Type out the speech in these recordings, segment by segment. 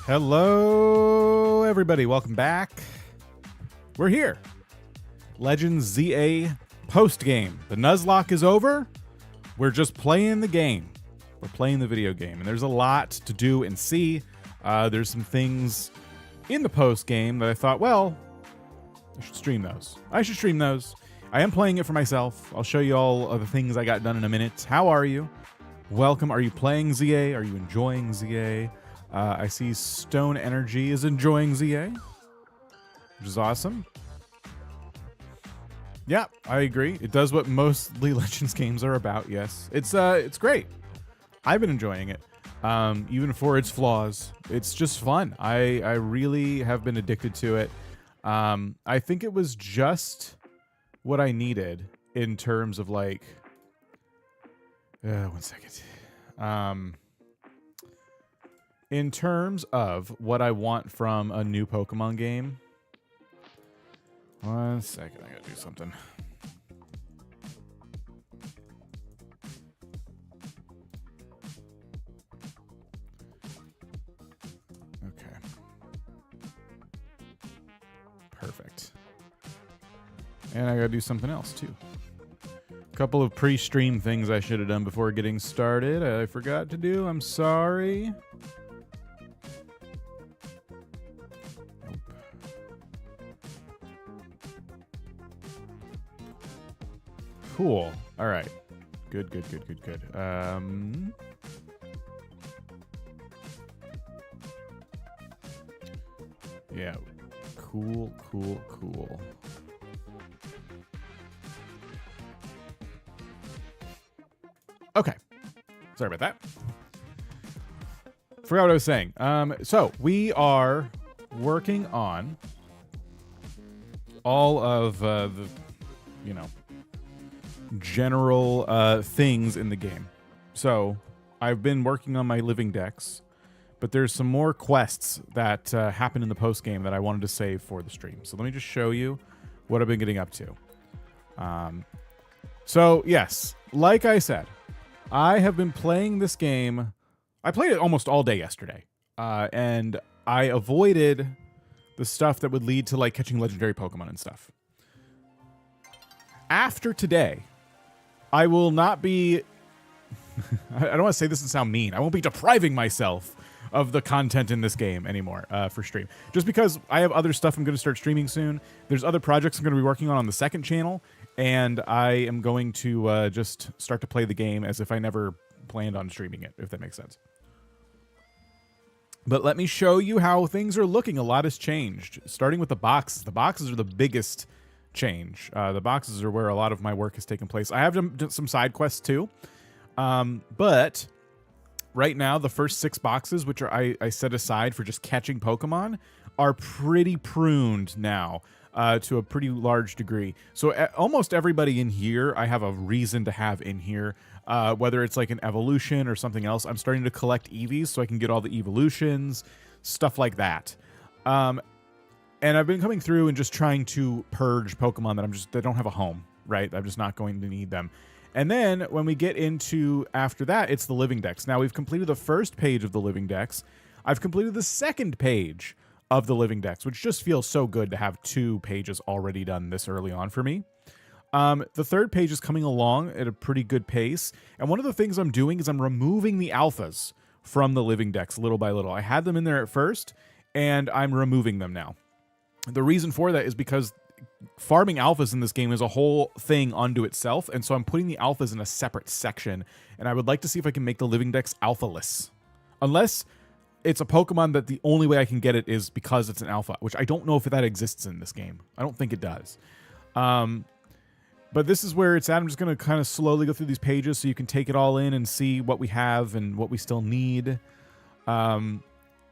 Hello, everybody. Welcome back. We're here. Legends ZA post-game. The Nuzlocke is over. We're just playing the game. We're playing the video game. And there's a lot to do and see. There's some things in the post-game that I thought, well, I should stream those. I am playing it for myself. I'll show you all of the things I got done in a minute. How are you? Welcome. Are you playing ZA? Are you enjoying ZA? I see Stone Energy is enjoying ZA, which is awesome. Yeah, I agree. It does what mostly Legends games are about. Yes, it's great. I've been enjoying it, even for its flaws. It's just fun. I really have been addicted to it. I think it was just what I needed in terms of like. 1 second. In terms of what I want from a new Pokemon game. 1 second, I gotta do something. Okay. Perfect. And I gotta do something else too. A couple of pre-stream things I should have done before getting started. I forgot to do. I'm sorry. Cool. All right. Good. Yeah. Cool. Okay. Sorry about that. Forgot what I was saying. So we are working on all of the, general things in the game. So I've been working on my living decks, but there's some more quests that happen in the post game that I wanted to save for the stream. So let me just show you what I've been getting up to. So yes, like I said, I have been playing this game. I played it almost all day yesterday, and I avoided the stuff that would lead to like catching legendary Pokemon and stuff. After today, I will not be, I don't want to say this and sound mean. I won't be depriving myself of the content in this game anymore for stream. Just because I have other stuff I'm going to start streaming soon. There's other projects I'm going to be working on the second channel. And I am going to just start to play the game as if I never planned on streaming it, if that makes sense. But let me show you how things are looking. A lot has changed. Starting with the boxes. The boxes are the biggest change. The boxes are where a lot of my work has taken place. I have done some side quests too, but right now the first 6 boxes, which are I set aside for just catching Pokemon, are pretty pruned now to a pretty large degree. So almost everybody in here I have a reason to have in here, whether it's like an evolution or something else. I'm starting to collect EVs so I can get all the evolutions, stuff like that. And I've been coming through and just trying to purge Pokemon that don't have a home, right? I'm just not going to need them. And then when we get into after that, it's the living decks. Now we've completed the first page of the living decks. I've completed the second page of the living decks, which just feels so good to have 2 pages already done this early on for me. The third page is coming along at a pretty good pace. And one of the things I'm doing is I'm removing the alphas from the living decks little by little. I had them in there at first, and I'm removing them now. The reason for that is because farming alphas in this game is a whole thing unto itself, and so I'm putting the alphas in a separate section, and I would like to see if I can make the living decks alphaless. Unless it's a Pokemon that the only way I can get it is because it's an alpha, which I don't know if that exists in this game. I don't think it does. But this is where it's at. I'm just going to kind of slowly go through these pages so you can take it all in and see what we have and what we still need.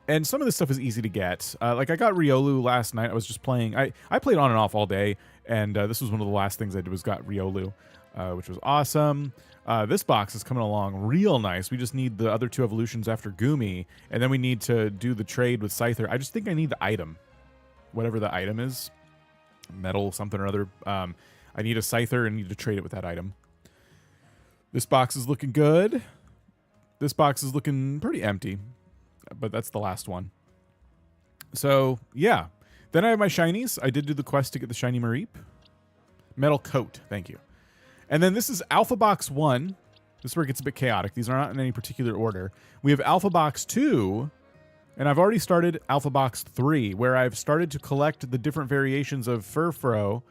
And some of this stuff is easy to get. Like I got Riolu last night. I was just playing. I played on and off all day, and this was one of the last things I did was got Riolu, which was awesome. This box is coming along real nice. We just need the other 2 evolutions after Gumi, and then we need to do the trade with Scyther. I just think I need the item, whatever the item is, metal something or other. I need a Scyther and need to trade it with that item. This box is looking good. This box is looking pretty empty, but that's the last one. So, yeah. Then I have my shinies. I did do the quest to get the shiny Mareep. Metal coat. Thank you. And then this is Alpha Box 1. This is where it gets a bit chaotic. These are not in any particular order. We have Alpha Box 2, and I've already started Alpha Box 3, where I've started to collect the different variations of Furfro.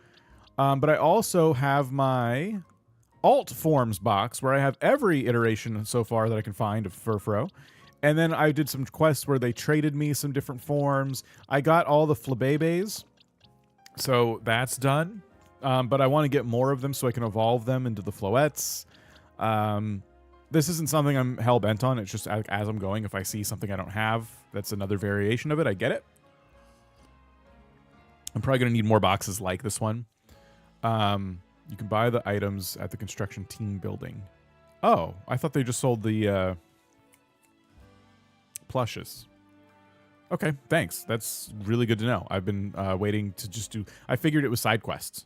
But I also have my Alt Forms box, where I have every iteration so far that I can find of Furfro. And then I did some quests where they traded me some different forms. I got all the Flabébés, so that's done. But I want to get more of them so I can evolve them into the Floettes. This isn't something I'm hell-bent on. It's just as I'm going, if I see something I don't have, that's another variation of it. I get it. I'm probably going to need more boxes like this one. You can buy the items at the construction team building. Oh, I thought they just sold the plushes. Okay, thanks. That's really good to know. I've been waiting to just do... I figured it was side quests.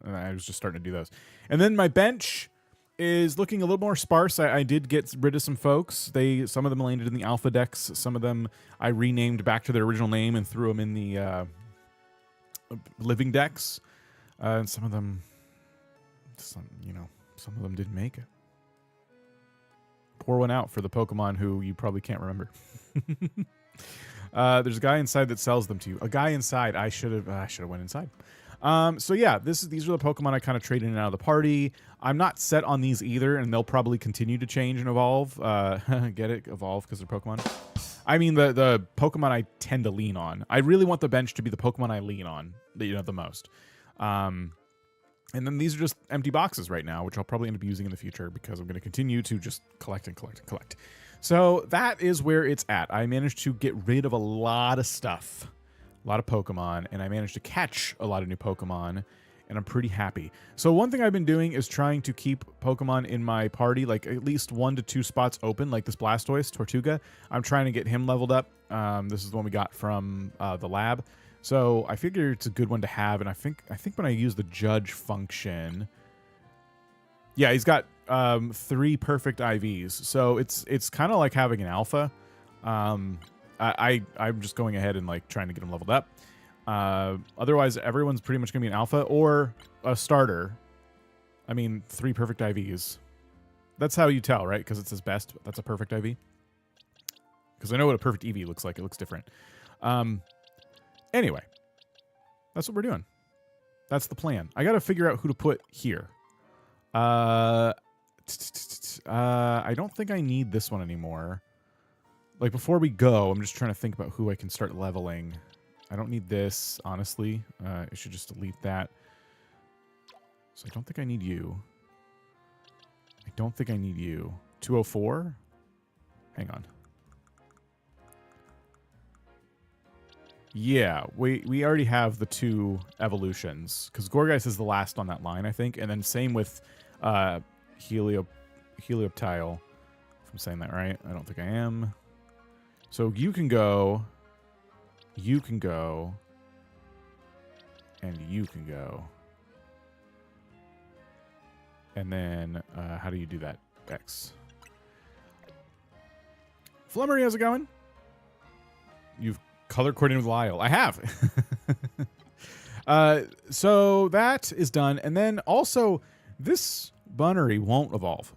And I was just starting to do those. And then my bench is looking a little more sparse. I did get rid of some folks. Some of them landed in the alpha decks. Some of them I renamed back to their original name and threw them in the living decks. And some of them, some of them didn't make it. Pour one out for the Pokemon who you probably can't remember. There's a guy inside that sells them to you. A guy inside. I should have went inside. So yeah, these are the Pokemon I kind of trade in and out of the party. I'm not set on these either, and they'll probably continue to change and evolve. Get it? Evolve because they're Pokemon. I mean, the Pokemon I tend to lean on. I really want the bench to be the Pokemon I lean on, the most. And then these are just empty boxes right now, which I'll probably end up using in the future because I'm going to continue to just collect and collect and collect. So that is where it's at. I managed to get rid of a lot of stuff. A lot of Pokemon, and I managed to catch a lot of new Pokemon, and I'm pretty happy. So one thing I've been doing is trying to keep Pokemon in my party, like at least 1 to 2 spots open, like this Blastoise, Tortuga. I'm trying to get him leveled up. This is the one we got from the lab. So I figure it's a good one to have, and I think when I use the judge function... Yeah, he's got 3 perfect IVs, so it's kind of like having an alpha. I'm just going ahead and like trying to get them leveled up. Otherwise, everyone's pretty much gonna be an alpha or a starter. I mean, 3 perfect IVs. That's how you tell, right? Because it says best. That's a perfect IV. Because I know what a perfect EV looks like. It looks different. Anyway, that's what we're doing. That's the plan. I got to figure out who to put here. I don't think I need this one anymore. Like, before we go, I'm just trying to think about who I can start leveling. I don't need this, honestly. I should just delete that. So I don't think I need you. I don't think I need you. 204? Hang on. Yeah, we already have the 2 evolutions. Because Gorgeist is the last on that line, I think. And then same with Helioptile. If I'm saying that right. I don't think I am. So you can go, and you can go. And then, how do you do that? X. Flummery, how's it going? You've color coordinated with Lyle. I have. So that is done. And then also, this Bunnery won't evolve.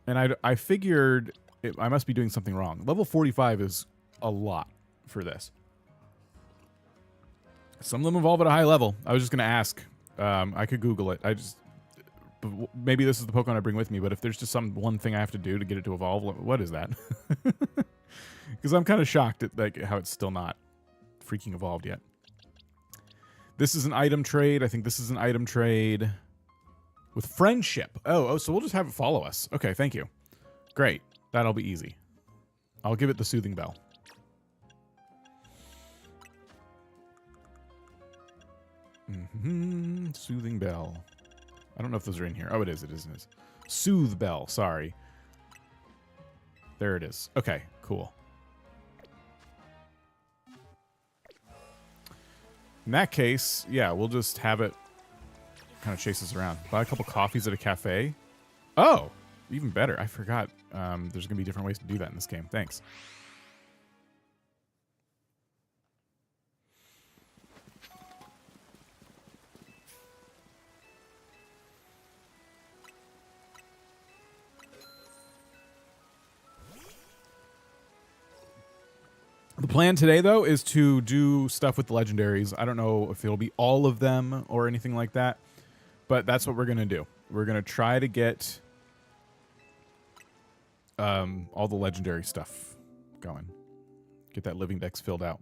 And I figured... I must be doing something wrong. Level 45 is a lot for this. Some of them evolve at a high level. I was just going to ask. I could Google it. Maybe this is the Pokemon I bring with me, but if there's just one thing I have to do to get it to evolve, what is that? Because I'm kind of shocked at like how it's still not freaking evolved yet. This is an item trade. I think this is an item trade with friendship. Oh, so we'll just have it follow us. Okay, thank you. Great. That'll be easy. I'll give it the soothing bell. Soothing bell. I don't know if those are in here. Oh, it is. It is. It is. Soothe bell. Sorry. There it is. Okay, cool. In that case, yeah, we'll just have it kind of chase us around. Buy a couple coffees at a cafe. Oh! Even better. I forgot. There's going to be different ways to do that in this game. Thanks. The plan today, though, is to do stuff with the legendaries. I don't know if it'll be all of them or anything like that, but that's what we're going to do. We're going to try to get all the legendary stuff going. Get that living dex filled out.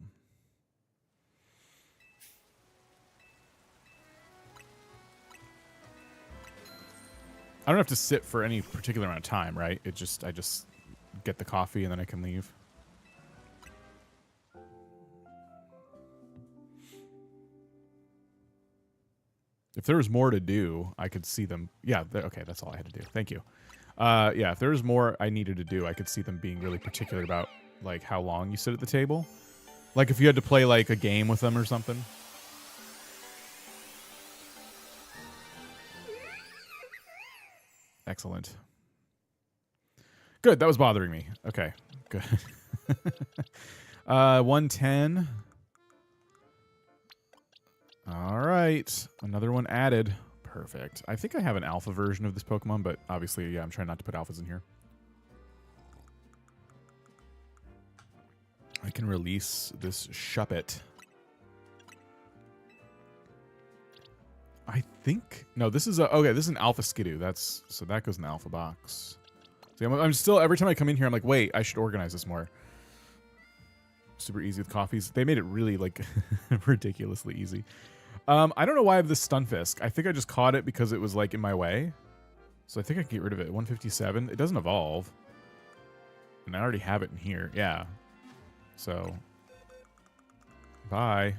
I don't have to sit for any particular amount of time, right? I just get the coffee and then I can leave. If there was more to do, I could see them. Yeah, okay, that's all I had to do. Thank you. Yeah, if there was more I needed to do, I could see them being really particular about like how long you sit at the table. Like if you had to play like a game with them or something. Excellent. Good, that was bothering me. Okay, good. 110. All right, another one added. Perfect. I think I have an alpha version of this Pokemon, but obviously, yeah, I'm trying not to put alphas in here. I can release this Shuppet. I think no. This is a okay. This is an Alpha Skidoo. So that goes in the Alpha box. See, I'm still every time I come in here, I'm like, wait, I should organize this more. Super easy with coffees. They made it really like ridiculously easy. I don't know why I have this Stunfisk. I think I just caught it because it was like in my way. So I think I can get rid of it. 157. It doesn't evolve. And I already have it in here. Yeah. So. Bye.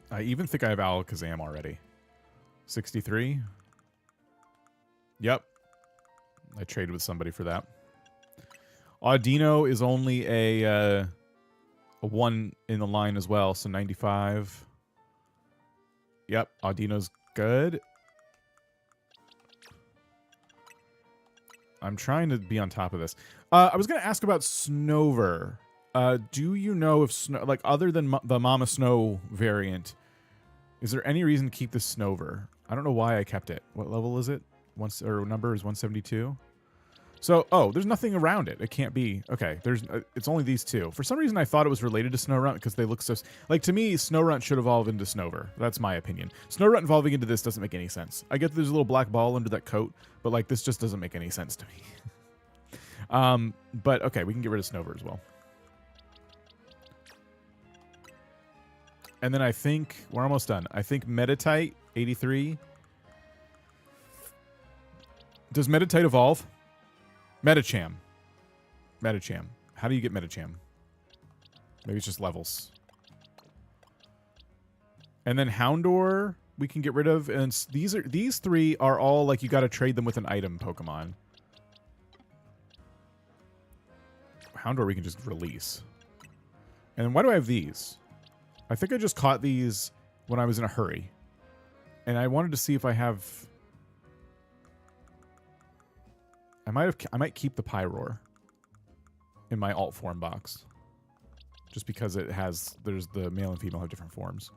I even think I have Alakazam already. 63. Yep. I traded with somebody for that. Audino is only a 1 in the line as well, so 95. Yep, Audino's good. I'm trying to be on top of this. I was going to ask about Snover. Do you know if, like, other than the Mama Snow variant, is there any reason to keep this Snover? I don't know why I kept it. What level is it? Number is 172. So, oh, there's nothing around it. It can't be. Okay, it's only these two. For some reason, I thought it was related to Snorunt because they look so... Like, to me, Snorunt should evolve into Snover. That's my opinion. Snorunt evolving into this doesn't make any sense. I get there's a little black ball under that coat, but, like, this just doesn't make any sense to me. But, okay, we can get rid of Snover as well. And then I think... We're almost done. I think Meditite, 83. Does Meditite evolve? Medicham. How do you get Medicham? Maybe it's just levels. And then Houndour we can get rid of. And these three are all like you got to trade them with an item Pokemon. Houndour we can just release. And then why do I have these? I think I just caught these when I was in a hurry. And I wanted to see if I have... I might keep the Pyroar in my alt form box, just because there's the male and female have different forms.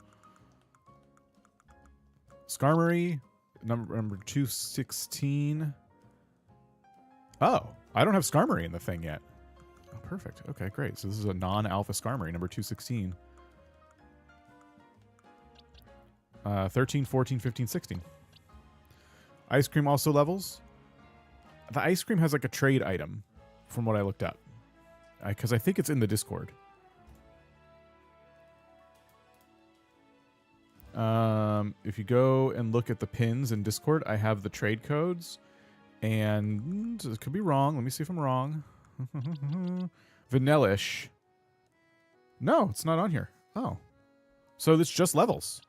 Skarmory, number 216. Oh, I don't have Skarmory in the thing yet. Oh, perfect. Okay, great. So this is a non-alpha Skarmory, number 216. 13, 14, 15, 16. Ice Cream also levels. The ice cream has like a trade item from what I looked up. Because I think it's in the Discord. If you go and look at the pins in Discord, I have the trade codes. And it could be wrong. Let me see if I'm wrong. Vanillish. No, it's not on here. Oh. So it's just levels.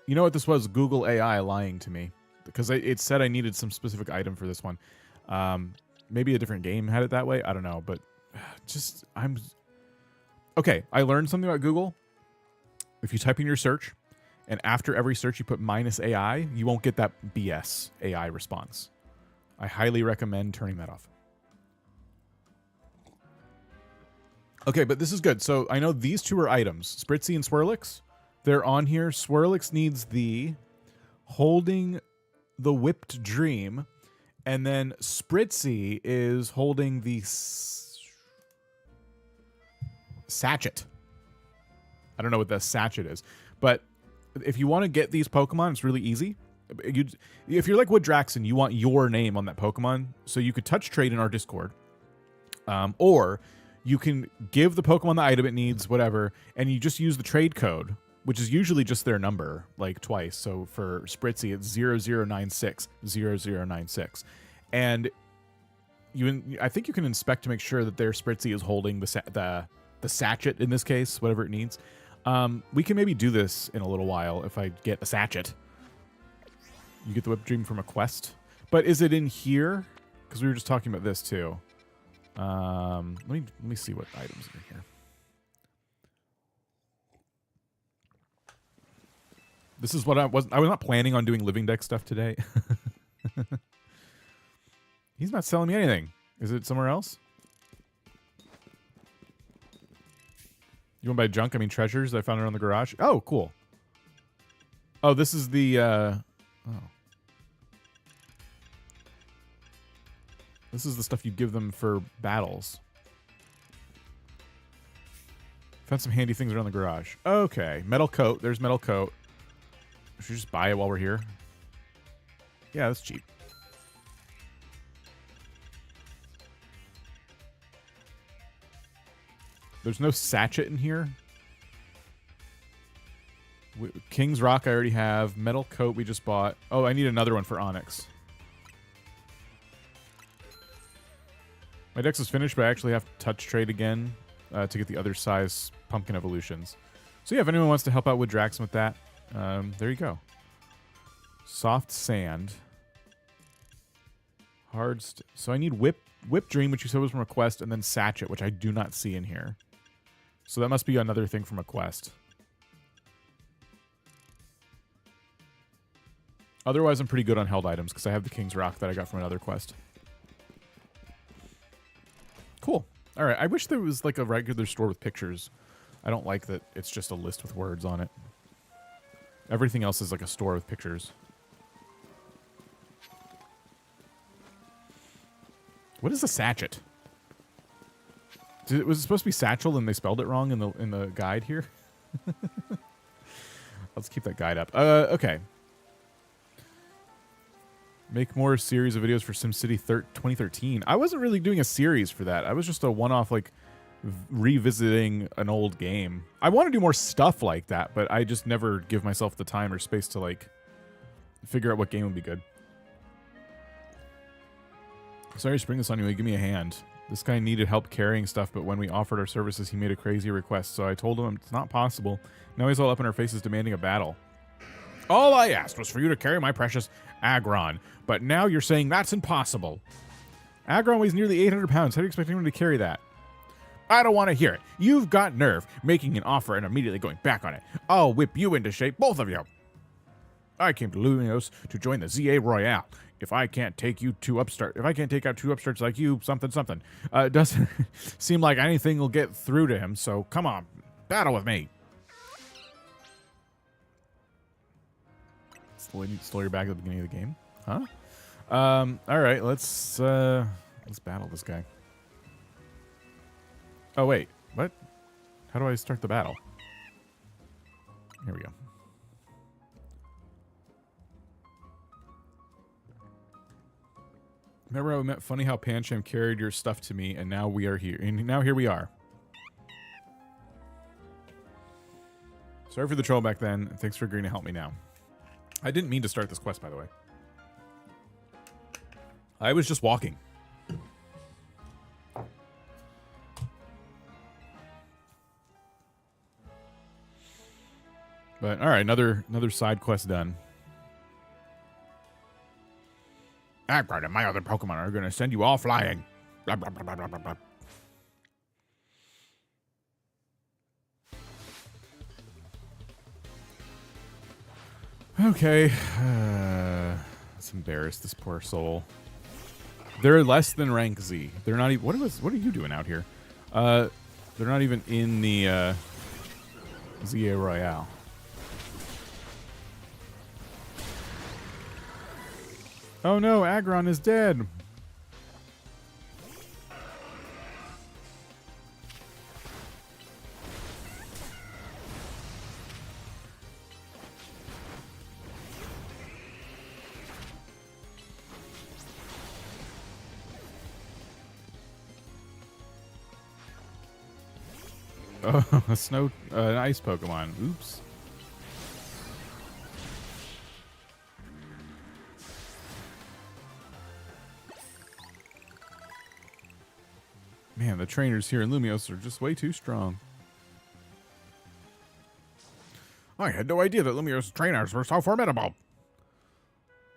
You know what this was? Google AI lying to me. Because it said I needed some specific item for this one. Maybe a different game had it that way. I don't know. But okay, I learned something about Google. If you type in your search, and after every search you put -AI, you won't get that BS AI response. I highly recommend turning that off. Okay, but this is good. So I know these two are items. Spritzee and Swirlix. They're on here. Swirlix needs the Holding the Whipped Dream, And then Spritzy is holding the sachet. I don't know what the sachet is, but if you want to get these Pokemon, it's really easy. If you're like Wood Draxon, you want your name on that Pokemon, so you could touch trade in our Discord, or you can give the Pokemon the item it needs, whatever, and you just use the trade code, which is usually just their number, like twice. So for Spritzy, it's 0096 0096, and I think you can inspect to make sure that their Spritzy is holding the sachet in this case, whatever it needs. We can maybe do this in a little while if I get a sachet. You get the Whip Dream from a quest, but is it in here? Because we were just talking about this too. Let me see what items are in here. This is what I was not planning on doing living deck stuff today. He's not selling me anything. Is it somewhere else? You want to buy junk? I mean treasures I found around the garage. Oh, cool. Oh, this is the This is the stuff you give them for battles. Found some handy things around the garage. Okay, metal coat. There's metal coat. Should we just buy it while we're here? Yeah, that's cheap. There's no sachet in here. King's Rock I already have. Metal coat we just bought. Oh, I need another one for Onyx. My dex is finished, but I actually have to touch trade again to get the other size pumpkin evolutions. So yeah, if anyone wants to help out with Draxon with that, there you go. Soft sand. Hard. So I need Whip Dream, which you said was from a quest, and then Sachet, which I do not see in here. So that must be another thing from a quest. Otherwise, I'm pretty good on held items because I have the King's Rock that I got from another quest. Cool. All right. I wish there was like a regular store with pictures. I don't like that it's just a list with words on it. Everything else is like a store with pictures. What is a sachet? Was it supposed to be satchel and they spelled it wrong in the guide here? Let's keep that guide up. Okay. Make more series of videos for SimCity 2013. I wasn't really doing a series for that. I was just a one-off, like, revisiting an old game. I want to do more stuff like that, but I just never give myself the time or space to, like, figure out what game would be good. Sorry to spring this on you. Give me a hand. This guy needed help carrying stuff, but when we offered our services, he made a crazy request, so I told him it's not possible. Now he's all up in our faces demanding a battle. All I asked was for you to carry my precious Aggron, but now you're saying that's impossible. Aggron weighs nearly 800 pounds. How do you expect anyone to carry that? I don't want to hear it. You've got nerve, making an offer and immediately going back on it. I'll whip you into shape, both of you. I came to Luminos to join the ZA Royale. If I can't take out two upstarts like you, something. It doesn't seem like anything will get through to him, so come on, battle with me. Slow your back at the beginning of the game, huh? All right, let's battle this guy. Oh wait, what? How do I start the battle? Here we go. Remember how funny how Pancham carried your stuff to me, and now we are here. And now here we are. Sorry for the troll back then. Thanks for agreeing to help me now. I didn't mean to start this quest, by the way. I was just walking. But all right, another side quest done. Aggron and my other Pokemon are going to send you all flying. Blah, blah, blah, blah, blah, blah. Okay. Let's embarrass this poor soul. They're less than rank Z. They're not even... What are you doing out here? They're not even in the ZA Royale. Oh no, Aggron is dead. Oh, an ice Pokemon. Oops. Man, the trainers here in Lumiose are just way too strong. I had no idea that Lumiose trainers were so formidable.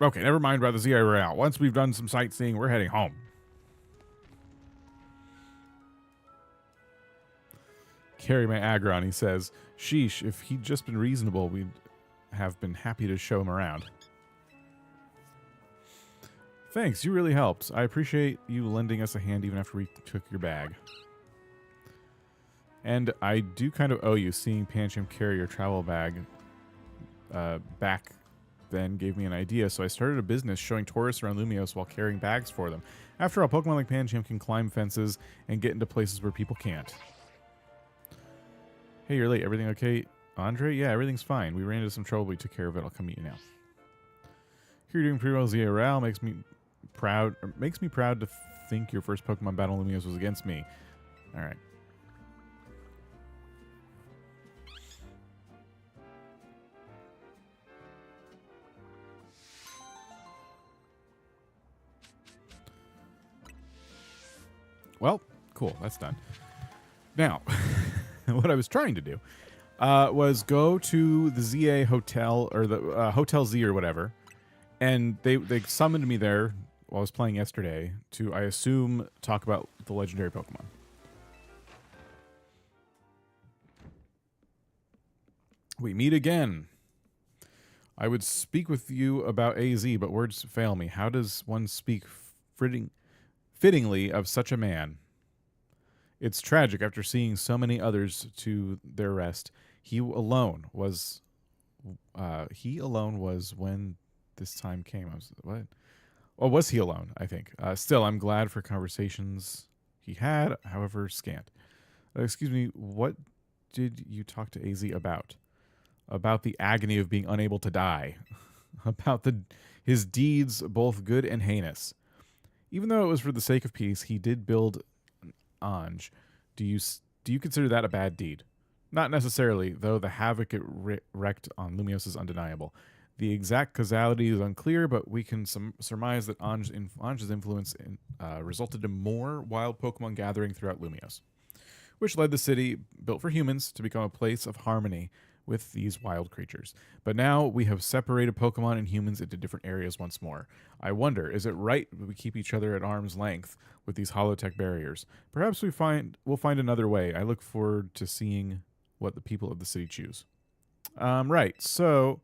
Okay, never mind about the ZA route. Once we've done some sightseeing, we're heading home. Carry my Aggron, he says. Sheesh, if he'd just been reasonable, we'd have been happy to show him around. Thanks, you really helped. I appreciate you lending us a hand even after we took your bag. And I do kind of owe you. Seeing Pancham carry your travel bag back then gave me an idea, so I started a business showing tourists around Lumiose while carrying bags for them. After all, Pokemon like Pancham can climb fences and get into places where people can't. Hey, you're late. Everything okay, Andre? Yeah, everything's fine. We ran into some trouble. We took care of it. I'll come meet you now. You're doing pretty well, ZRL. Makes me proud to think your first Pokemon battle in Lumiose was against me. All right. Well, cool. That's done. Now, what I was trying to do was go to the ZA hotel or the Hotel Z or whatever, and they summoned me there while I was playing yesterday to, I assume, talk about the legendary Pokemon. We meet again. I would speak with you about AZ, but words fail me. How does one speak fittingly of such a man? It's tragic after seeing so many others to their rest. He alone was when this time came. What? Oh, was he alone? I think. Still, I'm glad for conversations he had, however scant. Excuse me, what did you talk to AZ about? About the agony of being unable to die. About his deeds, both good and heinous. Even though it was for the sake of peace, he did build Anj. Do you consider that a bad deed? Not necessarily, though the havoc it wreaked on Lumiose is undeniable. The exact causality is unclear, but we can surmise that Anj's influence resulted in more wild Pokemon gathering throughout Lumiose, which led the city, built for humans, to become a place of harmony with these wild creatures. But now we have separated Pokemon and humans into different areas once more. I wonder, is it right that we keep each other at arm's length with these holotech barriers? Perhaps we'll find another way. I look forward to seeing what the people of the city choose. Right, so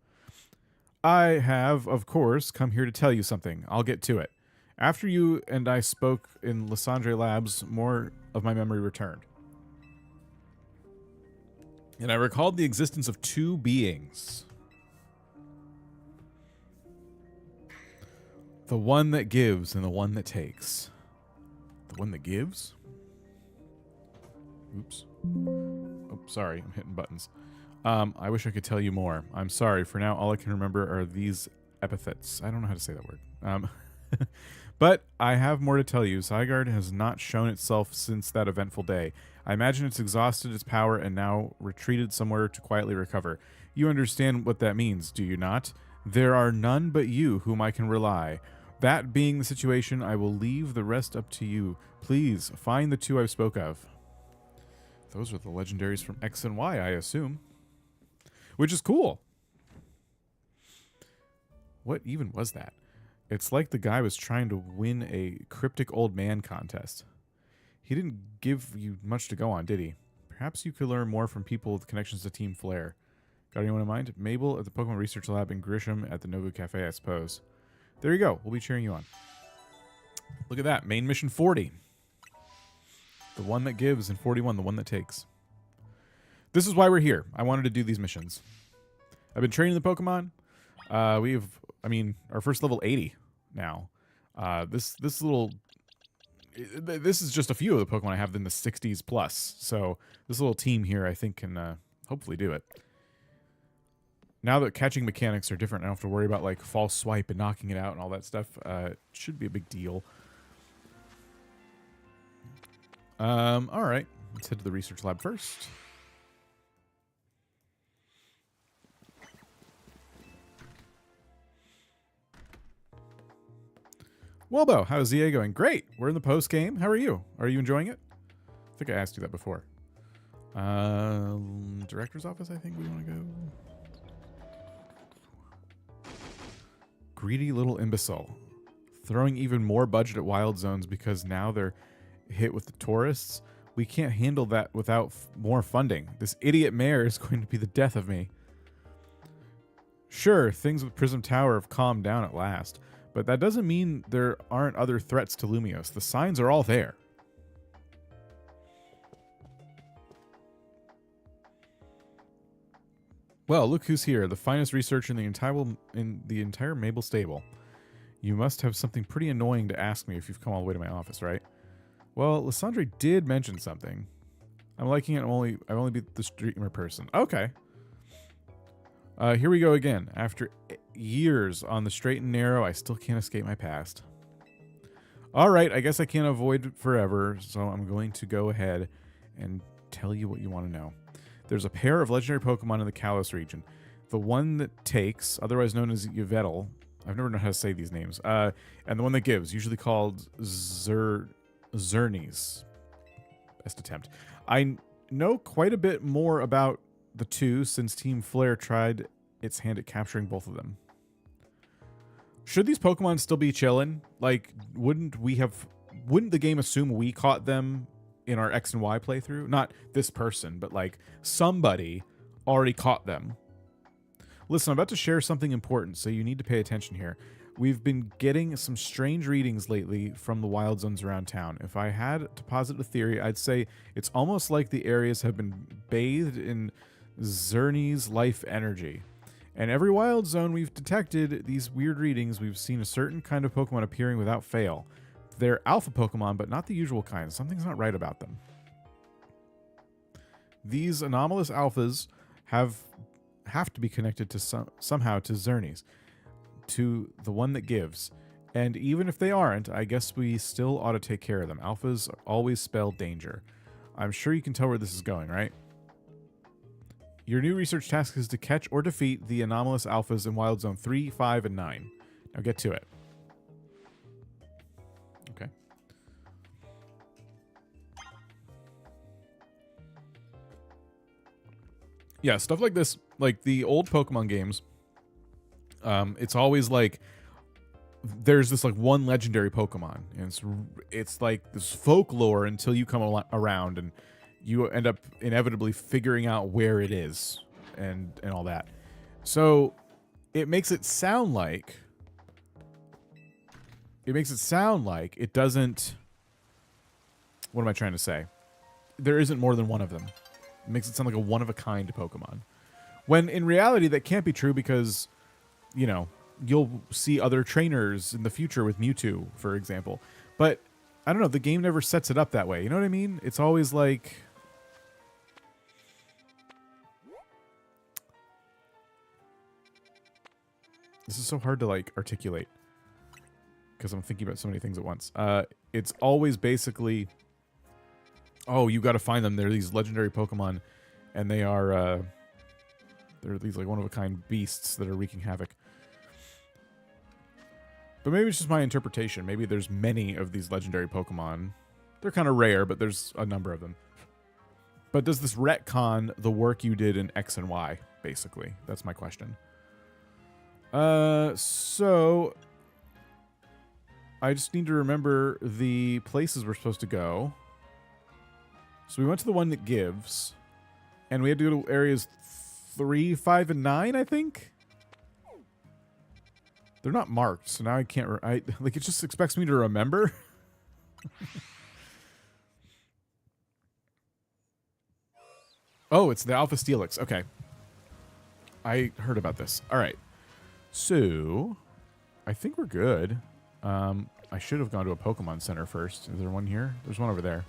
I have, of course, come here to tell you something. I'll get to it. After you and I spoke in Lysandre Labs, more of my memory returned. And I recalled the existence of two beings. The one that gives and the one that takes. The one that gives? Oops. Oh, sorry. I'm hitting buttons. I wish I could tell you more. I'm sorry. For now, all I can remember are these epithets. I don't know how to say that word. But I have more to tell you. Zygarde has not shown itself since that eventful day. I imagine it's exhausted its power and now retreated somewhere to quietly recover. You understand what that means, do you not? There are none but you whom I can rely. That being the situation, I will leave the rest up to you. Please, find the two I spoke of. Those are the legendaries from X and Y, I assume. Which is cool. What even was that? It's like the guy was trying to win a cryptic old man contest. He didn't give you much to go on, did he? Perhaps you could learn more from people with connections to Team Flare. Got anyone in mind? Mabel at the Pokemon Research Lab and Grisham at the Novu Cafe, I suppose. There you go. We'll be cheering you on. Look at that. Main mission 40. The one that gives, and 41, the one that takes. This is why we're here. I wanted to do these missions. I've been training the Pokemon. Our first level 80. now. This is just a few of the Pokemon I have in the 60s plus. So this little team here, I think, can hopefully do it. Now that catching mechanics are different, I don't have to worry about like false swipe and knocking it out and all that stuff. It should be a big deal. All right, let's head to the research lab first. Welbo, how's ZA going? Great. We're in the post game. How are you? Are you enjoying it? I think I asked you that before. Director's office, I think we want to go. Greedy little imbecile. Throwing even more budget at Wild Zones because now they're hit with the tourists. We can't handle that without more funding. This idiot mayor is going to be the death of me. Sure, things with Prism Tower have calmed down at last, but that doesn't mean there aren't other threats to Lumios. The signs are all there. Well, look who's here, the finest researcher in the entire Mabel stable. You must have something pretty annoying to ask me if you've come all the way to my office, right? Well, Lysandre did mention something. I'm liking it. I've only beat the streamer person. Okay. Here we go again. After years on the straight and narrow, I still can't escape my past. All right, I guess I can't avoid forever, so I'm going to go ahead and tell you what you want to know. There's a pair of legendary Pokemon in the Kalos region. The one that takes, otherwise known as Yveltal, I've never known how to say these names, and the one that gives, usually called Zernies. Best attempt. I know quite a bit more about the two since Team Flare tried its hand at capturing both of them. Should these Pokemon still be chilling? Like, wouldn't the game assume we caught them in our X and Y playthrough? Not this person, but like somebody already caught them. Listen, I'm about to share something important, so you need to pay attention here. We've been getting some strange readings lately from the wild zones around town. If I had to posit a theory, I'd say it's almost like the areas have been bathed in Zernie's life energy. And every wild zone we've detected these weird readings, we've seen a certain kind of Pokemon appearing without fail. They're alpha Pokemon, but not the usual kind. Something's not right about them. These anomalous alphas have to be connected to somehow to Zernies, to the one that gives. And even if they aren't, I guess we still ought to take care of them. Alphas always spell danger. I'm sure you can tell where this is going, right? Your new research task is to catch or defeat the anomalous alphas in Wild Zone 3, 5, and 9. Now get to it. Okay. Yeah, stuff like this, like the old Pokemon games, it's always like there's this like one legendary Pokemon, and it's like this folklore until you come around and you end up inevitably figuring out where it is and all that. So it makes it sound like it doesn't. What am I trying to say? There isn't more than one of them. It makes it sound like a one-of-a-kind Pokemon. When in reality, that can't be true because, you know, you'll see other trainers in the future with Mewtwo, for example. But, I don't know, the game never sets it up that way. You know what I mean? It's always like... This is so hard to, like, articulate. Because I'm thinking about so many things at once. It's always basically... Oh, you got to find them. They're these legendary Pokemon, and they are they're these like one-of-a-kind beasts that are wreaking havoc. But maybe it's just my interpretation. Maybe there's many of these legendary Pokemon. They're kind of rare, but there's a number of them. But does this retcon the work you did in X and Y, basically? That's my question. So I just need to remember the places we're supposed to go. So we went to the one that gives, and we had to go to areas 3, 5, and 9, I think? They're not marked, so now I can't... like, it just expects me to remember. Oh, it's the Alpha Steelix. Okay. I heard about this. All right. So, I think we're good. I should have gone to a Pokemon Center first. Is there one here? There's one over there.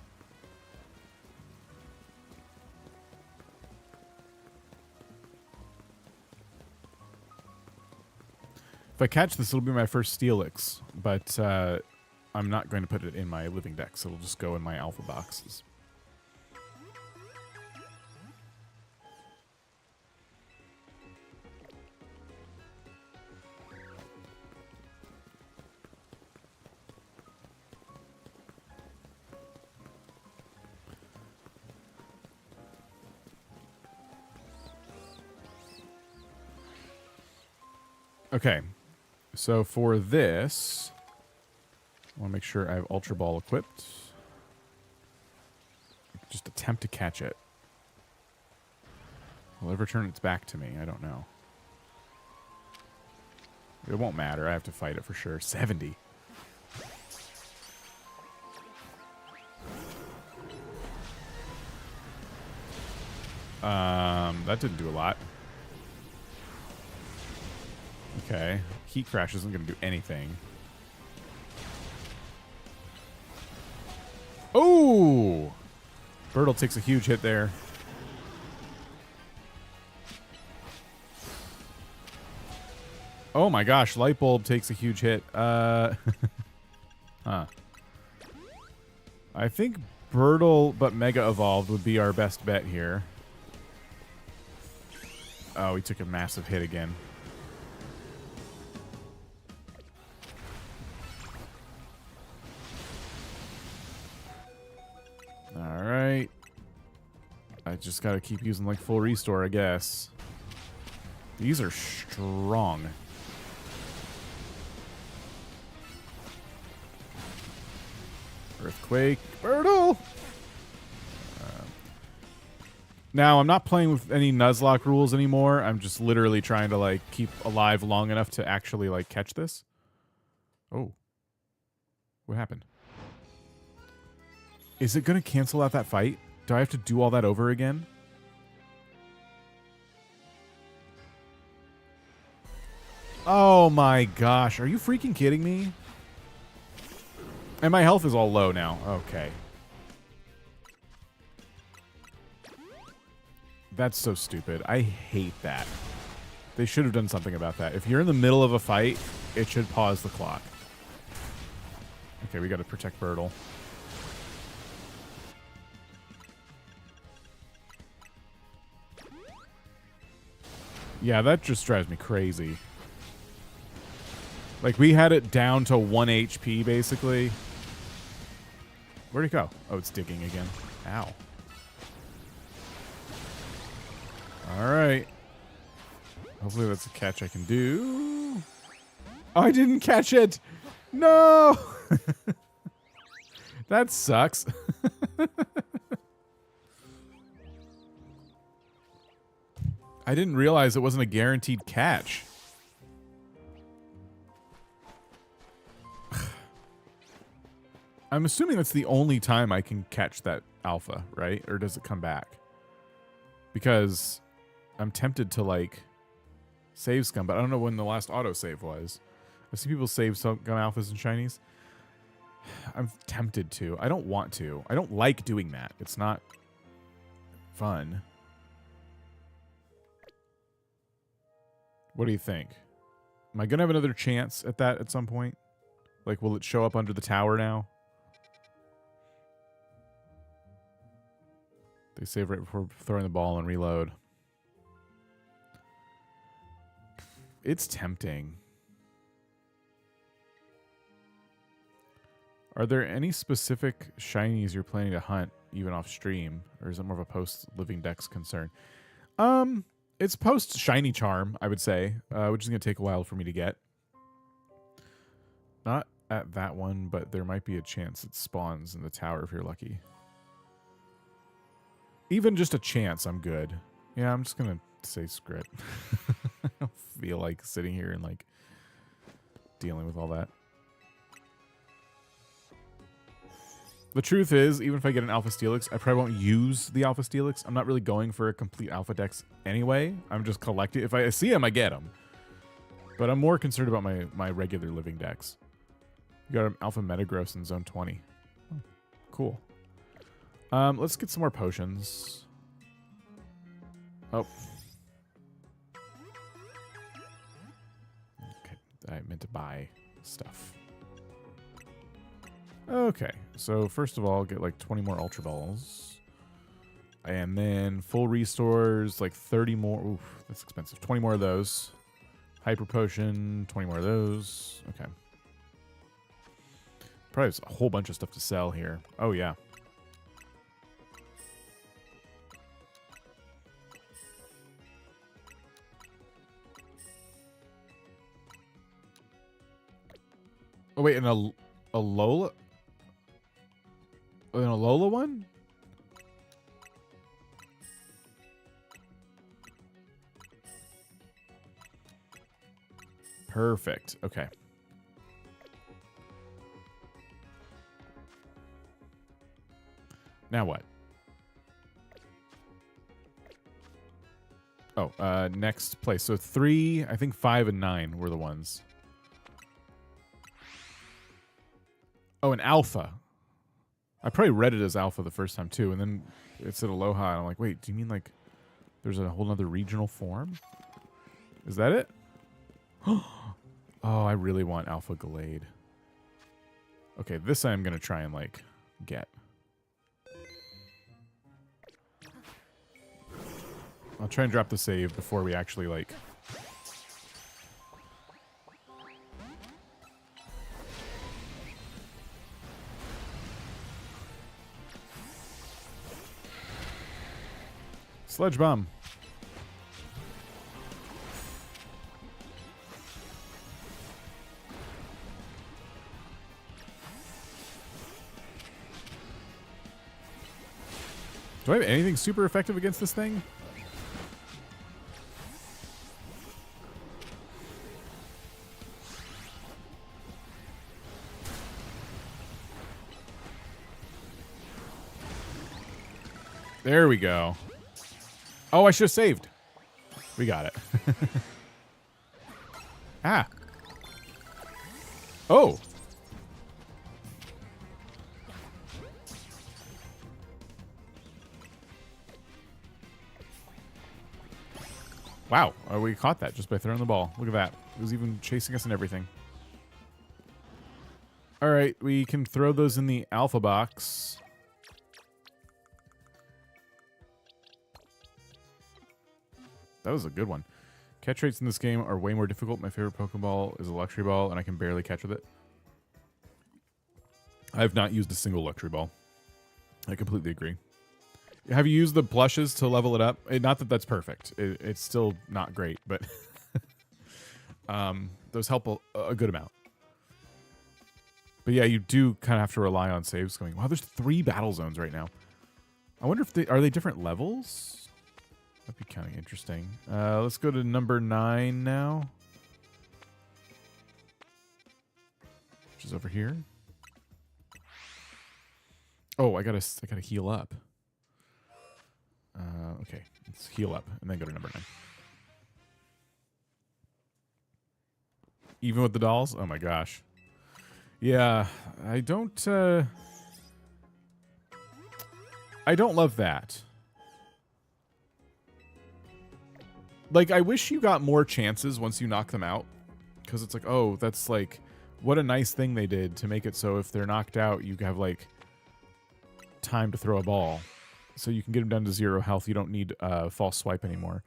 If I catch this, it'll be my first Steelix, but I'm not going to put it in my living dex. It'll just go in my alpha boxes. Okay, so for this, I want to make sure I have Ultra Ball equipped. Just attempt to catch it. Will it ever turn its back to me? I don't know. It won't matter. I have to fight it for sure. 70. That didn't do a lot. Okay. Heat Crash isn't going to do anything. Oh! Birtle takes a huge hit there. Oh my gosh, Light Bulb takes a huge hit. Huh. I think Birtle but Mega Evolved would be our best bet here. Oh, he took a massive hit again. Alright. I just gotta keep using like full restore, I guess. These are strong. Earthquake. Birtle! Now, I'm not playing with any Nuzlocke rules anymore. I'm just literally trying to, like, keep alive long enough to actually, like, catch this. Oh. What happened? Is it going to cancel out that fight? Do I have to do all that over again? Oh my gosh. Are you freaking kidding me? And my health is all low now. Okay. That's so stupid. I hate that. They should have done something about that. If you're in the middle of a fight, it should pause the clock. Okay, we got to protect Birtle. Yeah, that just drives me crazy. Like, we had it down to 1 HP, basically. Where'd it go? Oh, it's digging again. Ow. Alright. Hopefully that's a catch I can do. Oh, I didn't catch it! No! That sucks. I didn't realize it wasn't a guaranteed catch. I'm assuming that's the only time I can catch that alpha, right? Or does it come back? Because I'm tempted to, like, save scum, but I don't know when the last autosave was. I see people save scum alphas and shinies. I'm tempted to. I don't want to. I don't like doing that. It's not fun. What do you think? Am I going to have another chance at that at some point? Like, will it show up under the tower now? They save right before throwing the ball and reload. It's tempting. Are there any specific shinies you're planning to hunt, even off stream? Or is it more of a post-living dex concern? It's post-shiny charm, I would say, which is going to take a while for me to get. Not at that one, but there might be a chance it spawns in the tower if you're lucky. Even just a chance, I'm good. Yeah, I'm just going to say screw it. I don't feel like sitting here and, like, dealing with all that. The truth is, even if I get an Alpha Steelix, I probably won't use the Alpha Steelix. I'm not really going for a complete Alpha Dex anyway. I'm just collecting. If I see him, I get him. But I'm more concerned about my regular living Dex. You got an alpha metagross in zone 20. Oh, cool. Let's get some more potions. Oh. Okay, I meant to buy stuff. Okay, so first of all, get like 20 more Ultra Balls. And then full restores, like 30 more. Oof, that's expensive. 20 more of those. Hyper Potion, 20 more of those. Okay. Probably has a whole bunch of stuff to sell here. Oh, yeah. Oh, wait, and a Lola? And a Lola one? Perfect. Okay. Now what? Oh, next place. So 3, I think 5 and 9 were the ones. Oh, an alpha. I probably read it as alpha the first time too, and then it said aloha, and I'm like, wait, do you mean like there's a whole nother regional form? Is that it? Oh, I really want alpha Gallade. Okay, this I'm gonna try and like get. I'll try and drop the save before we actually like. Sludge bomb. Do I have anything super effective against this thing? There we go. Oh, I should have saved. We got it. Ah. Oh. Wow. Oh, we caught that just by throwing the ball. Look at that. It was even chasing us and everything. All right. We can throw those in the alpha box. That was a good one. Catch rates in this game are way more difficult. My favorite Pokeball is a Luxury Ball, and I can barely catch with it. I have not used a single Luxury Ball. I completely agree. Have you used the plushes to level it up? Not that that's perfect. It's still not great, but those help a good amount. But yeah, you do kind of have to rely on saves going. Wow, there's 3 battle zones right now. I wonder if are they different levels? That'd be kind of interesting. Let's go to number 9 now. Which is over here. Oh, I gotta heal up. Okay, let's heal up and then go to number 9. Even with the dolls? Oh my gosh. Yeah, I don't love that. Like, I wish you got more chances once you knock them out. Because it's like, oh, that's like, what a nice thing they did to make it so if they're knocked out, you have, like, time to throw a ball. So you can get them down to 0 health. You don't need false swipe anymore.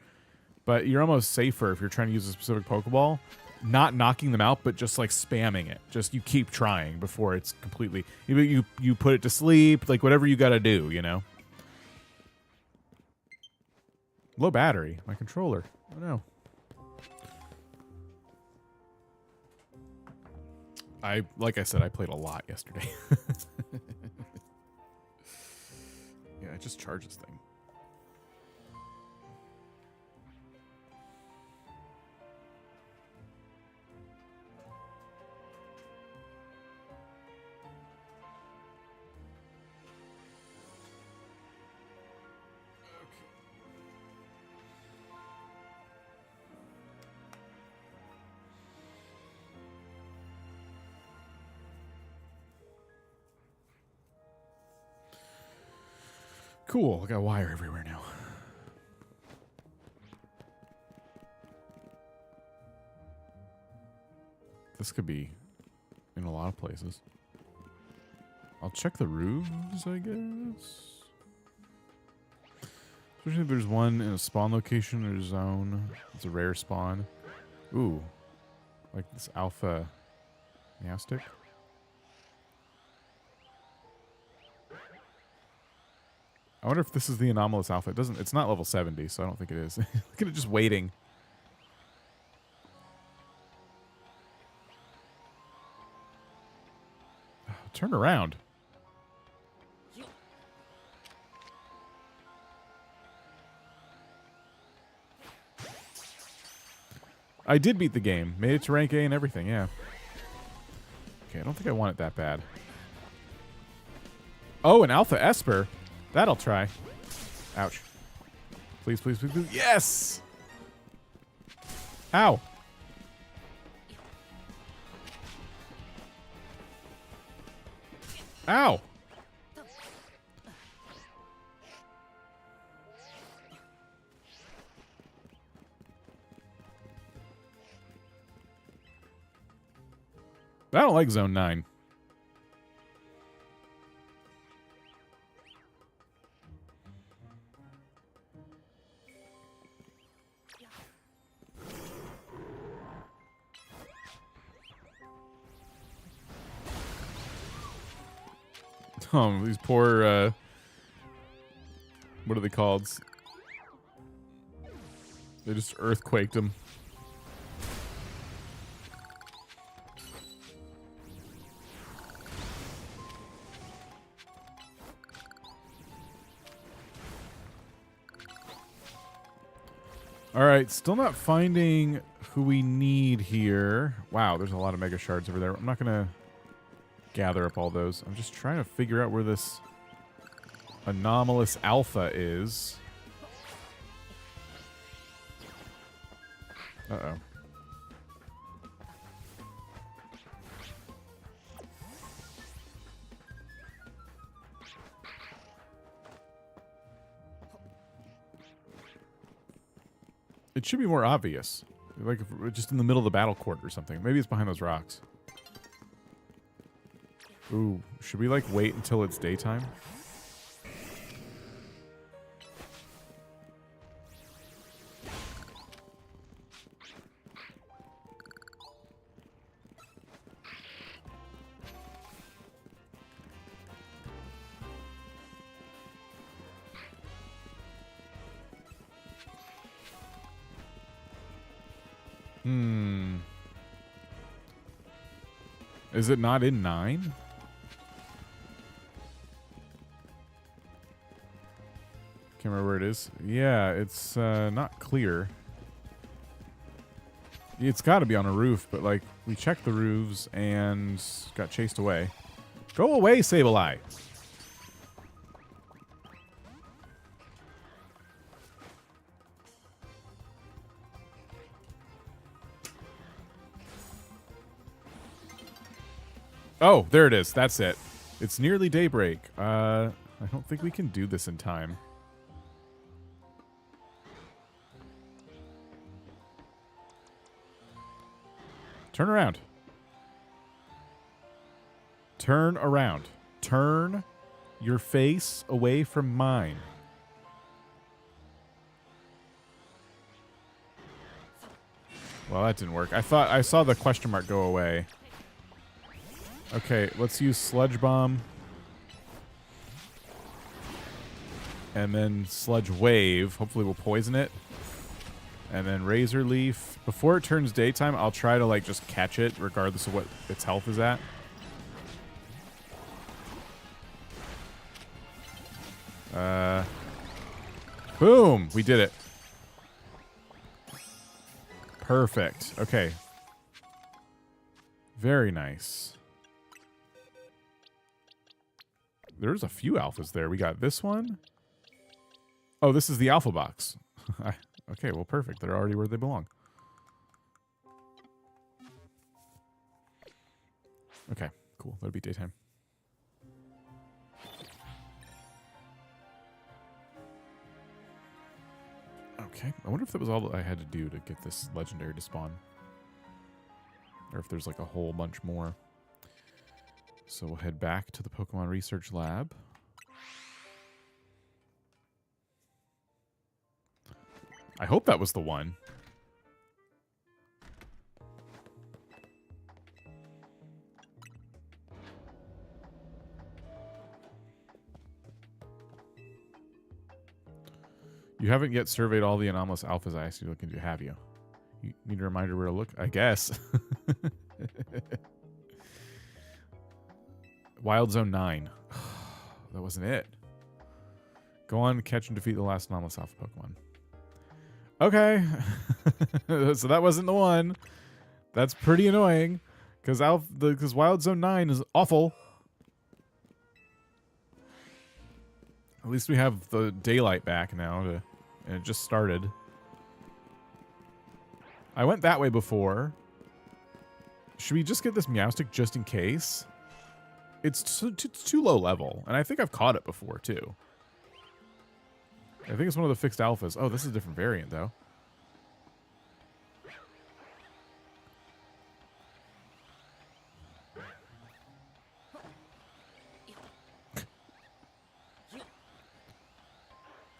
But you're almost safer if you're trying to use a specific Pokeball. Not knocking them out, but just, like, spamming it. Just you keep trying before it's completely... You put it to sleep. Like, whatever you got to do, you know? Low battery. My controller. Oh no. Like I said, I played a lot yesterday. Yeah, it just charges thing. Cool. I got wire everywhere now. This could be in a lot of places. I'll check the roofs, I guess. Especially if there's one in a spawn location or zone. It's a rare spawn. Ooh. Like this alpha Neastic. I wonder if this is the anomalous alpha. It doesn't. It's not level 70, so I don't think it is. Look at it just waiting. Turn around. I did beat the game. Made it to rank A and everything, yeah. Okay, I don't think I want it that bad. Oh, an Alpha Esper. That'll try. Ouch. Please, please, please, please. Yes! Ow. Ow. I don't like Zone 9. These poor, what are they called? They just earthquaked him. Alright, still not finding who we need here. Wow, there's a lot of mega shards over there. I'm not gonna gather up all those. I'm just trying to figure out where this anomalous alpha is. Uh-oh. It should be more obvious. Like if we're just in the middle of the battle court or something. Maybe it's behind those rocks. Ooh, should we like wait until it's daytime? Is it not in 9? Can't remember where it is. Yeah, it's not clear. It's got to be on a roof, but like we checked the roofs and got chased away. Go away, Sableye. Oh, there it is. That's it. It's nearly daybreak. I don't think we can do this in time. Turn around. Turn around. Turn your face away from mine. Well, that didn't work. I thought I saw the question mark go away. Okay, let's use Sludge Bomb. And then Sludge Wave. Hopefully we'll poison it. And then Razor Leaf. Before it turns daytime, I'll try to like just catch it regardless of what its health is at. Boom! We did it. Perfect. Okay. Very nice. There's a few alphas there. We got this one. Oh, this is the alpha box. Okay, well, perfect. They're already where they belong. Okay, cool. That'll be daytime. Okay. I wonder if that was all that I had to do to get this legendary to spawn. Or if there's like a whole bunch more. So we'll head back to the Pokemon Research Lab. I hope that was the one. You haven't yet surveyed all the anomalous alphas I asked you to look into, have you? You need a reminder where to look? I guess. Wild Zone 9. That wasn't it. Go on, catch and defeat the last anomalous alpha Pokemon. Okay. So that wasn't the one. That's pretty annoying. Because Wild Zone 9 is awful. At least we have the daylight back now, and it just started. I went that way before. Should we just get this Meowstic just in case? It's too low level, and I think I've caught it before, too. I think it's one of the fixed alphas. Oh, this is a different variant, though.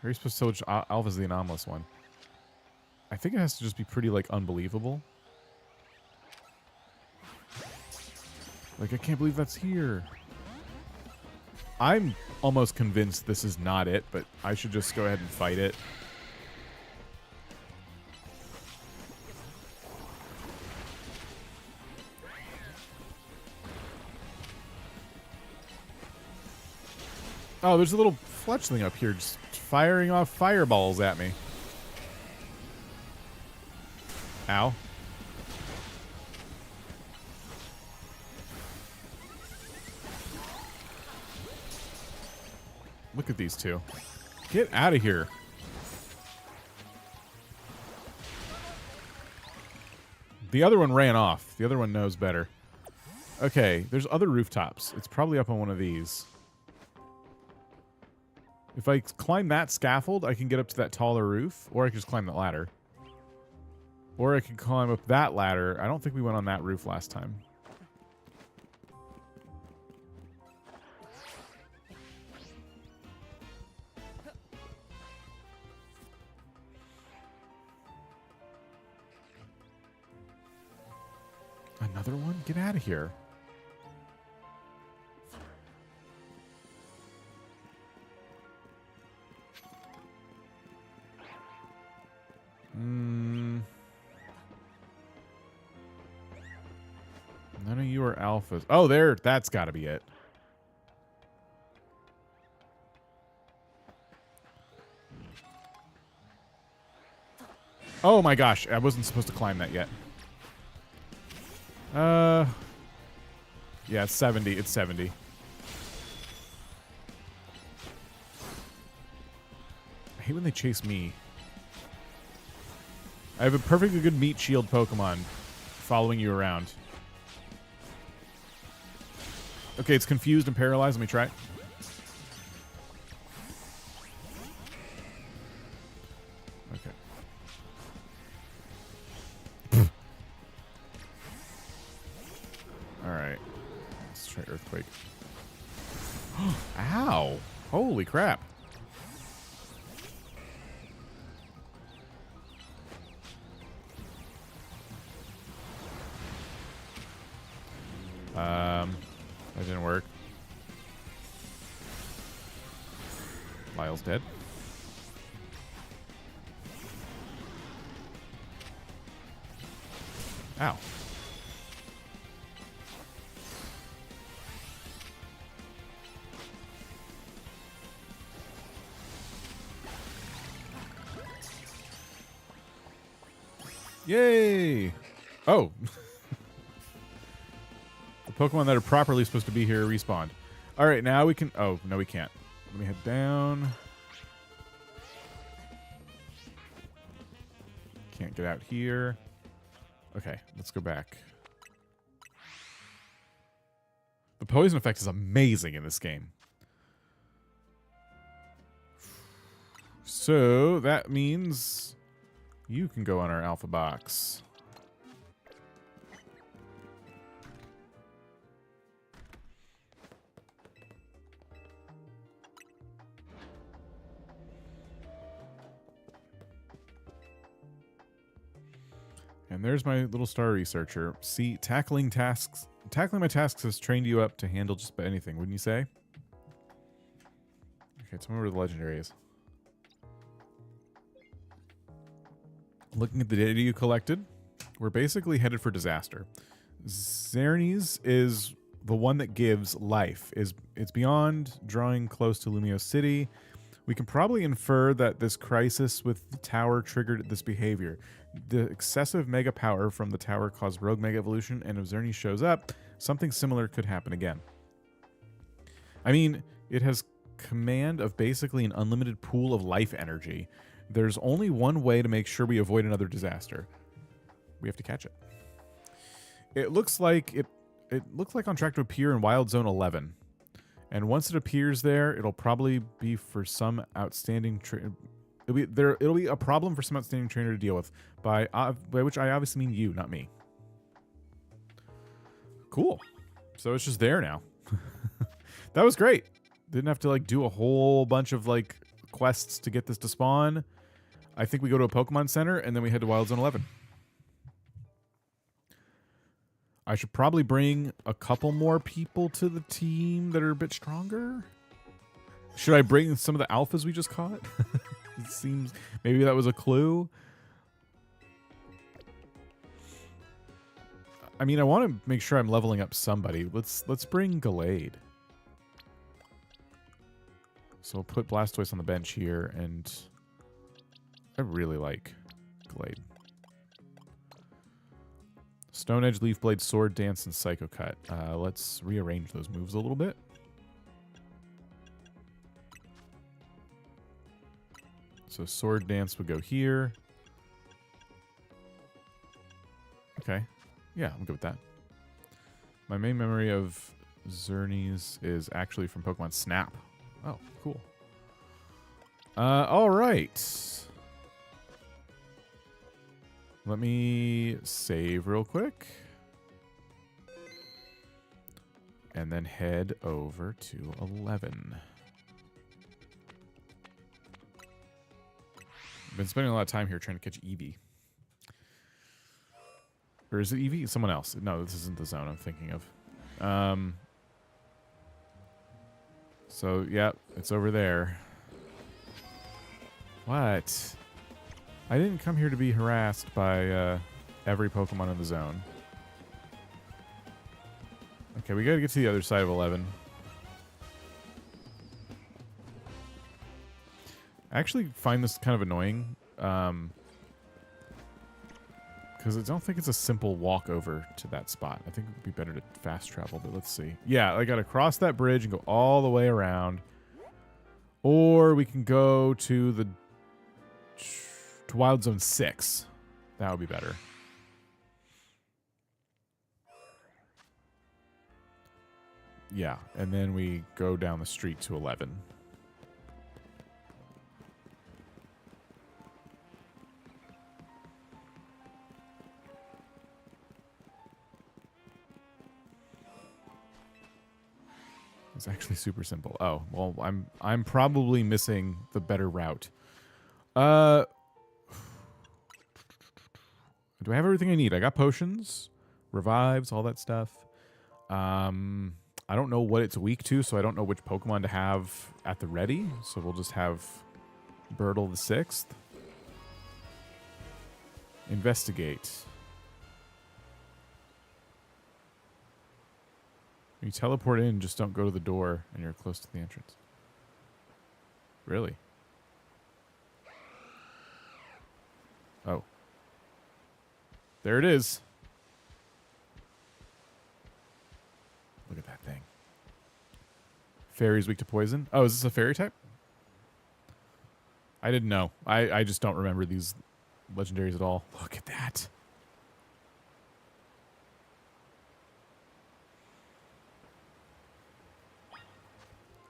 Are you supposed to tell which alpha's the anomalous one? I think it has to just be pretty, like, unbelievable. Like, I can't believe that's here. I'm almost convinced this is not it, but I should just go ahead and fight it. Oh, there's a little fletchling up here just firing off fireballs at me. Ow. Look at these two. Get out of here. The other one ran off. The other one knows better. Okay, there's other rooftops. It's probably up on one of these. If I climb that scaffold, I can get up to that taller roof, or I can just climb that ladder. Or I can climb up that ladder. I don't think we went on that roof last time. Another one? Get out of here. None of you are alphas. Oh, there. That's got to be it. Oh my gosh. I wasn't supposed to climb that yet. Yeah, it's 70. It's 70. I hate when they chase me. I have a perfectly good meat shield Pokemon following you around. Okay, it's confused and paralyzed. Let me try it. Okay. Alright. Let's try Earthquake. Ow! Holy crap. That didn't work. Lyle's dead. Ow. Yay! Oh. The Pokemon that are properly supposed to be here respawned. All right, now we can... Oh, no, we can't. Let me head down. Can't get out here. Okay, let's go back. The poison effect is amazing in this game. So that means you can go on our alpha box. And there's my little star researcher. See, tackling my tasks has trained you up to handle just about anything, wouldn't you say? Okay, tell me where the legendary is. Looking at the data you collected, we're basically headed for disaster. Xernes is the one that gives life. It's beyond drawing close to Lumio City. We can probably infer that this crisis with the tower triggered this behavior. The excessive mega power from the tower caused rogue mega evolution, and if Xernes shows up, something similar could happen again. I mean, it has command of basically an unlimited pool of life energy. There's only one way to make sure we avoid another disaster. We have to catch it. It looks like on track to appear in Wild Zone 11. And once it appears there, it'll probably be for some outstanding it'll be a problem for some outstanding trainer to deal with, by which I obviously mean you, not me. Cool. So it's just there now. That was great. Didn't have to like do a whole bunch of like quests to get this to spawn. I think we go to a Pokemon Center and then we head to Wild Zone 11. I should probably bring a couple more people to the team that are a bit stronger. Should I bring some of the alphas we just caught? It seems maybe that was a clue. I mean, I want to make sure I'm leveling up somebody. Let's bring Gallade. So we'll put Blastoise on the bench here, and I really like Gallade. Stone Edge, Leaf Blade, Sword Dance, and Psycho Cut. Let's rearrange those moves a little bit. So Sword Dance would go here. Okay. Yeah, I'm good with that. My main memory of Xernes is actually from Pokemon Snap. Oh, cool. All right. Let me save real quick. And then head over to 11. I've been spending a lot of time here trying to catch Eevee. Or is it Eevee? Someone else. No, this isn't the zone I'm thinking of. So, yeah, it's over there. What? I didn't come here to be harassed by every Pokemon in the zone. Okay, we gotta get to the other side of 11. I actually find this kind of annoying. Because I don't think it's a simple walk over to that spot. I think it would be better to fast travel, but let's see. Yeah, I gotta cross that bridge and go all the way around. Or we can go to Wild Zone 6. That would be better. Yeah, and then we go down the street to 11. It's actually super simple. Oh, well, I'm probably missing the better route. Do I have everything I need? I got potions, revives, all that stuff. I don't know what it's weak to, so I don't know which Pokemon to have at the ready. So we'll just have Birtle the 6th. Investigate. You teleport in, just don't go to the door, and you're close to the entrance. Really? Oh. There it is. Look at that thing. Fairy's weak to poison. Oh, is this a fairy type? I didn't know. I just don't remember these legendaries at all. Look at that.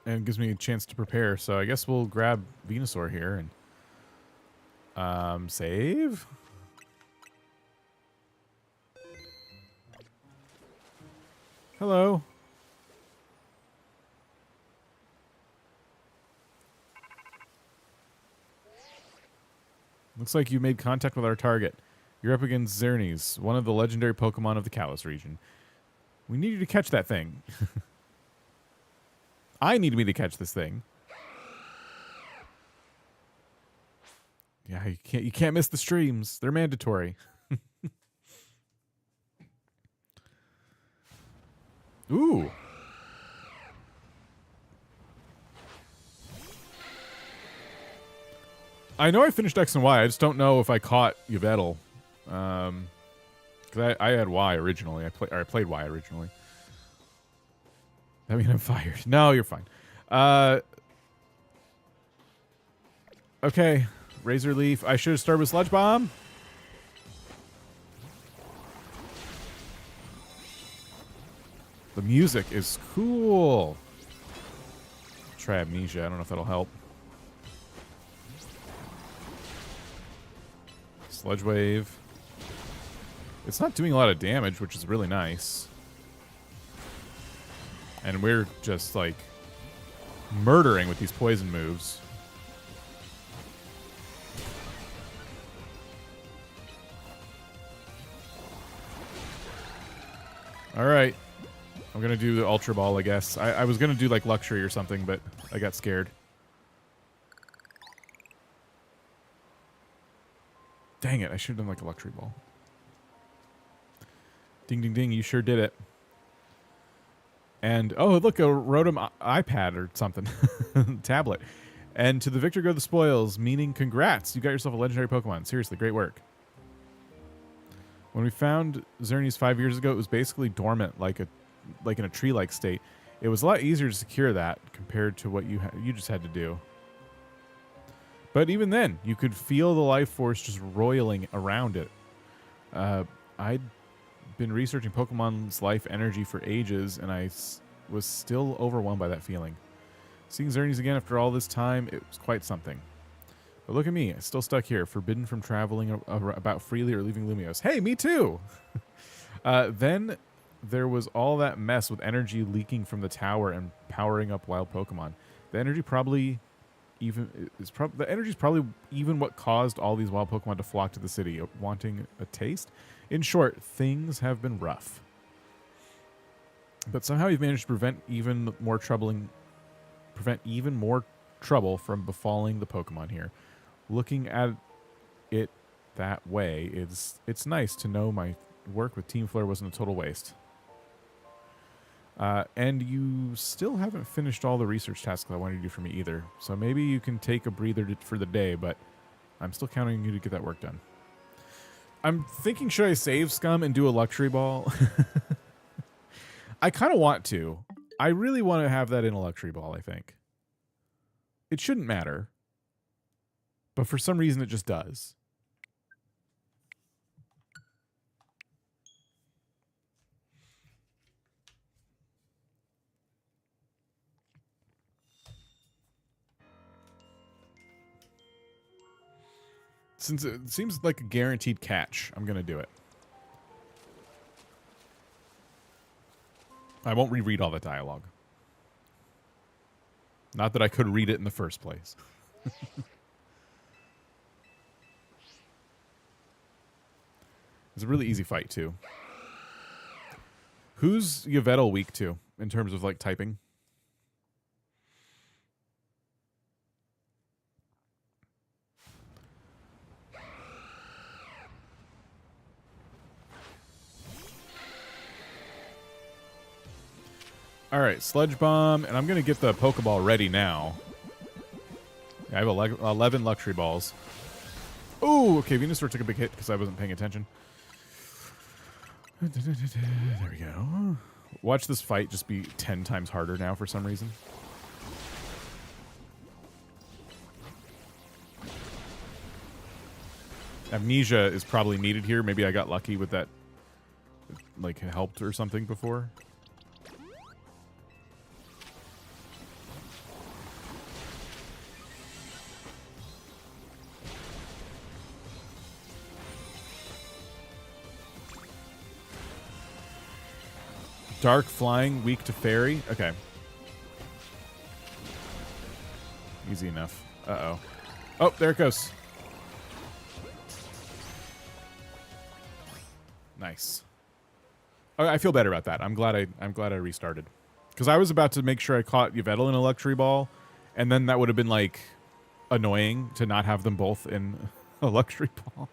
And it gives me a chance to prepare, so I guess we'll grab Venusaur here and Save. Hello. Looks like you made contact with our target. You're up against Xerneas, one of the legendary Pokemon of the Kalos region. We need you to catch that thing. I need me to catch this thing. Yeah, you can't miss the streams. They're mandatory. Ooh. I know I finished X and Y. I just don't know if I caught Yveltal. Because I had Y originally. I played Y originally. I mean, I'm fired. No, you're fine. Okay. Razor Leaf. I should have started with Sludge Bomb. The music is cool. Try Amnesia. I don't know if that'll help. Sludge Wave. It's not doing a lot of damage, which is really nice. And we're just, like, murdering with these poison moves. Alright. I'm gonna do the Ultra Ball, I guess. I was gonna do, like, Luxury or something, but I got scared. Dang it, I should have done, like, a Luxury Ball. Ding, ding, ding, you sure did it. And, oh, look, a Rotom iPad or something. Tablet. And to the victor go the spoils, meaning congrats. You got yourself a legendary Pokemon. Seriously, great work. When we found Xerneas 5 years ago, it was basically dormant, like in a tree-like state. It was a lot easier to secure that compared to what you just had to do. But even then, you could feel the life force just roiling around it. I'd been researching Pokemon's life energy for ages, and I was still overwhelmed by that feeling. Seeing Xerneas again after all this time, it was quite something. But look at me, still stuck here, forbidden from traveling about freely or leaving Lumiose. Hey, me too! Then there was all that mess with energy leaking from the tower and powering up wild Pokemon. The energy probably the energy is probably even what caused all these wild Pokemon to flock to the city, wanting a taste. In short, things have been rough. But somehow you've managed to prevent even more trouble from befalling the Pokemon here. Looking at it that way, it's nice to know my work with Team Flare wasn't a total waste. And you still haven't finished all the research tasks I wanted you to do for me either. So maybe you can take a breather for the day, but I'm still counting on you to get that work done. I'm thinking, should I save Scum and do a Luxury Ball? I kind of want to. I really want to have that in a Luxury Ball, I think. It shouldn't matter. But for some reason, it just does. Since it seems like a guaranteed catch, I'm going to do it. I won't reread all the dialogue. Not that I could read it in the first place. It's a really easy fight, too. Who's Yveltal weak to, in terms of, like, typing? Alright, Sludge Bomb, and I'm going to get the Pokeball ready now. I have 11 Luxury Balls. Oh, okay, Venusaur took a big hit because I wasn't paying attention. There we go. Watch this fight just be 10 times harder now for some reason. Amnesia is probably needed here. Maybe I got lucky with that, like, helped or something before. Dark flying, weak to fairy. Okay. Easy enough. Uh-oh. Oh, there it goes. Nice. Okay, I feel better about that. I'm glad I restarted. Because I was about to make sure I caught Yveltal in a luxury ball, and then that would have been like annoying to not have them both in a luxury ball.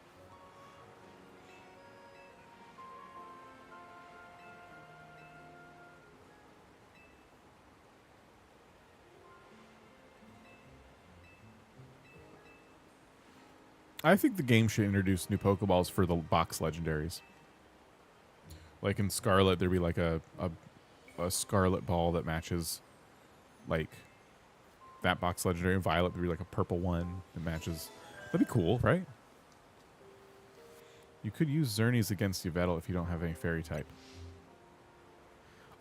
I think the game should introduce new Pokeballs for the box legendaries. Like in Scarlet, there'd be like a Scarlet ball that matches like that box legendary. In Violet, there'd be like a purple one that matches. That'd be cool, right? You could use Xerneas against Yveltal if you don't have any fairy type.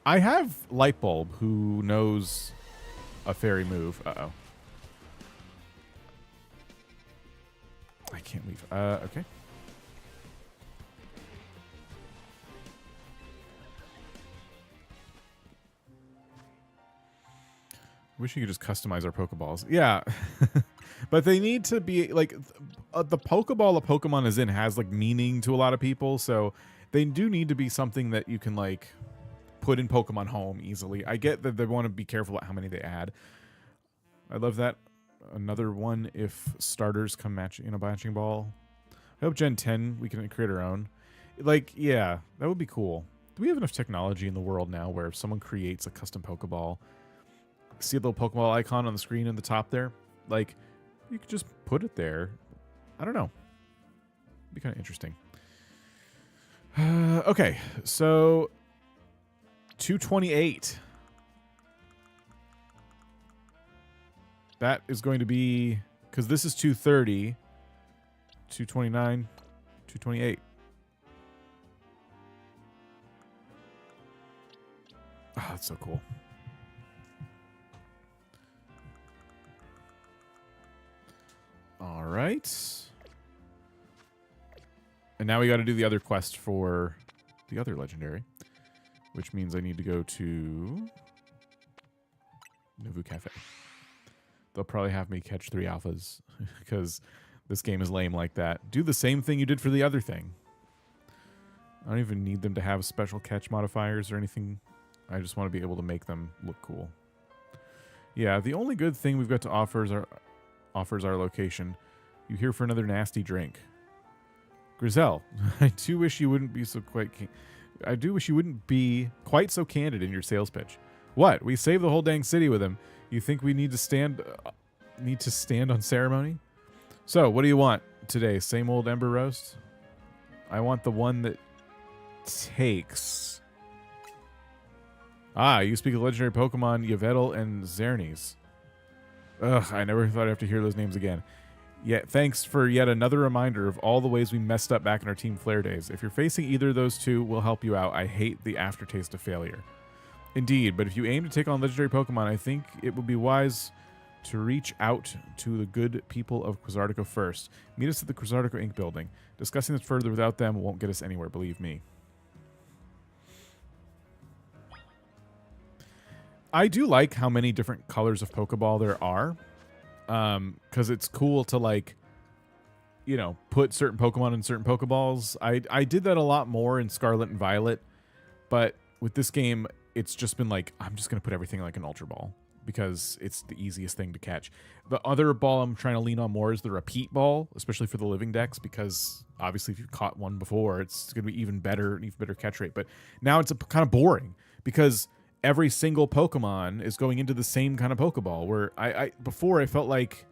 I have Lightbulb, who knows a fairy move. Uh-oh. I can't leave. Okay. Wish you could just customize our Pokeballs. Yeah. But they need to be, like, the Pokeball a Pokemon is in has, like, meaning to a lot of people, so they do need to be something that you can, like, put in Pokemon Home easily. I get that they want to be careful about how many they add. I love that. Another one if starters come matching in a matching ball. I hope Gen 10 we can create our own. Like, yeah, that would be cool. Do we have enough technology in the world now where if someone creates a custom Pokeball, see a little Pokeball icon on the screen in the top there? Like, you could just put it there. I don't know. It'd be kind of interesting. Okay, so 228. That is going to be, because this is 230, 229, 228. Oh, that's so cool. All right. And now we got to do the other quest for the other legendary, which means I need to go to Novu Cafe. They'll probably have me catch 3 alphas because this game is lame like that. Do the same thing you did for the other thing. I don't even need them to have special catch modifiers or anything. I just want to be able to make them look cool. Yeah, the only good thing we've got to offer is our location. You here for another nasty drink? Grizel, I do wish you wouldn't be so I do wish you wouldn't be quite so candid in your sales pitch. What? We saved the whole dang city with him. You think we need to stand on ceremony? So, what do you want today? Same old Ember Roast? I want the one that takes. Ah, you speak of legendary Pokemon Yveltal and Xerneas. Ugh, I never thought I'd have to hear those names again. Yeah, thanks for yet another reminder of all the ways we messed up back in our Team Flare days. If you're facing either of those two, we'll help you out. I hate the aftertaste of failure. Indeed, but if you aim to take on legendary Pokemon, I think it would be wise to reach out to the good people of Quizartico first. Meet us at the Quizartico Inc. building. Discussing this further without them won't get us anywhere, believe me. I do like how many different colors of Pokeball there are. Because it's cool to, like, you know, put certain Pokemon in certain Pokeballs. I did that a lot more in Scarlet and Violet, but with this game, it's just been like, I'm just going to put everything in like an Ultra Ball because it's the easiest thing to catch. The other ball I'm trying to lean on more is the Repeat Ball, especially for the living decks, because obviously if you've caught one before, it's going to be even better catch rate. But now it's kind of boring because every single Pokemon is going into the same kind of Pokeball where before I felt like,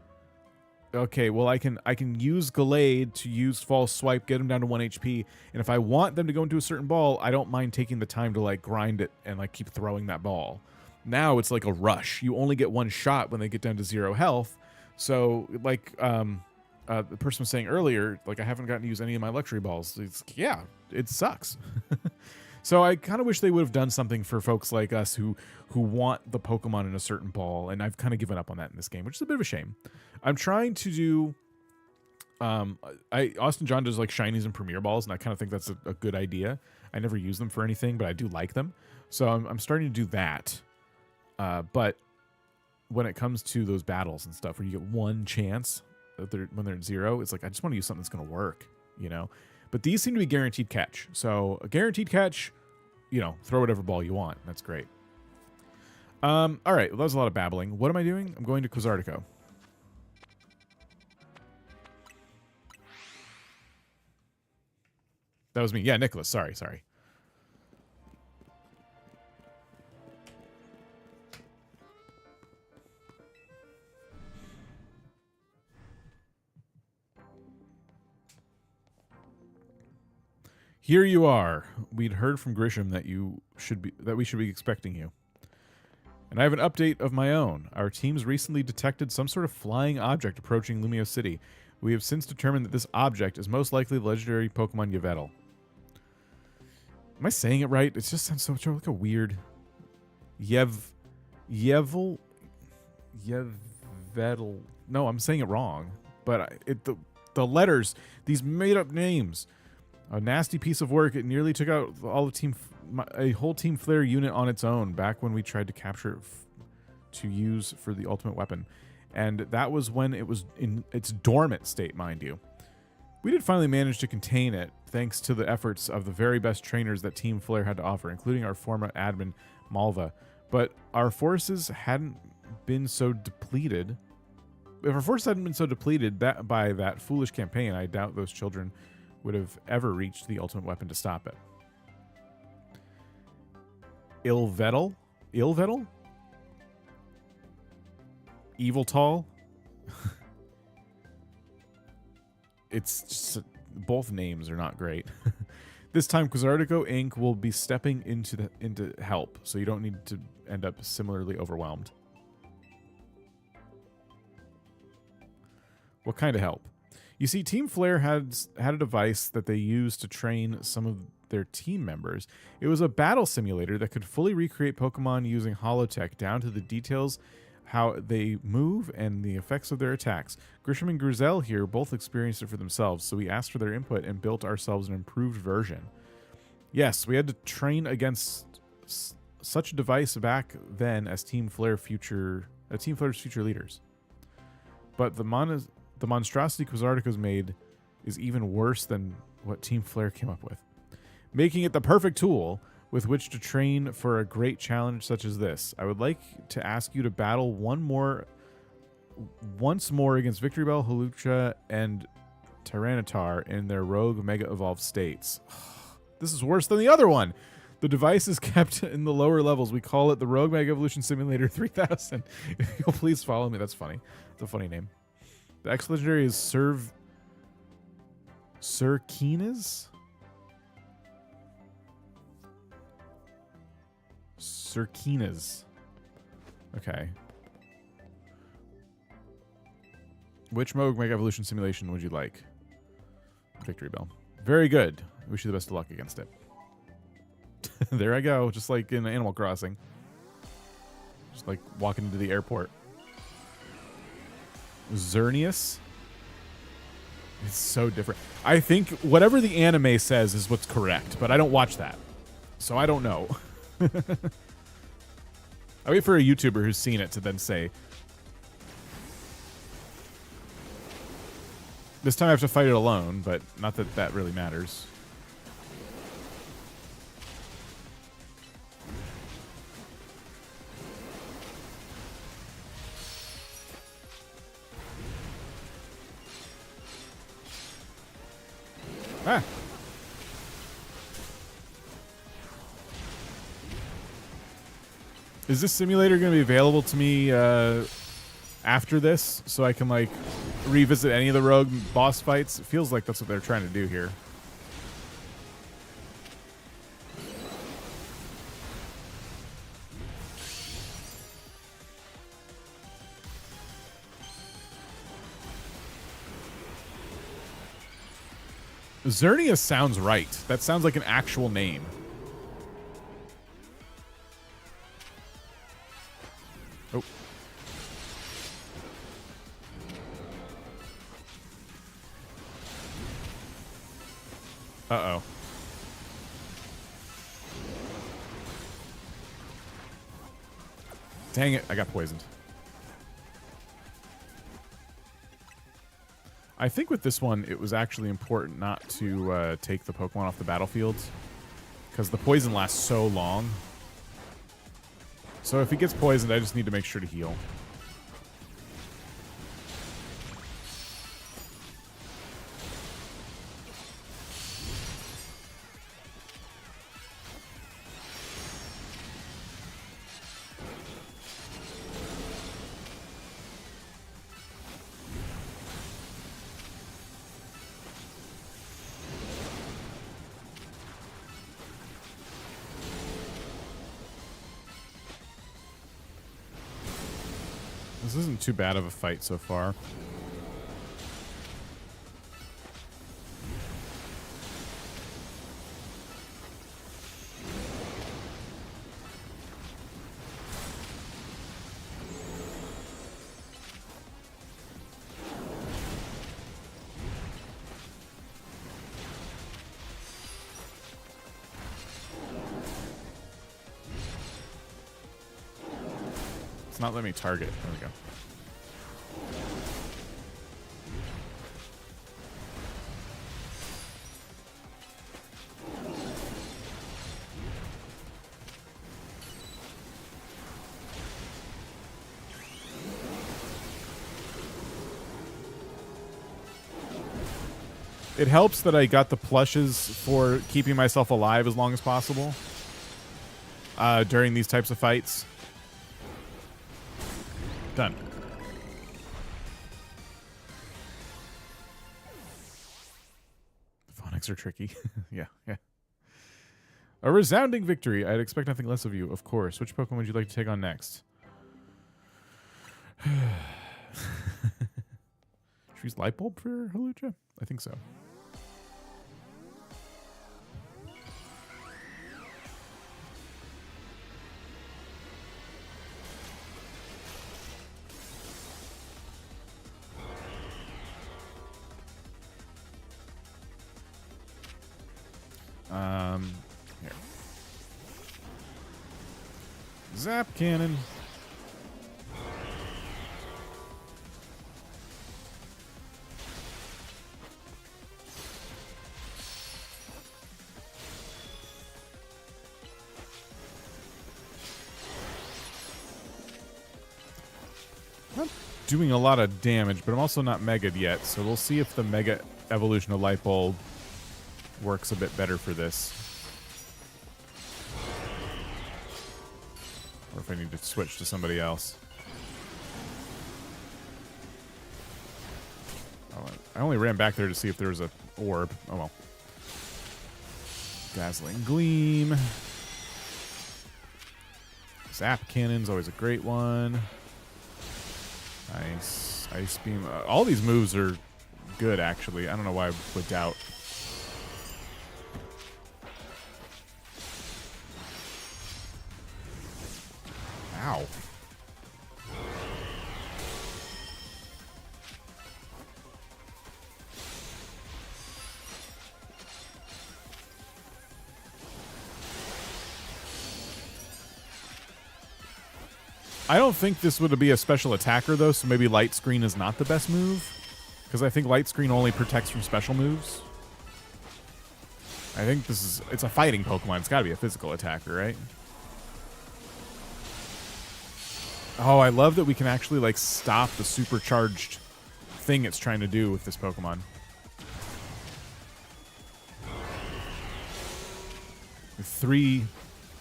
okay, well, I can use Gallade to use False Swipe, get them down to 1 HP, and if I want them to go into a certain ball, I don't mind taking the time to, like, grind it and, like, keep throwing that ball. Now it's like a rush. You only get one shot when they get down to 0 health, so, like, the person was saying earlier, like, I haven't gotten to use any of my luxury balls. Yeah, it sucks. So I kind of wish they would have done something for folks like us who want the Pokemon in a certain ball, and I've kind of given up on that in this game, which is a bit of a shame. I'm trying to do Austin John does like shinies and premier balls, and I kind of think that's a good idea. I never use them for anything, but I do like them. So I'm starting to do that. But when it comes to those battles and stuff where you get one chance when they're at 0, it's like I just want to use something that's going to work, you know. But these seem to be guaranteed catch. So a guaranteed catch, you know, throw whatever ball you want. That's great. All right, well, that was a lot of babbling. What am I doing? I'm going to Quizartico. That was me. Yeah, Nicholas. Sorry. Here you are. We'd heard from Grisham that we should be expecting you. And I have an update of my own. Our teams recently detected some sort of flying object approaching Lumio City. We have since determined that this object is most likely the legendary Pokemon Yveltal. Am I saying it right? It just sounds so much like a weird Yveltal. No, I'm saying it wrong. But the letters, these made up names. A nasty piece of work. It nearly took out a whole Team Flare unit on its own back when we tried to capture it to use for the ultimate weapon. And that was when it was in its dormant state, mind you. We did finally manage to contain it, thanks to the efforts of the very best trainers that Team Flare had to offer, including our former admin, Malva. But our forces hadn't been so depleted. If our forces hadn't been so depleted by that foolish campaign, I doubt those children would have ever reached the ultimate weapon to stop it. Yveltal? Eviltal? It's just, both names are not great. This time, Quizartico Inc. will be stepping into help, so you don't need to end up similarly overwhelmed. What kind of help? You see, Team Flare had a device that they used to train some of their team members. It was a battle simulator that could fully recreate Pokemon using holotech down to the details, how they move, and the effects of their attacks. Grisham and Grizel here both experienced it for themselves, so we asked for their input and built ourselves an improved version. Yes, we had to train against such a device back then as Team Flare's future leaders. But the monstrosity Quizartico's made is even worse than what Team Flare came up with, making it the perfect tool with which to train for a great challenge such as this. I would like to ask you to battle once more against Victreebel, Hawlucha, and Tyranitar in their rogue Mega Evolved states. This is worse than the other one. The device is kept in the lower levels. We call it the Rogue Mega Evolution Simulator 3000. If you'll please follow me. That's funny. It's a funny name. The X legendary is Serkinas? Serkinas. Okay. Which Rogue Mega Evolution simulation would you like? Victreebel. Very good. I wish you the best of luck against it. There I go, just like in Animal Crossing. Just like walking into the airport. Xerneas? It's so different. I think whatever the anime says is what's correct, but I don't watch that. So I don't know. I wait for a YouTuber who's seen it to then say. This time I have to fight it alone, but not that that really matters. Ah. Is this simulator going to be available to me after this, so I can like revisit any of the rogue boss fights? It feels like that's what they're trying to do here. Xerneas sounds right. That sounds like an actual name. Oh. Uh-oh. Dang it, I got poisoned. I think with this one, it was actually important not to take the Pokemon off the battlefield, because the poison lasts so long. So if he gets poisoned, I just need to make sure to heal. This isn't too bad of a fight so far. It's not letting me target. There we go. It helps that I got the plushes for keeping myself alive as long as possible during these types of fights. Done. Phonics are tricky. Yeah. A resounding victory. I'd expect nothing less of you, of course. Which Pokemon would you like to take on next? Should we use Light Bulb for Hawlucha? I think so. Here. Zap Cannon. Not doing a lot of damage, but I'm also not Mega'd yet, so we'll see if the Mega evolution of Light Bulb works a bit better for this. Or if I need to switch to somebody else. Oh, I only ran back there to see if there was a orb. Oh well. Dazzling Gleam. Zap Cannon's always a great one. Nice. Ice Beam. All these moves are good, actually. I don't know why I would doubt. Ow. I don't think this would be a special attacker, though, so maybe Light Screen is not the best move. Because I think Light Screen only protects from special moves. I think this is... It's a fighting Pokemon. It's got to be a physical attacker, right? Oh, I love that we can actually, like, stop the supercharged thing it's trying to do with this Pokemon. With 3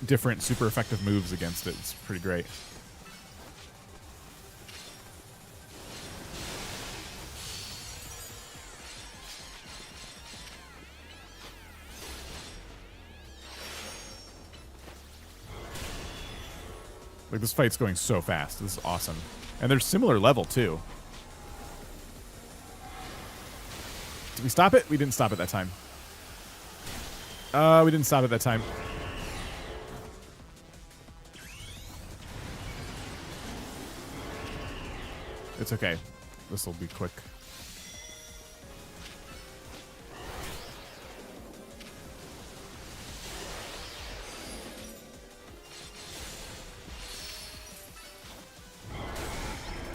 different super effective moves against it. It's pretty great. Like, this fight's going so fast. This is awesome. And they're similar level, too. Did we stop it? We didn't stop it that time. We didn't stop it that time. It's okay. This will be quick.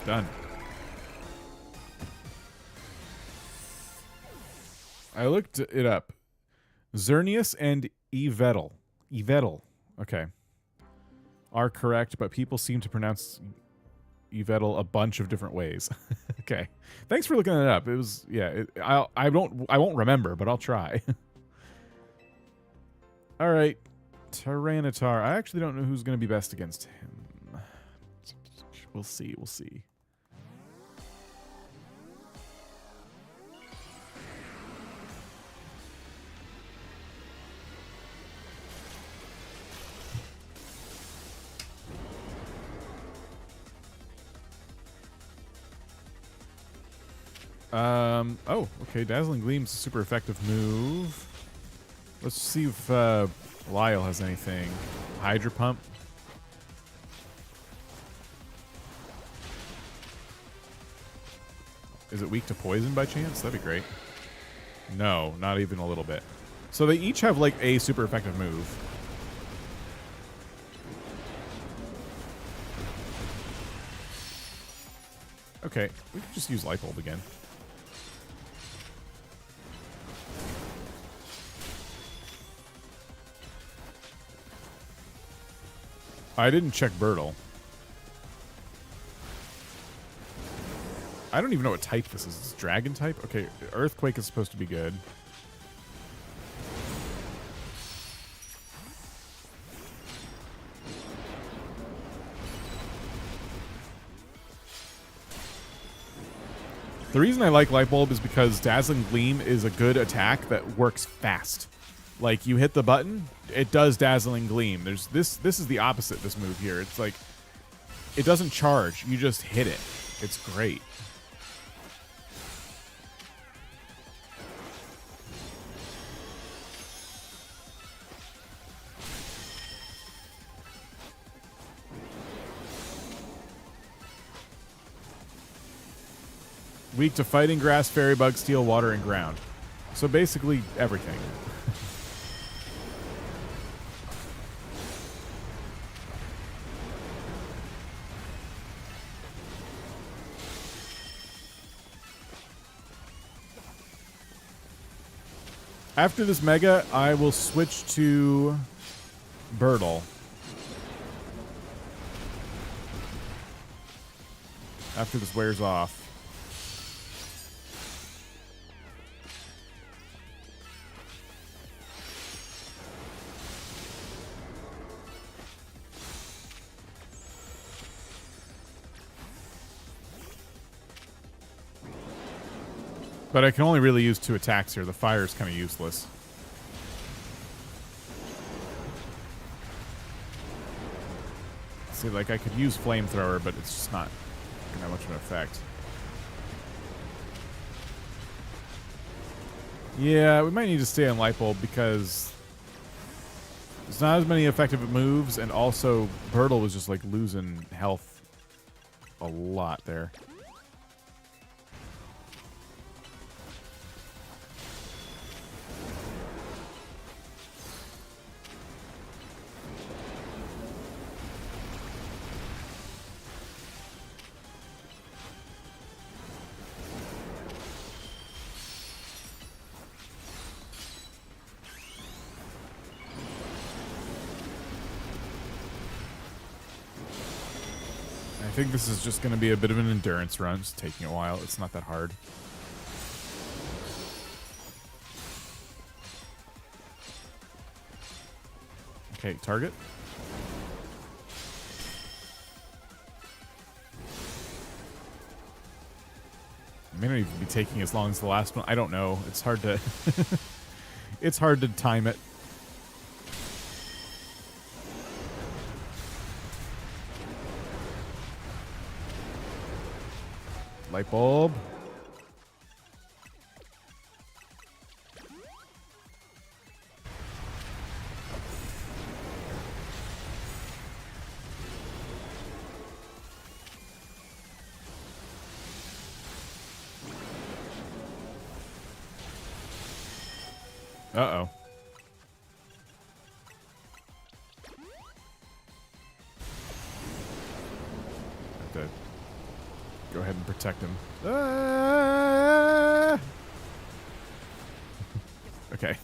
Done. I looked it up. Xerneas and Yvettal. Okay. Are correct, but people seem to pronounce Yvettal a bunch of different ways. Okay. Thanks for looking it up. It was, yeah, I won't remember, but I'll try. All right. Tyranitar. I actually don't know who's going to be best against him. We'll see. We'll see. Oh, okay. Dazzling Gleam's a super effective move. Let's see if Lyle has anything. Hydro Pump. Is it weak to poison by chance? That'd be great. No, not even a little bit. So they each have like a super effective move. Okay, we can just use Light Bulb again. I didn't check Birtle. I don't even know what type this is. It's Dragon type? Okay, Earthquake is supposed to be good. The reason I like Light Bulb is because Dazzling Gleam is a good attack that works fast. Like, you hit the button, it does Dazzling Gleam. There's this is the opposite, this move here. It's like, it doesn't charge, you just hit it. It's great. Weak to Fighting Grass, Fairy Bug, Steel, Water, and Ground. So basically, everything. After this Mega, I will switch to Birtle. After this wears off. But I can only really use 2 attacks here. The fire is kind of useless. See, like, I could use Flamethrower, but it's just not going to have much of an effect. Yeah, we might need to stay on Light Bulb because there's not as many effective moves, and also Birtle was just, like, losing health a lot there. I think this is just going to be a bit of an endurance run. It's taking a while. It's not that hard. Okay, target. It may not even be taking as long as the last one. I don't know. It's hard to... it's hard to time it. Light Bulb. Uh-oh. Dead. ahead and protect him. Ah! Okay.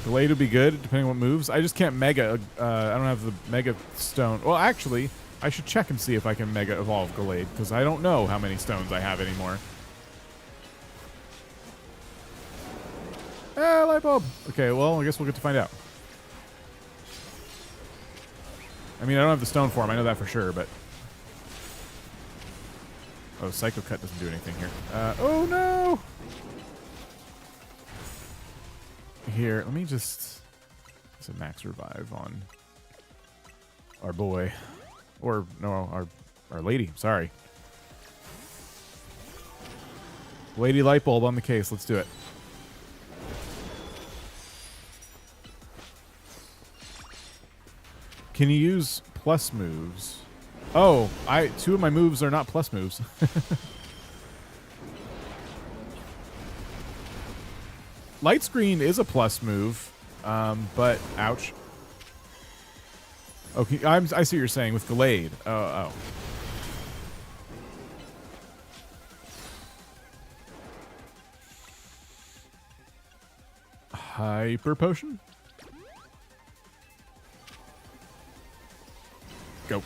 Glade would be good, depending on what moves. I just can't mega. I don't have the mega stone. Well, actually, I should check and see if I can mega evolve Glade, because I don't know how many stones I have anymore. Light bulb. Okay, well, I guess we'll get to find out. I mean, I don't have the stone form. I know that for sure, but... Oh, Psycho Cut doesn't do anything here. Oh, no! Here, let me just... It's a max revive on our boy. Or, no, our lady. Sorry. Lady Light Bulb on the case. Let's do it. Can you use plus moves? Oh, two of my moves are not plus moves. Light Screen is a plus move, but ouch. Okay, I see what you're saying with Glade. Oh. Hyper Potion? Go.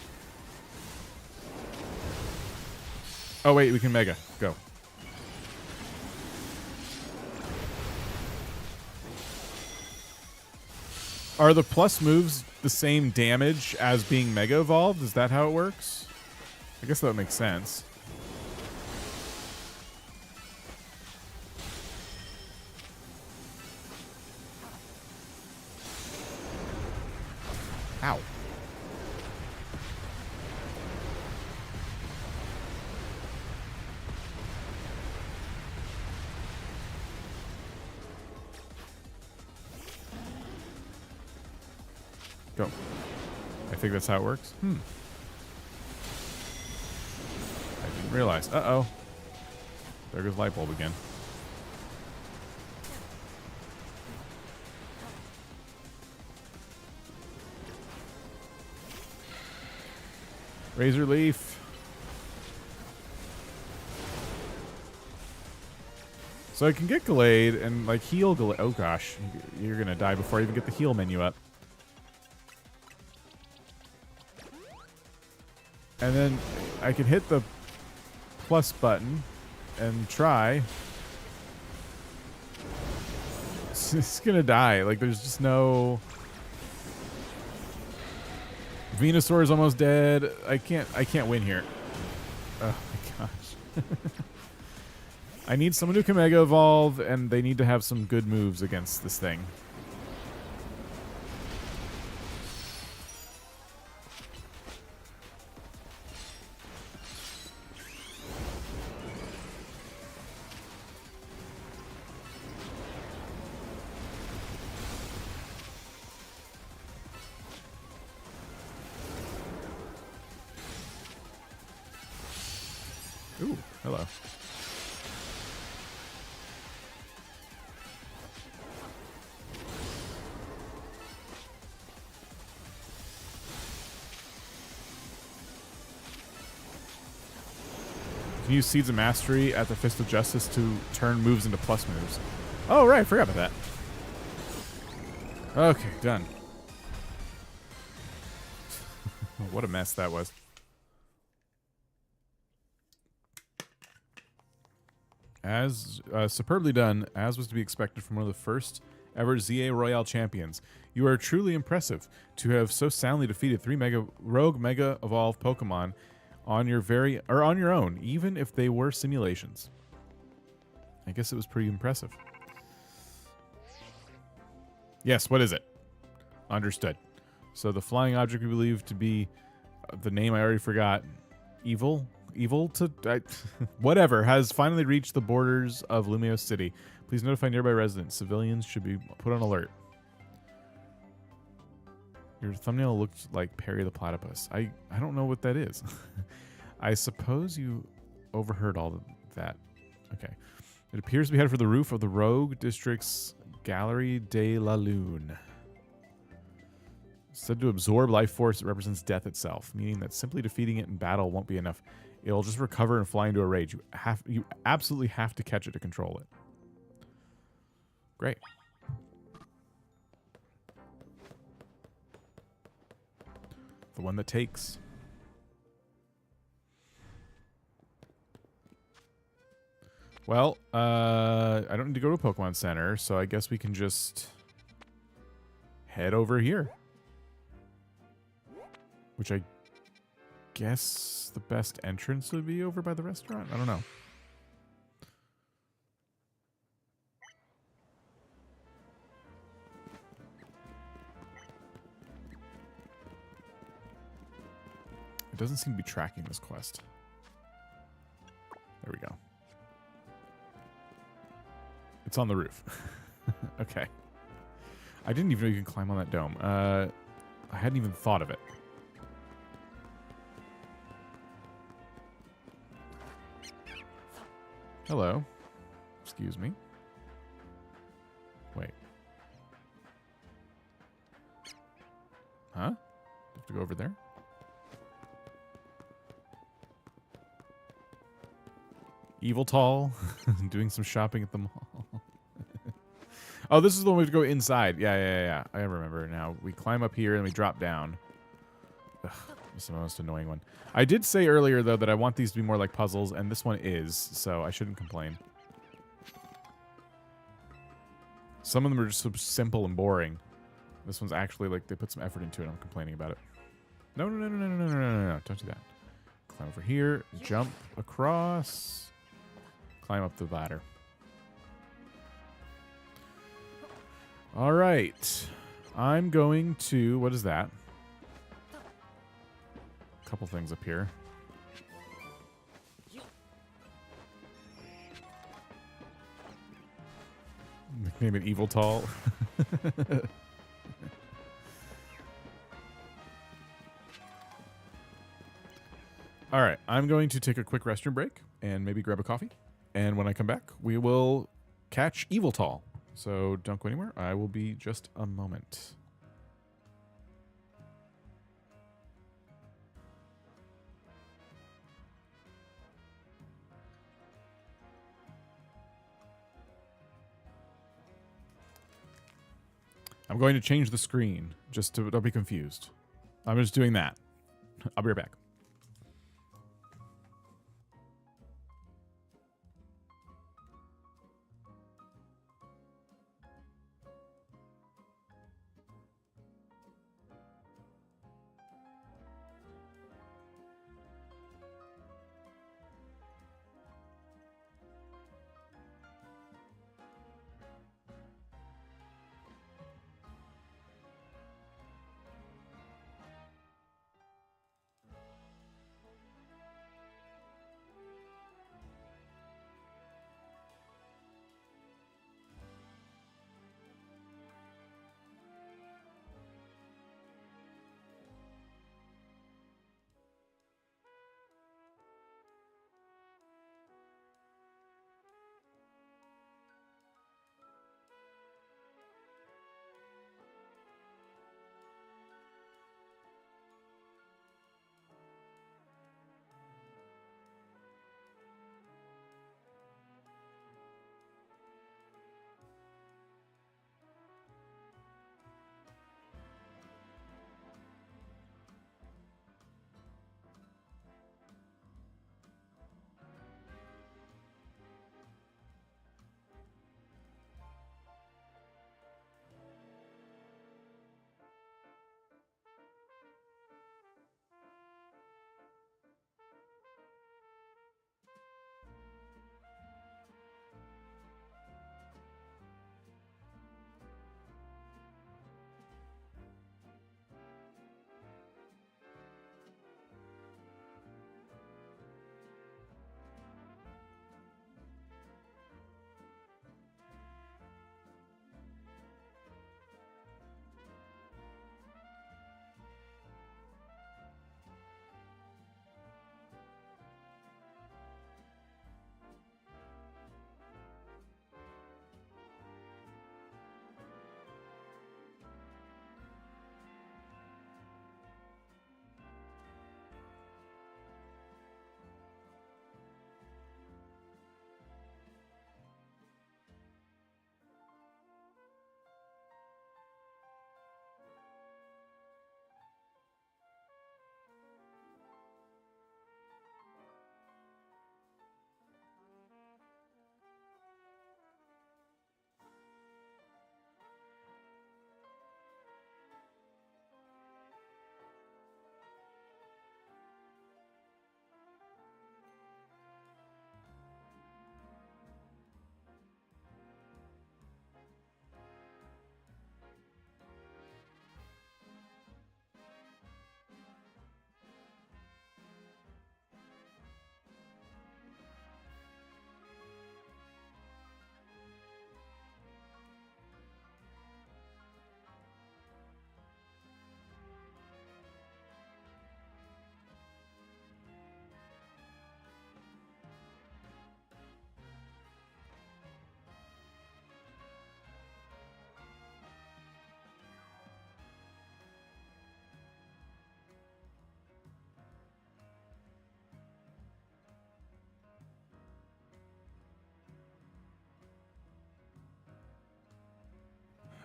Oh, wait, we can Mega. Go. Are the plus moves the same damage as being Mega Evolved? Is that how it works? I guess that would make sense. Ow. Go. I think that's how it works. I didn't realize. Uh-oh. There goes Light Bulb again. Razor Leaf. So I can get Glade and like heal Glade. Oh gosh, you're gonna die before I even get the heal menu up. And then I can hit the plus button and try. It's gonna die. Like there's just no. Venusaur is almost dead. I can't win here. Oh my gosh. I need someone who can Mega Evolve, and they need to have some good moves against this thing. Ooh, hello. Can use Seeds of Mastery at the Fist of Justice to turn moves into plus moves. Oh, right, forgot about that. Okay, done. What a mess that was. As superbly done, as was to be expected from one of the first ever ZA Royale champions. You are truly impressive to have so soundly defeated 3 rogue Mega Evolved Pokemon on your own, even if they were simulations. I guess it was pretty impressive. Yes, what is it? Understood. So the flying object we believe to be the name I already forgot. Evil to whatever has finally reached the borders of Lumiose City. Please notify nearby residents. Civilians should be put on alert. Your thumbnail looked like Perry the Platypus. I don't know what that is. I suppose you overheard all of that. Okay. It appears to be headed for the roof of the Rogue District's Galerie de la Lune. Said to absorb life force, it represents death itself, meaning that simply defeating it in battle won't be enough. It'll just recover and fly into a rage. You absolutely have to catch it to control it. Great. The one that takes. Well, I don't need to go to a Pokemon Center, so I guess we can just head over here. Which I guess the best entrance would be over by the restaurant? I don't know. It doesn't seem to be tracking this quest. There we go. It's on the roof. Okay. I didn't even know you can climb on that dome. I hadn't even thought of it. Hello. Excuse me. Wait. Huh? Do I have to go over there? Evil Tall. Doing some shopping at the mall. Oh, this is the one we have to go inside. Yeah. I remember now. We climb up here and we drop down. Ugh, this is the most annoying one. I did say earlier, though, that I want these to be more like puzzles, and this one is, so I shouldn't complain. Some of them are just so simple and boring. This one's actually, like, they put some effort into it. I'm complaining about it. No. Don't do that. Climb over here. Jump across. Climb up the ladder. All right. I'm going to... What is that? A couple things up here. Nickname it Evil Tall. All right. I'm going to take a quick restroom break and maybe grab a coffee. And when I come back, we will catch Evil Tall. So don't go anywhere. I will be just a moment. I'm going to change the screen just to don't be confused. I'm just doing that. I'll be right back.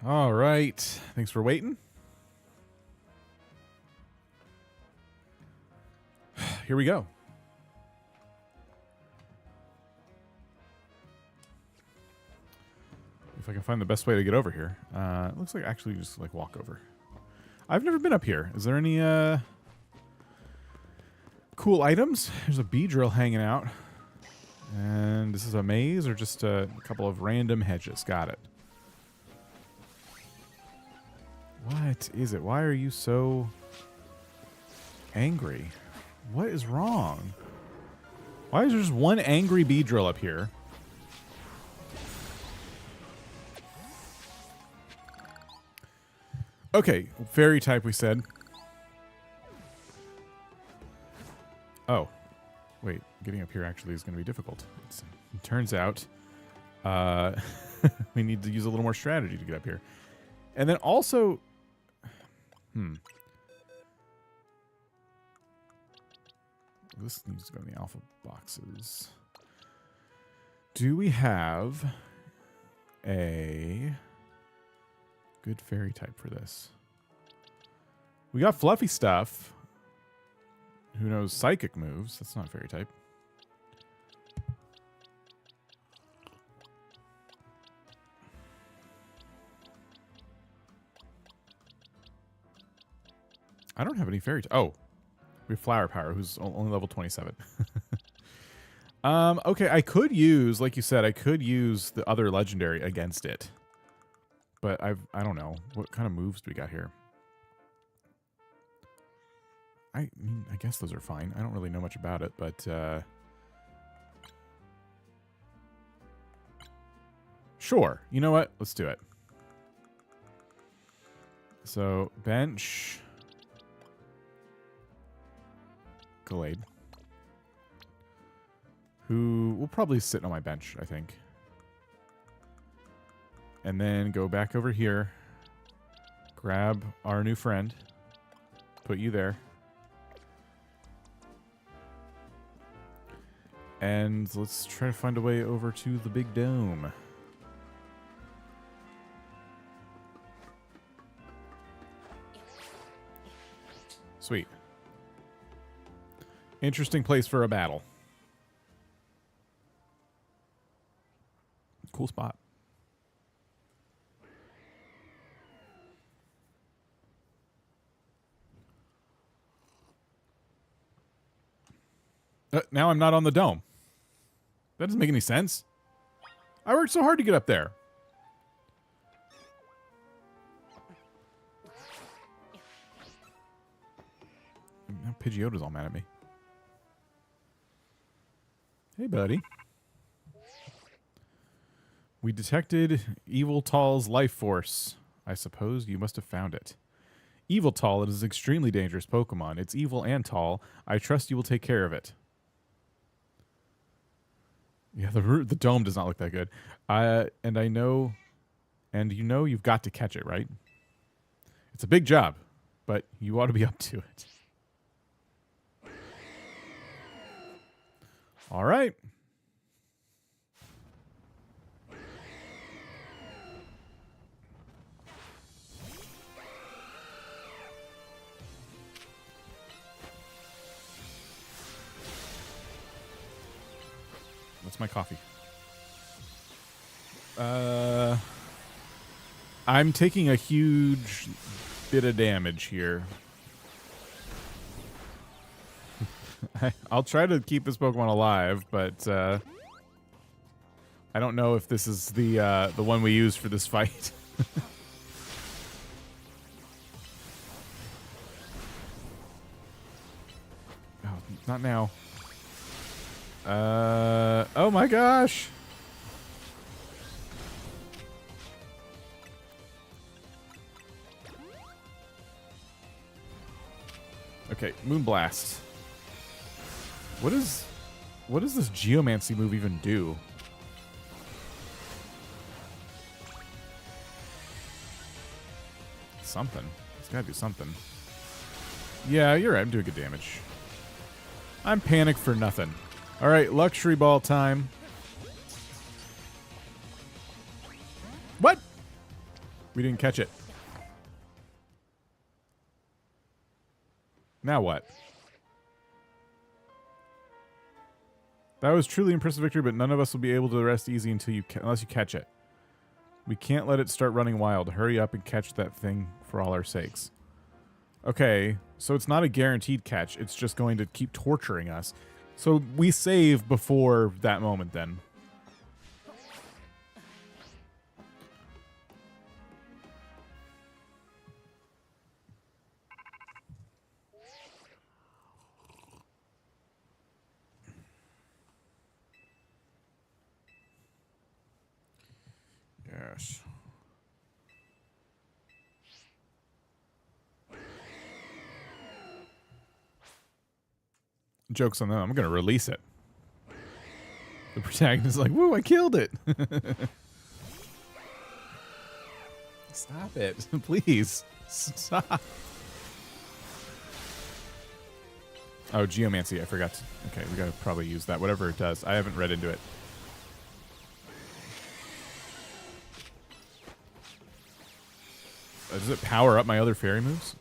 All right. Thanks for waiting. Here we go. If I can find the best way to get over here. It looks like actually just like walk over. I've never been up here. Is there any cool items? There's a bee drill hanging out. And this is a maze or just a couple of random hedges? Got it. What is it? Why are you so angry? What is wrong? Why is there just one angry bee drill up here? Okay, fairy type we said. Oh. Wait, getting up here actually is going to be difficult. It turns out we need to use a little more strategy to get up here. And then also... This needs to go in the alpha boxes. Do we have a good fairy type for this? We got fluffy stuff. Who knows psychic moves? That's not fairy type. I don't have any fairy type. Oh. We have Flower Power, who's only level 27. Okay, I could use, like you said, I could use the other legendary against it. But I don't know. What kind of moves do we got here? I mean, I guess those are fine. I don't really know much about it, but... Sure. You know what? Let's do it. So, bench... Gallade, who will probably sit on my bench, I think. And then go back over here, grab our new friend, put you there. And let's try to find a way over to the big dome. Sweet. Interesting place for a battle. Cool spot. Now I'm not on the dome. That doesn't make any sense. I worked so hard to get up there. Now Pidgeotto's all mad at me. Hey, buddy. We detected Evil Tall's life force. I suppose you must have found it. Evil Tall, it is an extremely dangerous Pokemon. It's evil and tall. I trust you will take care of it. Yeah, the dome does not look that good. And I know... And you know you've got to catch it, right? It's a big job, but you ought to be up to it. All right. That's my coffee. I'm taking a huge bit of damage here. I'll try to keep this Pokemon alive, but I don't know if this is the one we use for this fight. Oh, not now. Oh my gosh. Okay, Moonblast. What does this Geomancy move even do? Something. It's gotta do something. Yeah, you're right. I'm doing good damage. I'm panicked for nothing. Alright, Luxury Ball time. What? We didn't catch it. Now what? That was truly impressive victory, but none of us will be able to rest easy until unless you catch it. We can't let it start running wild. Hurry up and catch that thing for all our sakes. Okay, so it's not a guaranteed catch. It's just going to keep torturing us. So we save before that moment then. Yes. Joke's on them. I'm going to release it. The protagonist is like, woo, I killed it. Stop it. Please. Stop. Oh, geomancy. I forgot. Okay, we got to probably use that. Whatever it does. I haven't read into it. Does it power up my other fairy moves?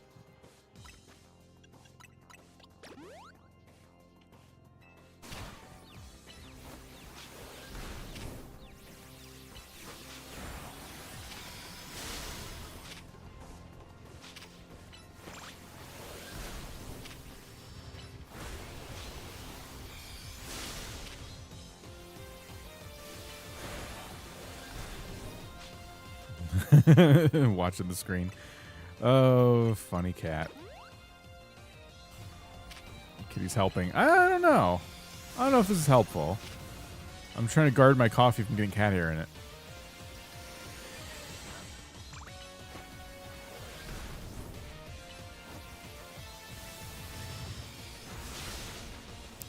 Watching the screen. Oh, funny cat. Kitty's helping. I don't know. I don't know if this is helpful. I'm trying to guard my coffee from getting cat hair in it.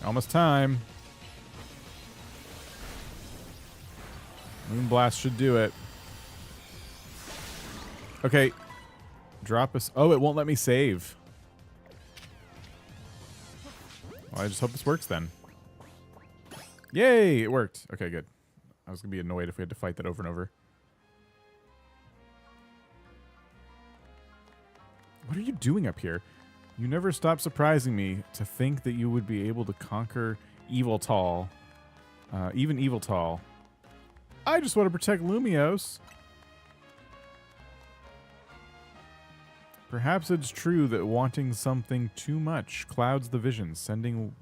Almost time. Moonblast should do it. Okay. Drop us. Oh, it won't let me save. Well, I just hope this works then. Yay, it worked. Okay, good. I was going to be annoyed if we had to fight that over and over. What are you doing up here? You never stop surprising me. To think that you would be able to conquer Evil Tall. Even Evil Tall. I just want to protect Lumios. Perhaps it's true that wanting something too much clouds the vision, sending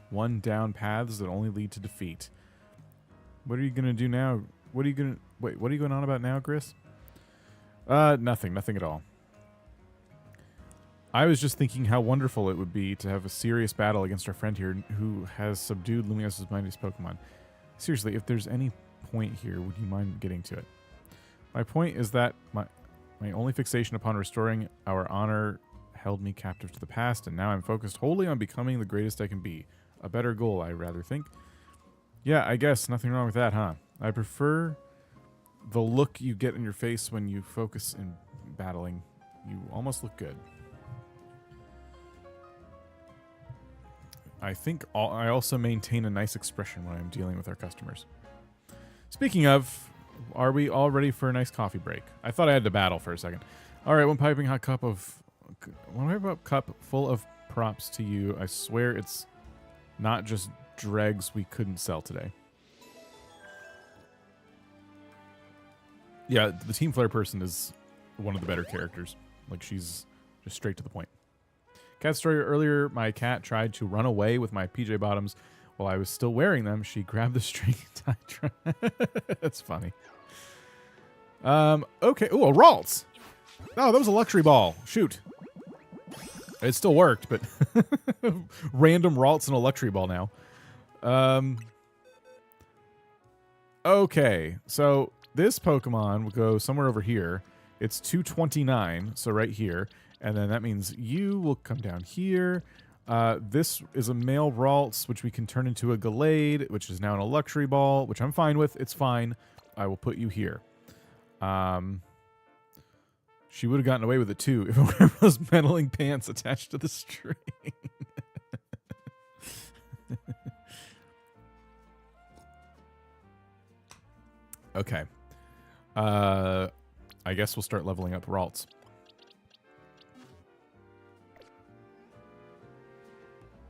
one down paths that only lead to defeat. What are you going to do now? What are you going to... Wait, what are you going on about now, Chris? Nothing. Nothing at all. I was just thinking how wonderful it would be to have a serious battle against our friend here who has subdued Lumios' mightiest Pokemon. Seriously, if there's any point here, would you mind getting to it? My point is that my only fixation upon restoring our honor held me captive to the past, and now I'm focused wholly on becoming the greatest I can be. A better goal, I rather think. Yeah, I guess. Nothing wrong with that, huh? I prefer the look you get in your face when you focus in battling. You almost look good. I think I also maintain a nice expression when I'm dealing with our customers. Speaking of... Are we all ready for a nice coffee break? I thought I had to battle for a second. All right, one piping hot cup full of props to you. I swear it's not just dregs we couldn't sell today. Yeah, the Team Flare person is one of the better characters. Like, she's just straight to the point. Cat story earlier, my cat tried to run away with my PJ bottoms. While I was still wearing them, she grabbed the string and tied. That's funny. Okay. Ooh, a Ralts. Oh, that was a luxury ball. Shoot. It still worked, but random Ralts and a luxury ball now. Okay. So this Pokemon will go somewhere over here. It's 229, so right here. And then that means you will come down here. This is a male Ralts, which we can turn into a Gallade, which is now in a luxury ball, which I'm fine with. It's fine. I will put you here. She would have gotten away with it too if it were those meddling pants attached to the string. Okay. I I guess we'll start leveling up Ralts.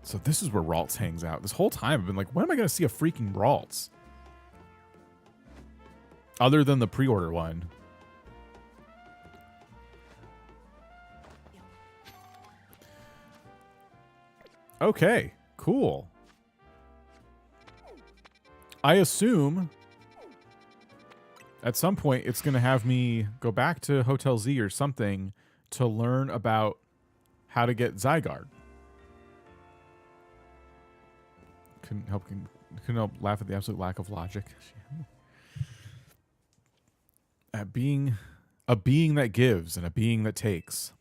So this is where Ralts hangs out. This whole time I've been like, when am I going to see a freaking Ralts? Other than the pre-order one. Okay, cool. I assume at some point it's going to have me go back to Hotel Z or something to learn about how to get Zygarde. Couldn't help laugh at the absolute lack of logic. At being a being that gives and a being that takes.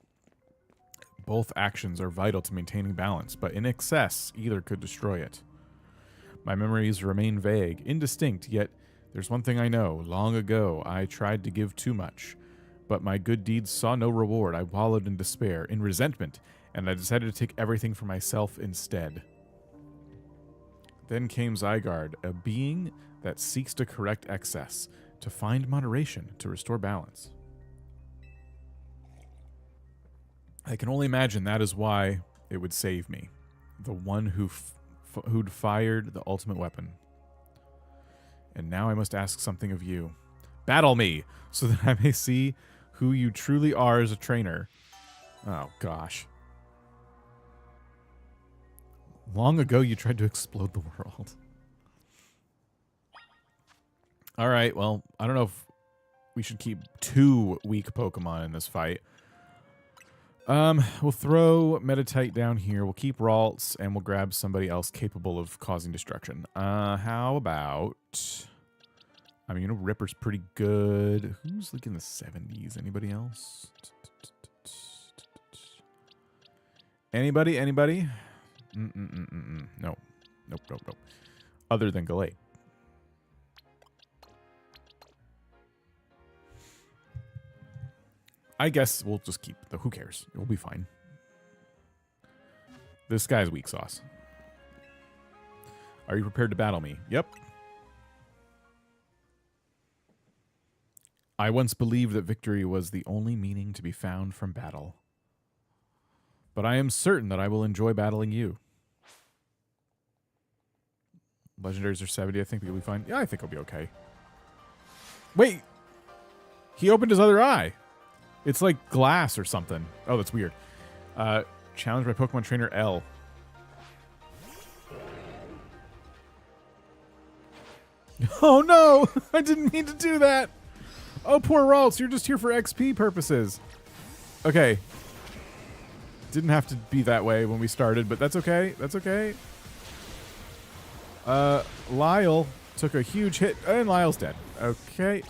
Both actions are vital to maintaining balance, but in excess, either could destroy it. My memories remain vague, indistinct, yet there's one thing I know. Long ago, I tried to give too much, but my good deeds saw no reward. I wallowed in despair, in resentment, and I decided to take everything for myself instead. Then came Zygarde, a being that seeks to correct excess, to find moderation, to restore balance. I can only imagine that is why it would save me. The one who'd fired the ultimate weapon. And now I must ask something of you. Battle me, so that I may see who you truly are as a trainer. Oh, gosh. Long ago, you tried to explode the world. All right, well, I don't know if we should keep 2 weak Pokemon in this fight. We'll throw Meditite down here. We'll keep Ralts, and we'll grab somebody else capable of causing destruction. How about... I mean, you know, Ripper's pretty good. Who's like in the 70s? Anybody else? Anybody? No. Nope. Other than Gallade. I guess we'll just keep the... Who cares? We'll be fine. This guy's weak sauce. Are you prepared to battle me? Yep. I once believed that victory was the only meaning to be found from battle. But I am certain that I will enjoy battling you. Legendaries are 70. I think we'll be fine. Yeah, I think I'll be okay. Wait! He opened his other eye! It's like glass or something. Oh, that's weird. Challenge by Pokemon Trainer L. Oh no! I didn't mean to do that! Oh, poor Ralts, you're just here for XP purposes. Okay. Didn't have to be that way when we started, but that's okay. That's okay. Lyle took a huge hit, and Lyle's dead. Okay.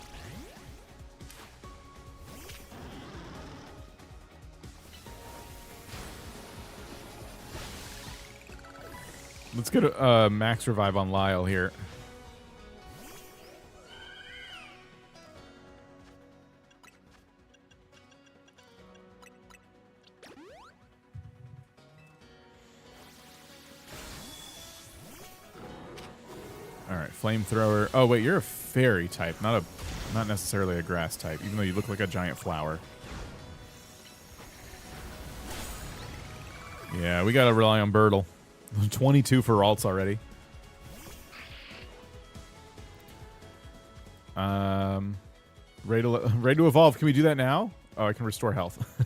Let's get a max revive on Lyle here. All right, flamethrower. Oh wait, you're a fairy type, not necessarily a grass type, even though you look like a giant flower. Yeah, we gotta rely on Birtle. 22 for Ralts already. Ready to evolve. Can we do that now? Oh, I can restore health.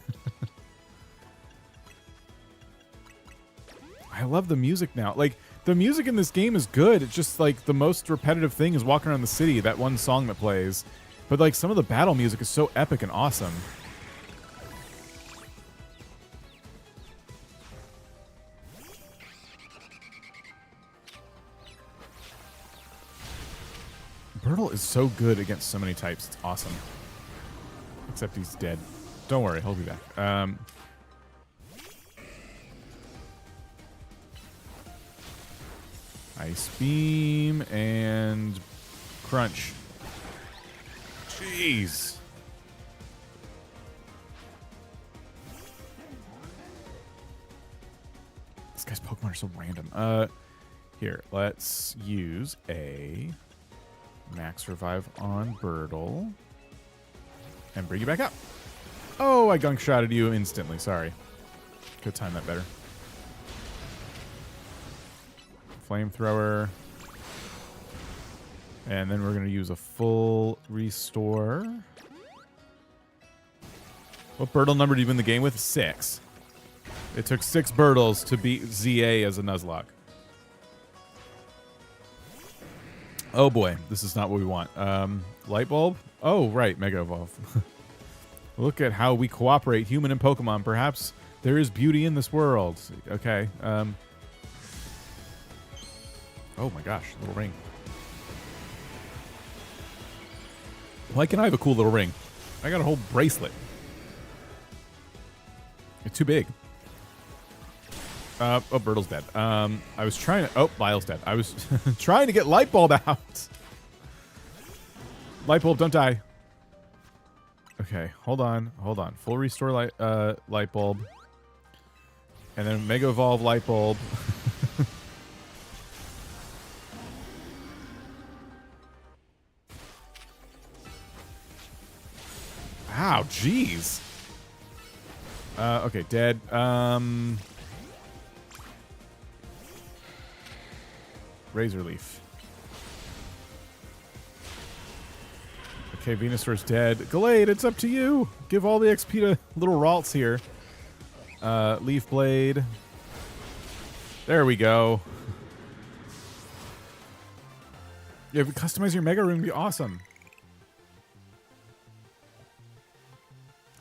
I love the music now. Like, the music in this game is good. It's just, like, the most repetitive thing is walking around the city, that one song that plays. But, like, some of the battle music is so epic and awesome. Birtle is so good against so many types. It's awesome. Except he's dead. Don't worry, he'll be back. Ice Beam and Crunch. Jeez. This guy's Pokemon are so random. Here, let's use a max revive on Birtle. and bring you back up. Oh, I gunk shotted you instantly. Sorry. Could time that better. Flamethrower. And then we're going to use a full restore. What Birtle number did you win the game with? 6. It took 6 Birtles to beat ZA as a Nuzlocke. Oh boy, this is not what we want. Light bulb? Oh, right, Mega Evolve. Look at how we cooperate, human and Pokemon. Perhaps there is beauty in this world. Okay. Oh my gosh, little ring. Why can't I have a cool little ring? I got a whole bracelet. It's too big. Oh, Birtle's dead. I was trying to... Oh, Lyle's dead. I was trying to get Light Bulb out. Light Bulb, don't die. Okay, hold on. Hold on. Full restore Light Bulb. And then Mega Evolve Light Bulb. Wow, jeez. Okay, dead. Razor Leaf. Okay, Venusaur's dead. Gallade, it's up to you. Give all the XP to little Ralts here. Leaf Blade. There we go. Yeah, customize your Mega Room would be awesome.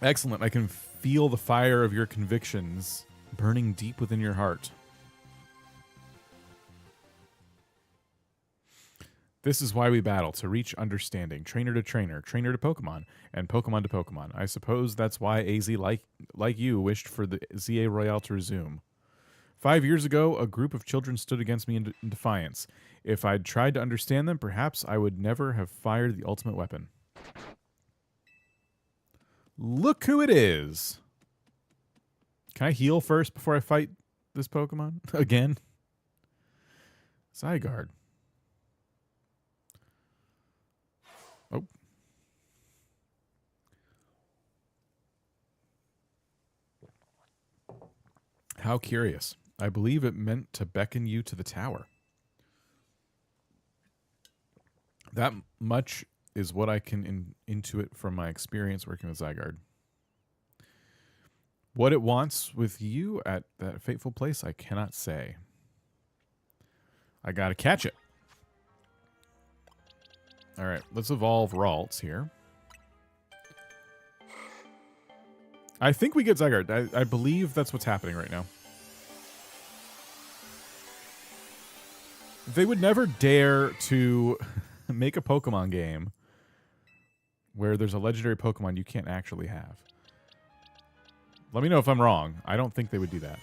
Excellent. I can feel the fire of your convictions burning deep within your heart. This is why we battle, to reach understanding. Trainer to trainer, trainer to Pokemon, and Pokemon to Pokemon. I suppose that's why AZ, like you, wished for the ZA Royale to resume. 5 years ago, a group of children stood against me in defiance. If I'd tried to understand them, perhaps I would never have fired the ultimate weapon. Look who it is. Can I heal first before I fight this Pokemon? Again? Zygarde. Oh. How curious. I believe it meant to beckon you to the tower. That much is what I can intuit from my experience working with Zygarde. What it wants with you at that fateful place, I cannot say. I gotta catch it. All right, let's evolve Ralts here. I think we get Zygarde. I believe that's what's happening right now. They would never dare to make a Pokemon game where there's a legendary Pokemon you can't actually have. Let me know if I'm wrong. I don't think they would do that.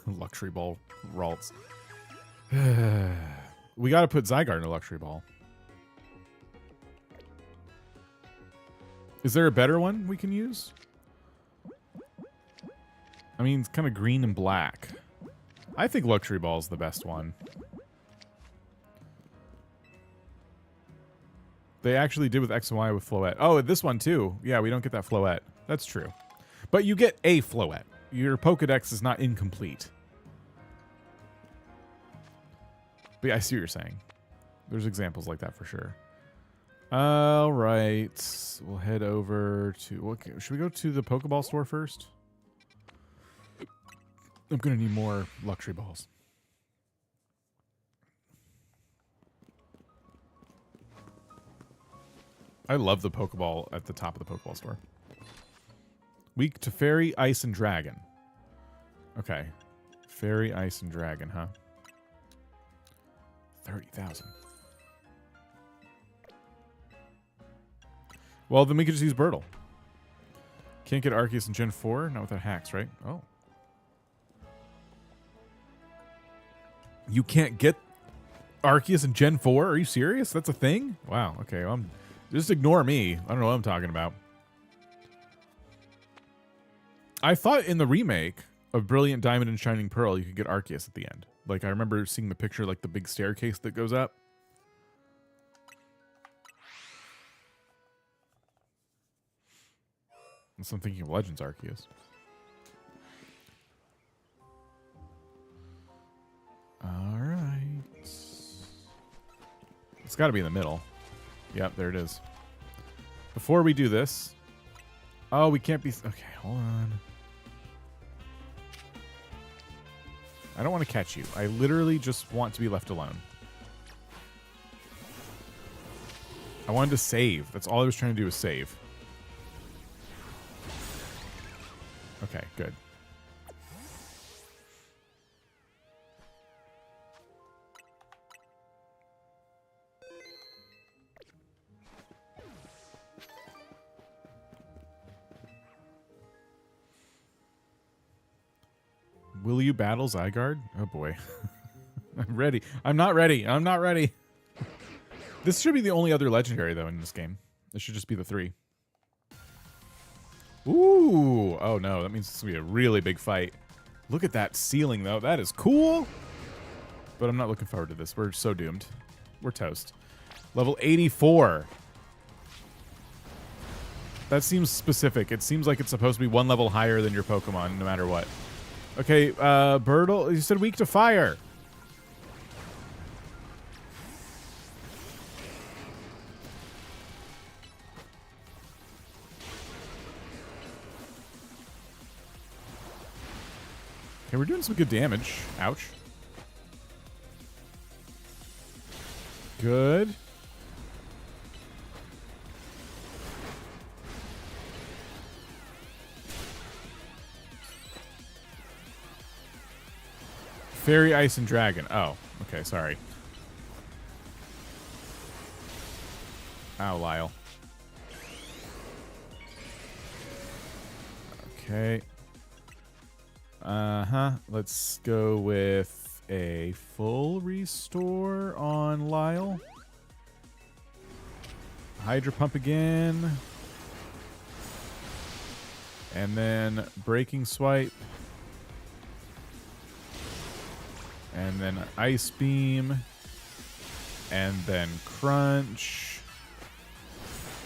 Luxury Ball Ralts. We got to put Zygarde in a Luxury Ball. Is there a better one we can use? I mean, it's kind of green and black. I think Luxury Ball is the best one. They actually did with X and Y with Floette. Oh, this one too. Yeah, we don't get that Floette. That's true. But you get a Floette. Your Pokedex is not incomplete. But yeah, I see what you're saying. There's examples like that for sure. All right. We'll head over to... Okay, should we go to the Pokeball store first? I'm going to need more Luxury Balls. I love the Pokeball at the top of the Pokeball store. Weak to Fairy, Ice, and Dragon. Okay. Fairy, Ice, and Dragon, huh? 30,000. Well, then we could just use Birtle. Can't get Arceus in Gen 4? Not without hacks, right? Oh. You can't get Arceus in Gen 4? Are you serious? That's a thing? Wow. Okay. Well, just ignore me. I don't know what I'm talking about. I thought in the remake, of Brilliant Diamond and Shining Pearl, you could get Arceus at the end. Like, I remember seeing the picture, like the big staircase that goes up. So I'm thinking of Legends Arceus. Alright. It's got to be in the middle. Yep, there it is. Before we do this... Oh, we can't be... Okay, hold on. I don't want to catch you. I literally just want to be left alone. I wanted to save. That's all I was trying to do was save. Okay, good. Will you battle Zygarde? Oh boy. I'm ready. I'm not ready. I'm not ready. This should be the only other legendary though in this game. This should just be the 3. Ooh. Oh no, that means it's gonna be a really big fight. Look at that ceiling though. That is cool. But I'm not looking forward to this. We're so doomed. We're toast. Level 84. That seems specific. It seems like it's supposed to be 1 level higher than your Pokemon no matter what. Okay, Birdle, you said weak to fire. Okay, we're doing some good damage. Ouch. Good. Fairy, Ice, and Dragon. Oh, okay, sorry. Ow, Lyle. Okay. Let's go with a full restore on Lyle. Hydro Pump again. And then Breaking Swipe. And then Ice Beam. And then Crunch.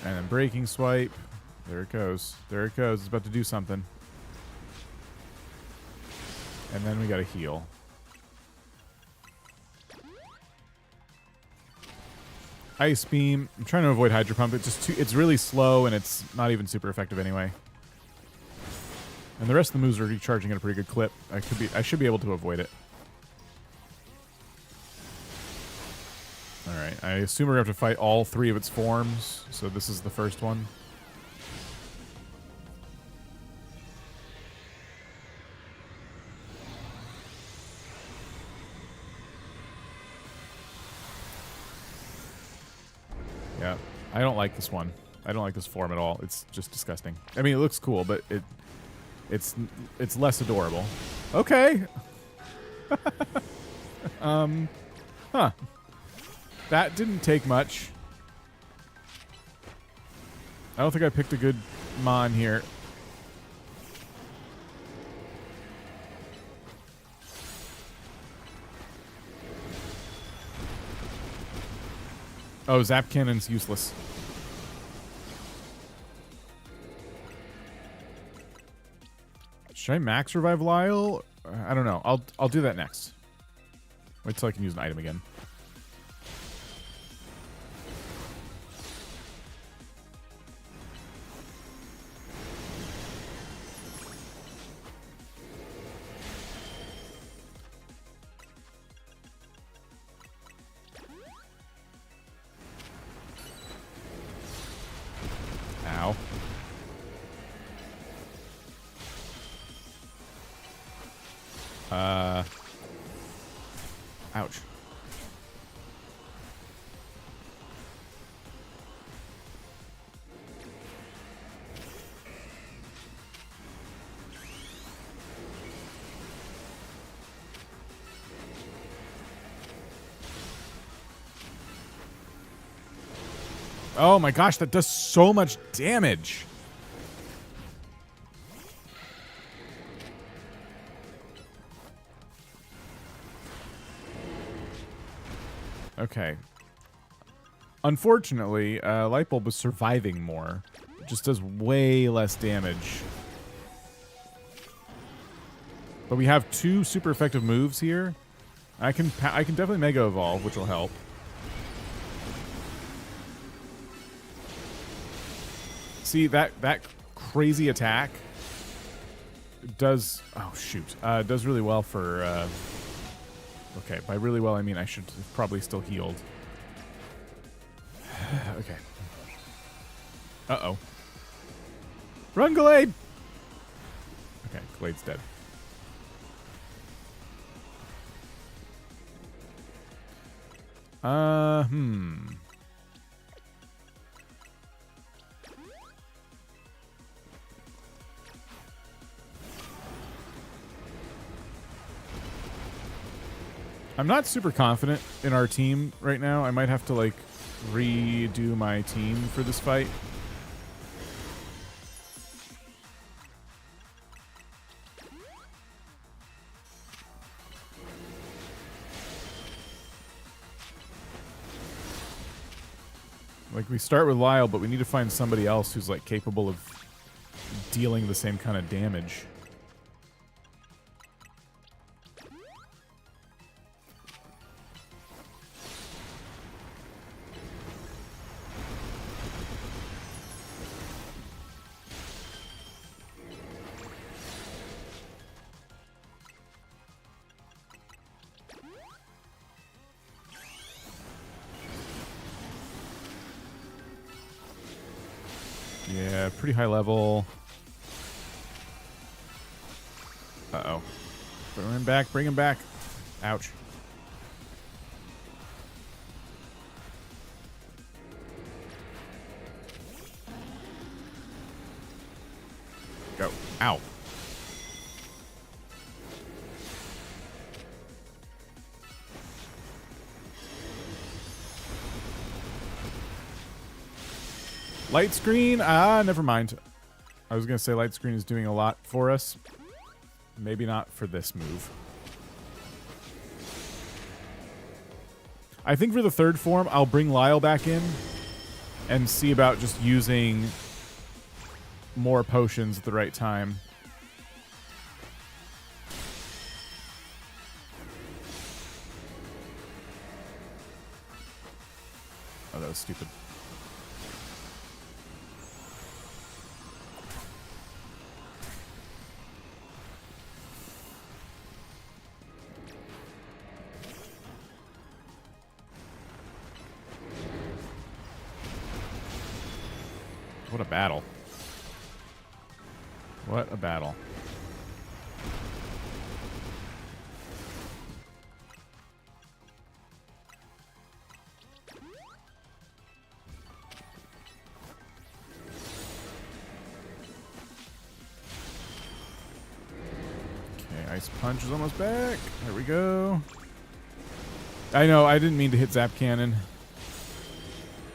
And then Breaking Swipe. There it goes. There it goes. It's about to do something. And then we gotta heal. Ice Beam. I'm trying to avoid Hydro Pump. It's really slow and it's not even super effective anyway. And the rest of the moves are recharging at a pretty good clip. I should be able to avoid it. Alright, I assume we're going to have to fight all 3 of its forms, so this is the first one. Yeah, I don't like this one. I don't like this form at all. It's just disgusting. I mean, it looks cool, but it's less adorable. Okay. Huh. That didn't take much. I don't think I picked a good Mon here. Oh, Zap Cannon's useless. Should I max revive Lyle? I don't know. I'll do that next. Wait till I can use an item again. Ow. Ouch. Oh my gosh, that does so much damage. Okay. Unfortunately, Light Bulb is surviving more. It just does way less damage. But we have 2 super effective moves here. I can definitely Mega Evolve, which will help. See, that crazy attack does... Oh, shoot. Does really well for... okay, by really well, I mean I should have probably still healed. Okay. Uh-oh. Run, Glade! Okay, Glade's dead. I'm not super confident in our team right now. I might have to, like, redo my team for this fight. Like, we start with Lyle, but we need to find somebody else who's, like, capable of dealing the same kind of damage. Yeah, pretty high level. Uh-oh. Bring him back, bring him back. Ouch. Go. Ow. Light screen? Never mind. I was going to say light screen is doing a lot for us. Maybe not for this move. I think for the third form, I'll bring Lyle back in and see about just using more potions at the right time. Oh, that was stupid. What a battle. What a battle. Okay, Ice Punch is almost back. There we go. I know, I didn't mean to hit Zap Cannon.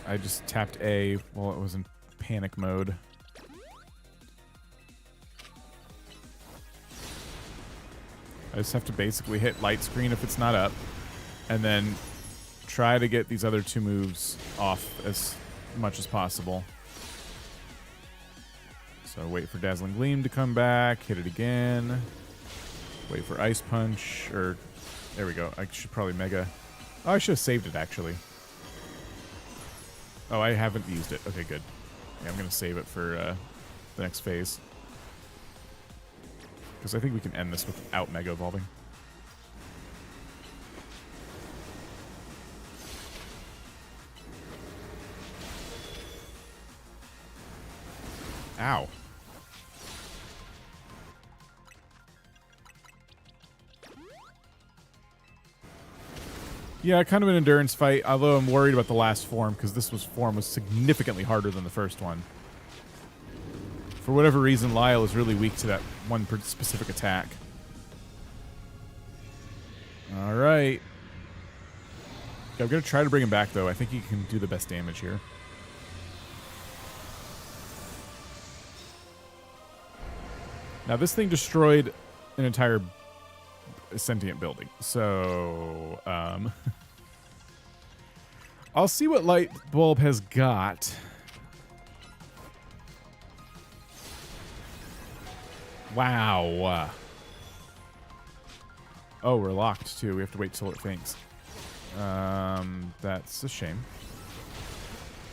I just tapped A while it was in panic mode. I just have to basically hit light screen if it's not up, and then try to get these other 2 moves off as much as possible. So wait for Dazzling Gleam to come back, hit it again, wait for Ice Punch, or there we go. I should probably Mega. Oh, I should have saved it actually. Oh, I haven't used it. Okay, good. Yeah, I'm going to save it for the next phase. Because I think we can end this without Mega Evolving. Ow. Yeah, kind of an endurance fight, although I'm worried about the last form, because this form was significantly harder than the first one. For whatever reason, Lyle is really weak to that one specific attack. Alright. I'm going to try to bring him back, though. I think he can do the best damage here. Now, this thing destroyed an entire sentient building. So, I'll see what light bulb has got. Wow. Oh, we're locked too. We have to wait till it faints. That's a shame.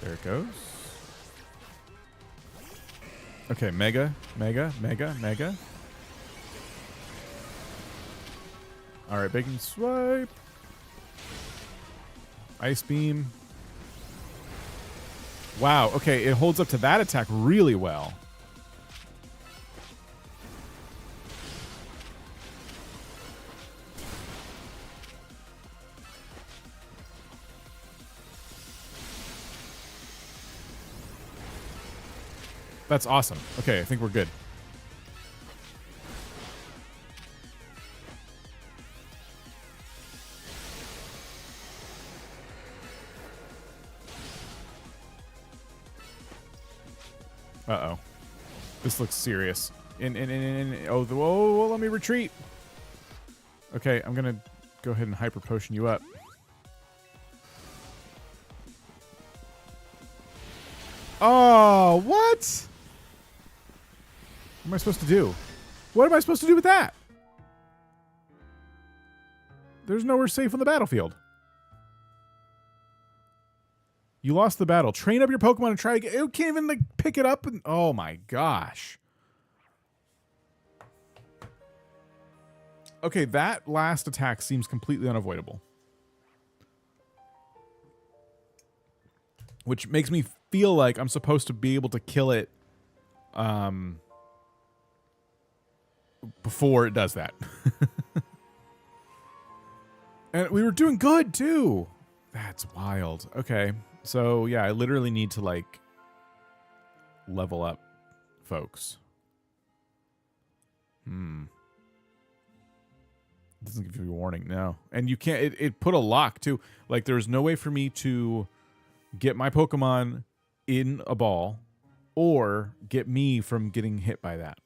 There it goes. Okay, mega. All right, bacon swipe. Ice beam. Wow, okay, it holds up to that attack really well. That's awesome. Okay, I think we're good. Uh-oh. This looks serious. Oh, whoa, let me retreat. Okay, I'm going to go ahead and hyper potion you up. Oh, what? What am I supposed to do? What am I supposed to do with that? There's nowhere safe on the battlefield. You lost the battle. Train up your Pokemon and try again. You can't even like pick it up. And oh my gosh. Okay, that last attack seems completely unavoidable. Which makes me feel like I'm supposed to be able to kill it before it does that. And we were doing good too. That's wild. Okay. So yeah, I literally need to like level up folks. Doesn't give you a warning, no. And you can't, it put a lock too. Like there's no way for me to get my Pokemon in a ball or get me from getting hit by that.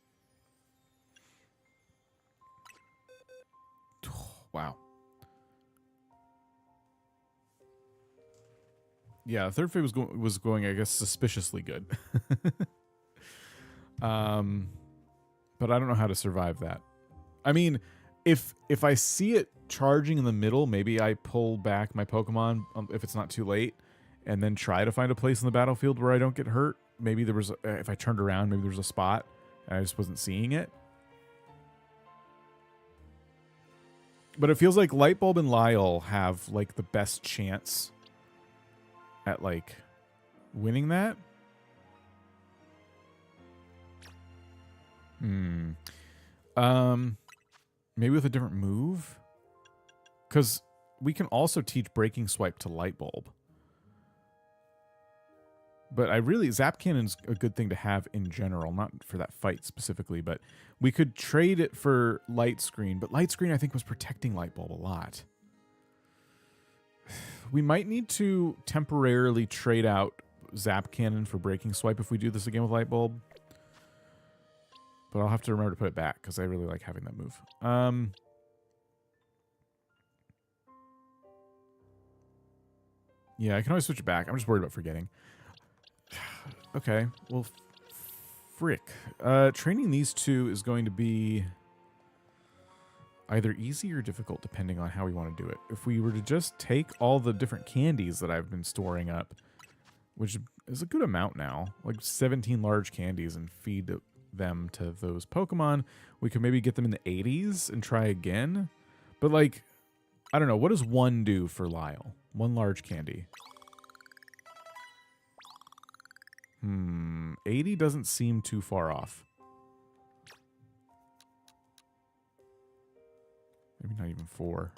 Wow. Yeah, the third phase was going, I guess, suspiciously good. But I don't know how to survive that. I mean, if I see it charging in the middle, maybe I pull back my Pokemon if it's not too late, and then try to find a place in the battlefield where I don't get hurt. Maybe there was, if I turned around, maybe there was a spot, and I just wasn't seeing it. But it feels like Lightbulb and Lyle have like the best chance at like winning that. Maybe with a different move, because we can also teach Breaking Swipe to Lightbulb. But I really, Zap Cannon's a good thing to have in general, not for that fight specifically, but we could trade it for Light Screen, but Light Screen I think was protecting Lightbulb a lot. We might need to temporarily trade out Zap Cannon for Breaking Swipe if we do this again with Lightbulb. But I'll have to remember to put it back because I really like having that move. Yeah, I can always switch it back. I'm just worried about forgetting. Okay, well, frick. Training these two is going to be either easy or difficult depending on how we want to do it. If we were to just take all the different candies that I've been storing up, which is a good amount now, like 17 large candies, and feed them to those Pokemon, we could maybe get them in the 80s and try again. But like, I don't know, what does one do for Lyle? One large candy. 80 doesn't seem too far off. Maybe not even 4.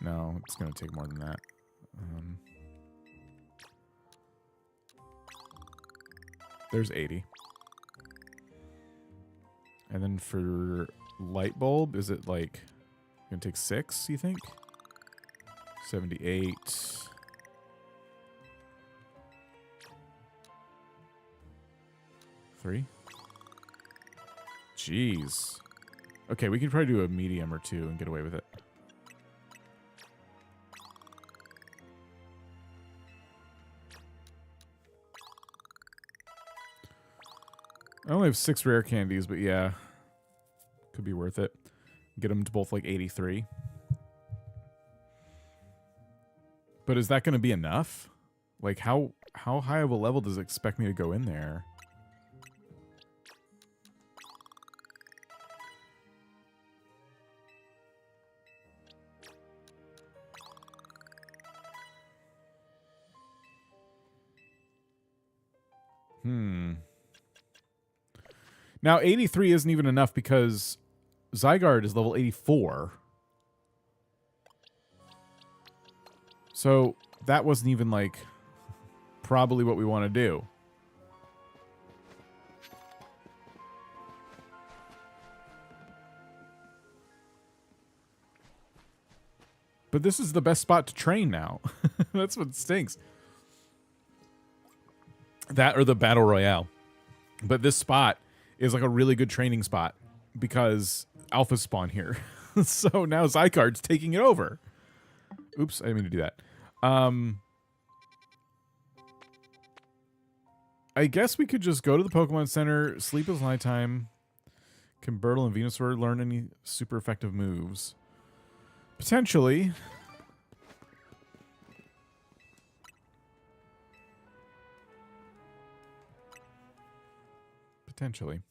No, it's going to take more than that. There's 80. And then for Lightbulb, is it like going to take 6, you think? 78. 3. Jeez. Okay, we could probably do a medium or 2 and get away with it. I only have 6 rare candies, but yeah. Could be worth it. Get them to both like 83. But is that going to be enough? Like, how high of a level does it expect me to go in there? Now, 83 isn't even enough because Zygarde is level 84. So that wasn't even, like, probably what we want to do. But this is the best spot to train now. That's what stinks. That or the Battle Royale. But this spot is like a really good training spot because alphas spawn here. So now Zygarde's taking it over. Oops, I didn't mean to do that. I guess we could just go to the Pokemon Center, sleep as nighttime. Can Birtle and Venusaur learn any super effective moves? Potentially. Potentially.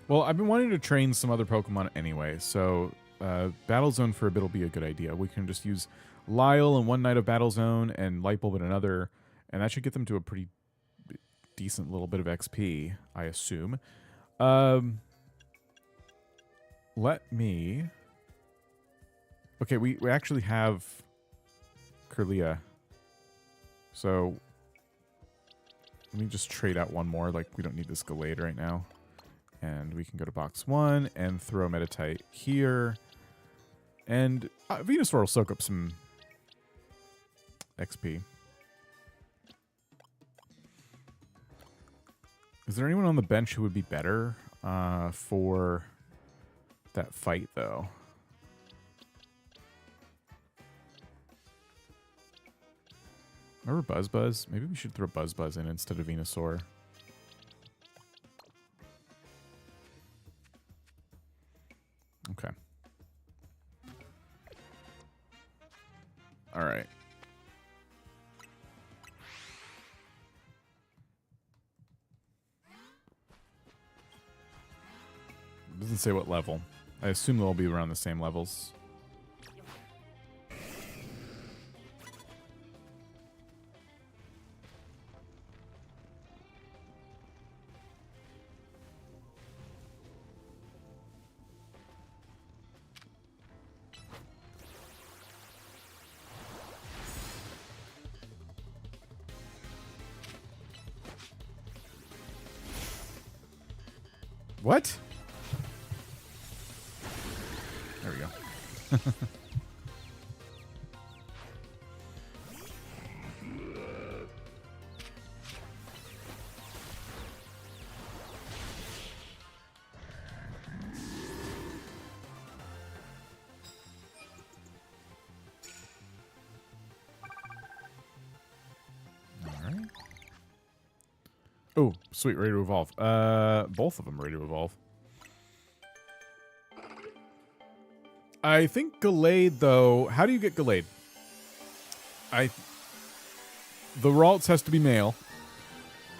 Well, I've been wanting to train some other Pokemon anyway, so Battle Zone for a bit will be a good idea. We can just use Lyle in one night of Battle Zone and Lightbulb in another, and that should get them to a pretty decent little bit of XP, I assume. Let me... Okay, we actually have Kirlia. So let me just trade out one more. Like, we don't need this Gallade right now. And we can go to box 1 and throw Meditite here. And Venusaur will soak up some XP. Is there anyone on the bench who would be better for that fight, though? Remember Buzz? Maybe we should throw Buzz in instead of Venusaur. Okay. All right. It doesn't say what level. I assume they'll be around the same levels. What? There we go. Oh, sweet, ready to evolve. Both of them ready to evolve. I think Gallade, though... How do you get Gallade? The Ralts has to be male.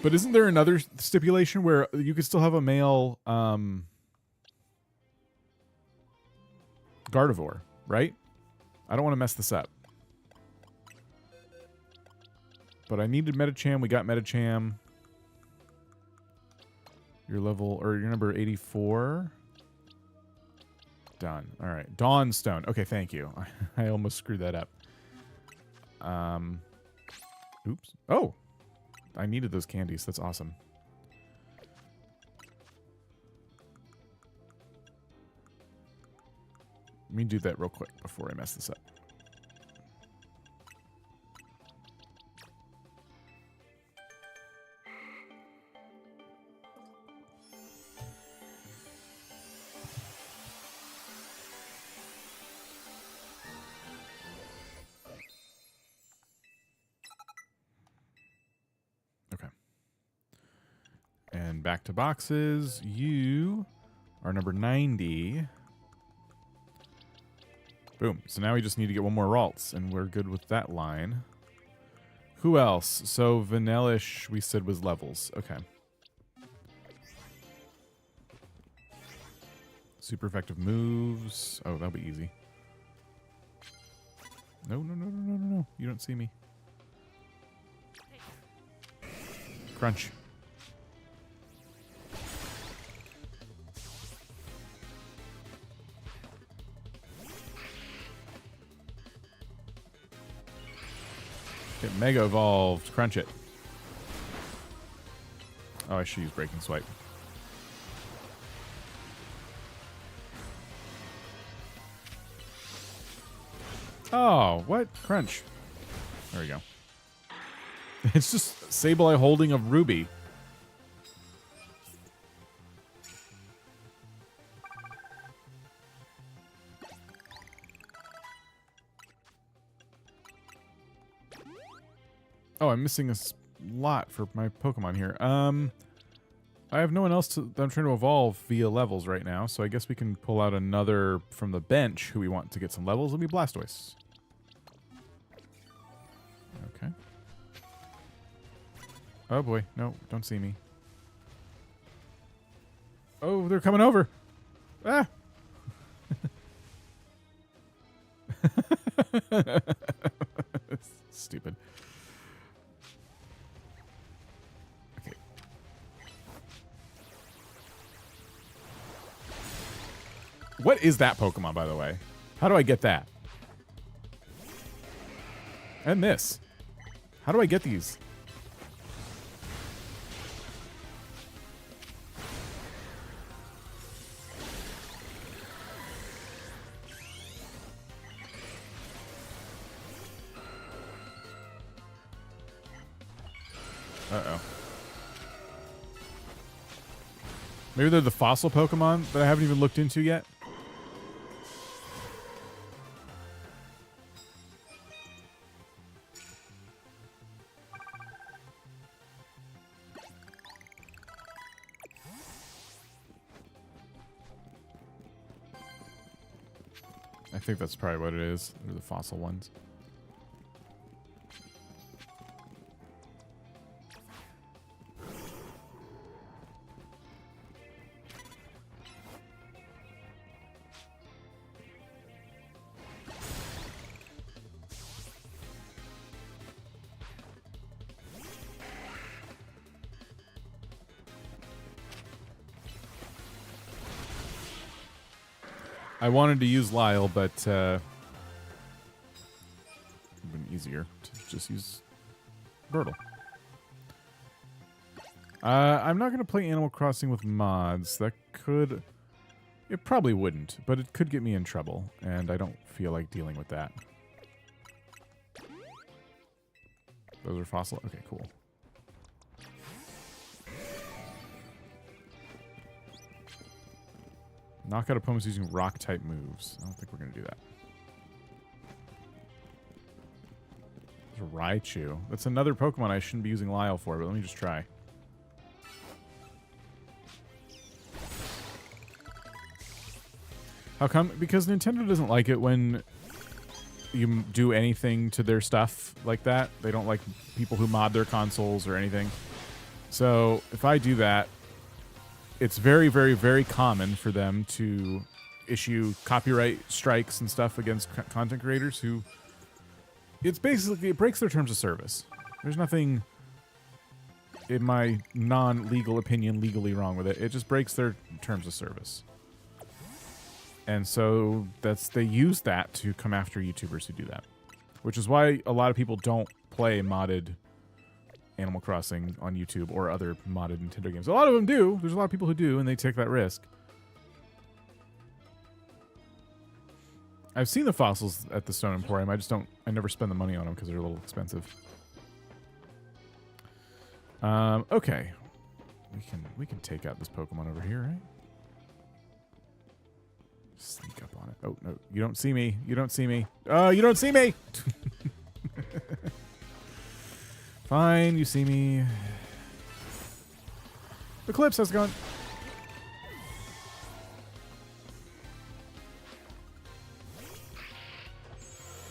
But isn't there another stipulation where you could still have a male Gardevoir, right? I don't want to mess this up. But I needed Medicham. We got Medicham. Your level, or your number 84. Done. All right. Dawnstone. Okay, thank you. I almost screwed that up. Oops. Oh! I needed those candies. That's awesome. Let me do that real quick before I mess this up. And back to boxes. You are number 90. Boom. So now we just need to get one more Ralts, and we're good with that line. Who else? So Vanellish, we said, was levels. Okay. Super effective moves. Oh, that'll be easy. No, no, no, no, no, no, no. You don't see me. Crunch. Get Mega Evolved. Crunch it. Oh, I should use Breaking Swipe. Oh, what? Crunch. There we go. It's just Sableye holding a Ruby. Oh, I'm missing a lot for my Pokemon here. I have no one else that I'm trying to evolve via levels right now, so I guess we can pull out another from the bench who we want to get some levels. It'll be Blastoise. Okay. Oh boy, no, don't see me. Oh, they're coming over. Ah! Stupid. Okay. What is that Pokemon, by the way? How do I get that? And this. How do I get these? Uh-oh. Maybe they're the fossil Pokemon that I haven't even looked into yet? I think that's probably what it is. They're the fossil ones. I wanted to use Lyle, but it would have been easier to just use Birdle. I'm not going to play Animal Crossing with mods. That could... It probably wouldn't, but it could get me in trouble, and I don't feel like dealing with that. Those are fossil? Okay, cool. Knock out opponents using rock-type moves. I don't think we're going to do that. There's a Raichu. That's another Pokemon I shouldn't be using Lyle for, but let me just try. How come? Because Nintendo doesn't like it when you do anything to their stuff like that. They don't like people who mod their consoles or anything. So if I do that, it's very, very, very common for them to issue copyright strikes and stuff against content creators who... It's basically... It breaks their terms of service. There's nothing, in my non-legal opinion, legally wrong with it. It just breaks their terms of service. And so they use that to come after YouTubers who do that. Which is why a lot of people don't play modded Animal Crossing on YouTube or other modded Nintendo games. A lot of them do. There's a lot of people who do, and they take that risk. I've seen the fossils at the Stone Emporium. I never spend the money on them because they're a little expensive. Okay. We can take out this Pokemon over here, right? Sneak up on it. Oh, no. You don't see me. You don't see me. Oh, you don't see me! Fine, you see me. Eclipse, how's it going?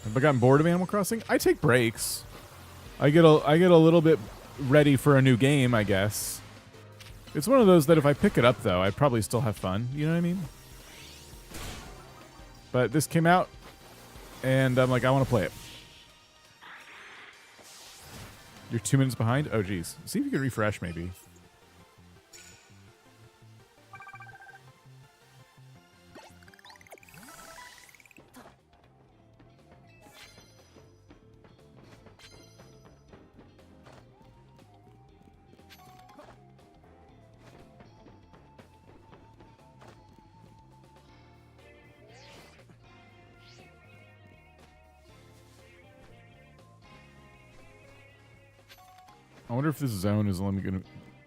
Have I gotten bored of Animal Crossing? I take breaks. I get a little bit ready for a new game, I guess. It's one of those that if I pick it up, though, I'd probably still have fun. You know what I mean? But this came out, and I'm like, I want to play it. You're 2 minutes behind? Oh, geez. See if you can refresh, maybe. I wonder if this zone is only going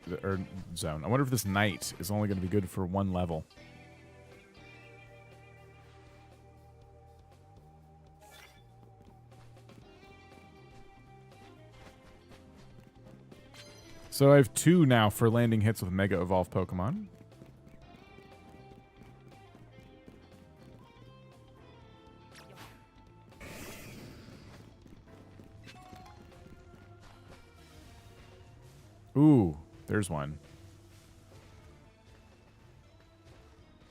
to... Or zone. I wonder if this night is only going to be good for one level. So I have 2 now for landing hits with Mega Evolved Pokemon. Ooh, there's one.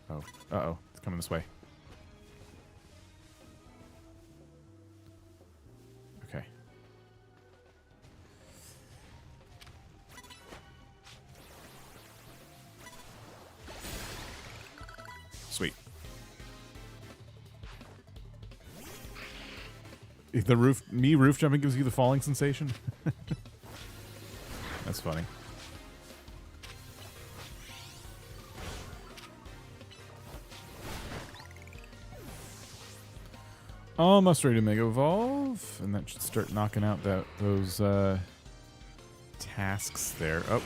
Oh, uh-oh. It's coming this way. Okay. Sweet. If the roof jumping gives you the falling sensation? That's funny. Almost ready to Mega Evolve, and that should start knocking out those tasks there. Oh.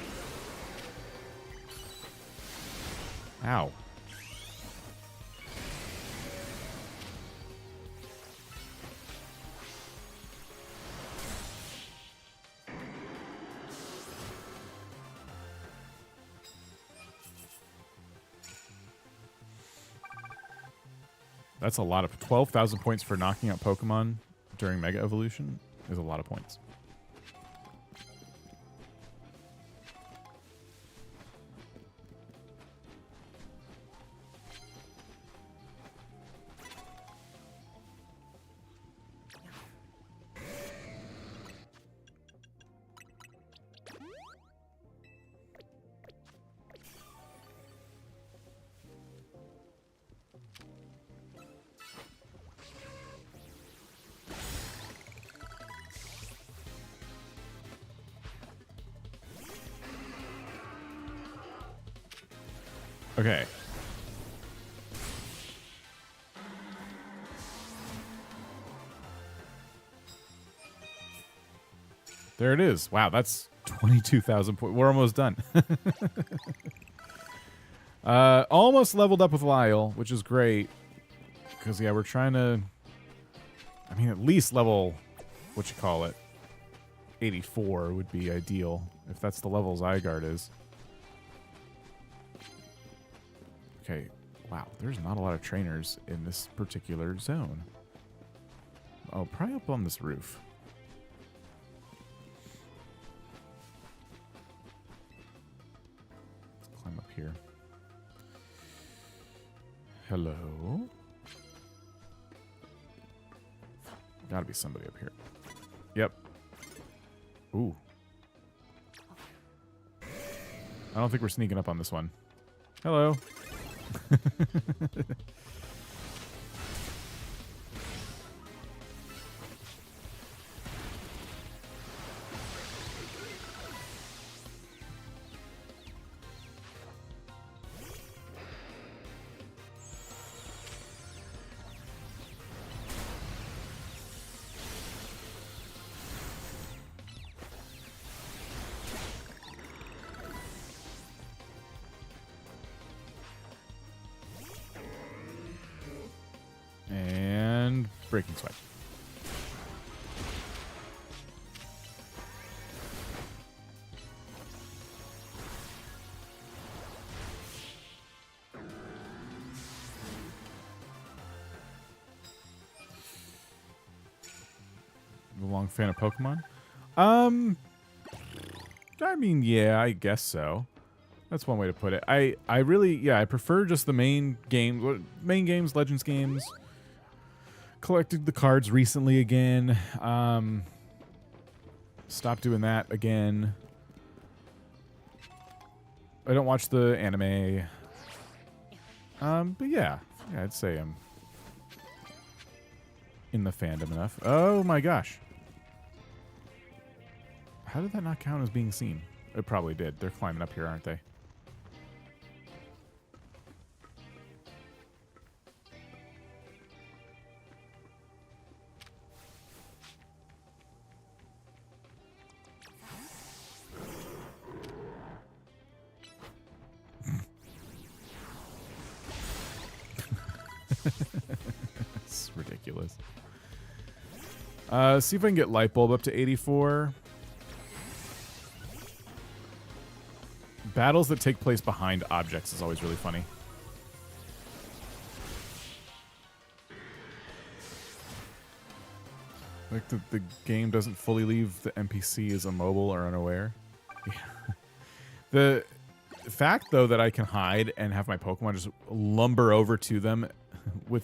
Ow. That's a lot of 12,000 points for knocking out Pokemon during Mega Evolution is a lot of points. Okay. There it is. Wow, that's 22,000 points. We're almost done. Almost leveled up with Lyle, which is great. Because, yeah, we're trying to... I mean, at least level... What you call it? 84 would be ideal. If that's the level Zygarde is. Okay, wow, there's not a lot of trainers in this particular zone. Oh, probably up on this roof. Let's climb up here. Hello? Gotta be somebody up here. Yep. Ooh. I don't think we're sneaking up on this one. Hello. And breaking swipe. Lifelong fan of Pokemon? I mean, yeah, I guess so. That's one way to put it. I really, yeah, I prefer just the main games, Legends games. Collected the cards recently again. Stopped doing that again. I don't watch the anime. But yeah, I'd say I'm in the fandom enough. Oh my gosh. How did that not count as being seen? It probably did. They're climbing up here, aren't they? It's ridiculous. See if I can get light bulb up to 84. Battles that take place behind objects is always really funny. Like the game doesn't fully leave the NPC as immobile or unaware. Yeah. The fact, though, that I can hide and have my Pokemon just lumber over to them with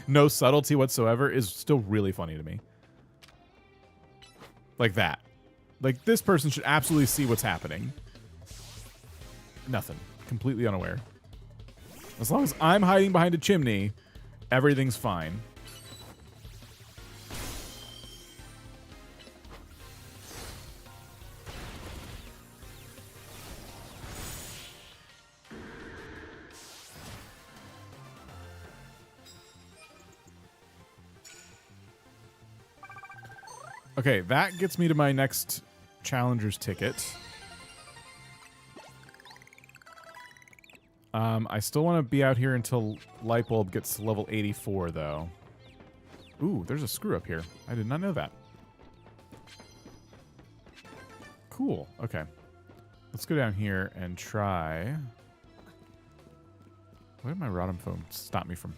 no subtlety whatsoever is still really funny to me. Like that. Like, this person should absolutely see what's happening. Nothing. Completely unaware. As long as I'm hiding behind a chimney, everything's fine. Okay, that gets me to my next challenger's ticket. I still want to be out here until Lightbulb gets to level 84, though. Ooh, there's a screw up here. I did not know that. Cool. Okay. Let's go down here and try... Why did my Rotom phone stop me from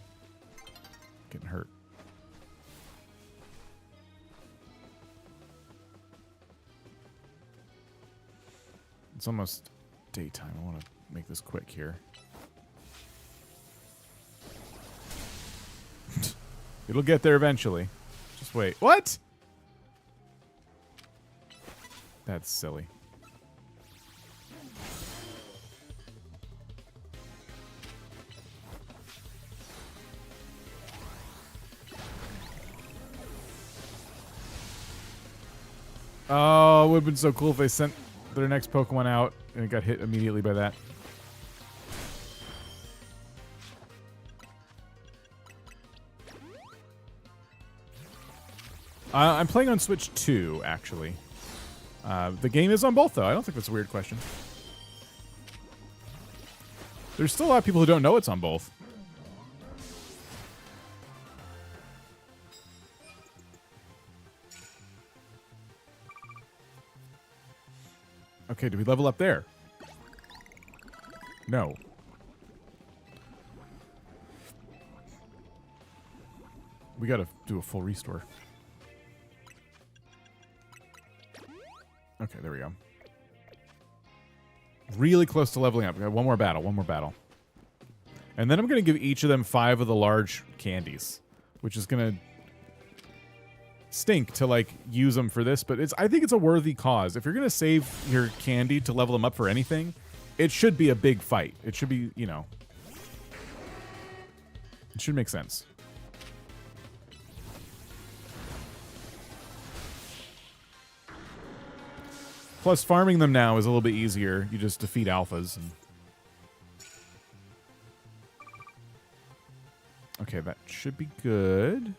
getting hurt? It's almost daytime. I want to make this quick here. It'll get there eventually. Just wait. What? That's silly. Oh, it would have been so cool if they sent their next Pokemon out and it got hit immediately by that. I'm playing on Switch 2, actually. The game is on both, though. I don't think that's a weird question. There's still a lot of people who don't know it's on both. Okay, do we level up there? No. We gotta do a full restore. Okay, there we go. Really close to leveling up. We got one more battle, one more battle. And then I'm going to give each of them 5 of the large candies, which is going to stink to, like, use them for this, but I think it's a worthy cause. If you're going to save your candy to level them up for anything, it should be a big fight. It should be, you know, it should make sense. Plus, farming them now is a little bit easier. You just defeat alphas. And... Okay, that should be good.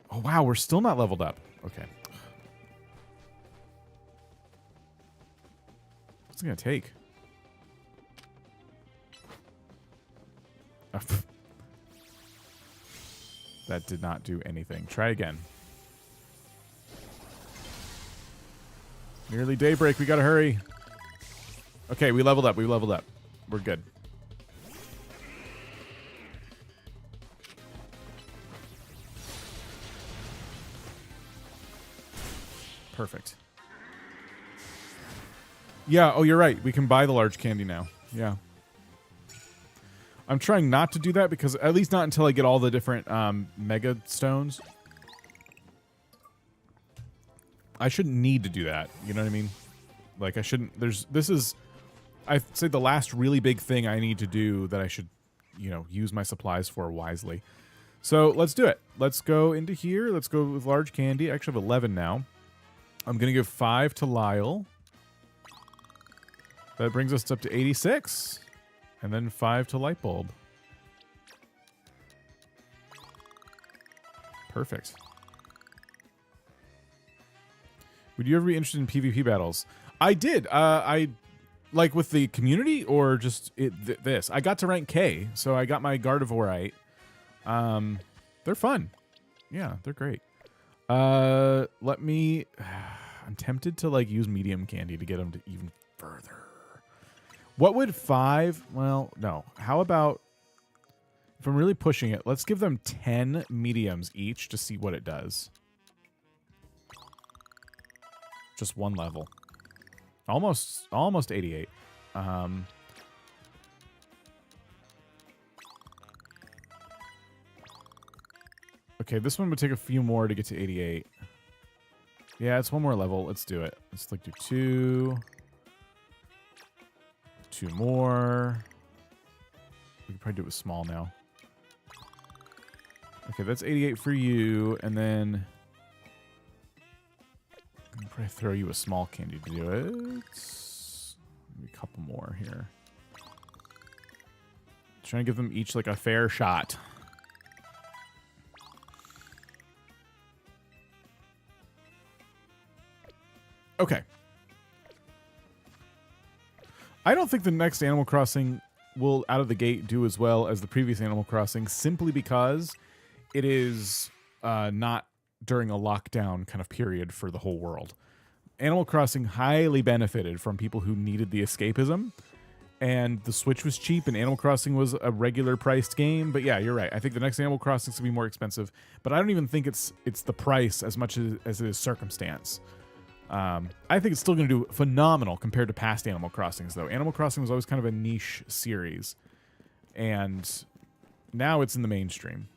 Oh, wow, we're still not leveled up. Okay. What's it going to take? That did not do anything. Try again. Nearly daybreak. We gotta hurry. Okay, we leveled up. We leveled up. We're good. Perfect. Yeah, oh, you're right. We can buy the large candy now. Yeah. I'm trying not to do that because at least not until I get all the different mega stones. I shouldn't need to do that. You know what I mean? Like I shouldn't. This is, I'd say, the last really big thing I need to do that I should, you know, use my supplies for wisely. So let's do it. Let's go into here. Let's go with large candy. I actually have 11 now. I'm going to give 5 to Lyle. That brings us up to 86. And then 5 to Lightbulb. Perfect. Would you ever be interested in PvP battles? I did. I like with the community or just this. I got to rank K, so I got my Gardevoirite. They're fun. Yeah, they're great. Let me. I'm tempted to like use medium candy to get them to even further. What would 5? Well, no. How about if I'm really pushing it? Let's give them 10 mediums each to see what it does. Just one level. Almost 88. Okay, this one would take a few more to get to 88. Yeah, it's one more level. Let's do it. Let's like do 2. 2 more. We can probably do it with small now. Okay, that's 88 for you, and then I can probably throw you a small candy to do it. Maybe a couple more here. Trying to give them each like a fair shot. Okay. I don't think the next Animal Crossing will, out of the gate, do as well as the previous Animal Crossing, simply because it is not during a lockdown kind of period for the whole world. Animal Crossing highly benefited from people who needed the escapism, and the Switch was cheap, and Animal Crossing was a regular priced game. But yeah, you're right. I think the next Animal Crossing is going to be more expensive, but I don't even think it's the price as much as it is circumstance. I think it's still going to do phenomenal compared to past Animal Crossings, though. Animal Crossing was always kind of a niche series, and now it's in the mainstream.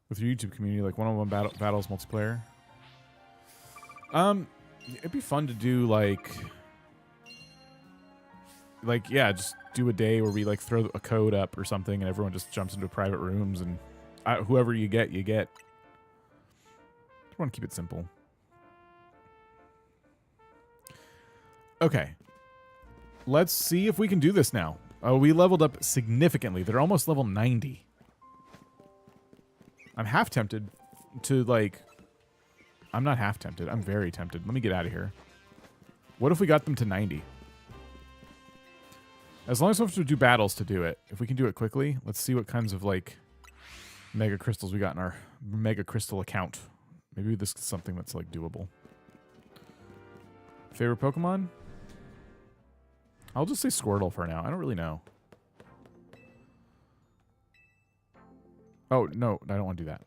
With your YouTube community, like one-on-one battles multiplayer. It'd be fun to do like yeah, just do a day where we like throw a code up or something, and everyone just jumps into private rooms, and whoever you get, you get. I want to keep it simple. Okay. Let's see if we can do this now. Oh, we leveled up significantly. They're almost level 90. I'm half tempted to, like... I'm not half tempted. I'm very tempted. Let me get out of here. What if we got them to 90? As long as we have to do battles to do it. If we can do it quickly, let's see what kinds of, like, mega crystals we got in our mega crystal account. Maybe this is something that's, like, doable. Favorite Pokemon? I'll just say Squirtle for now. I don't really know. Oh, no. I don't want to do that.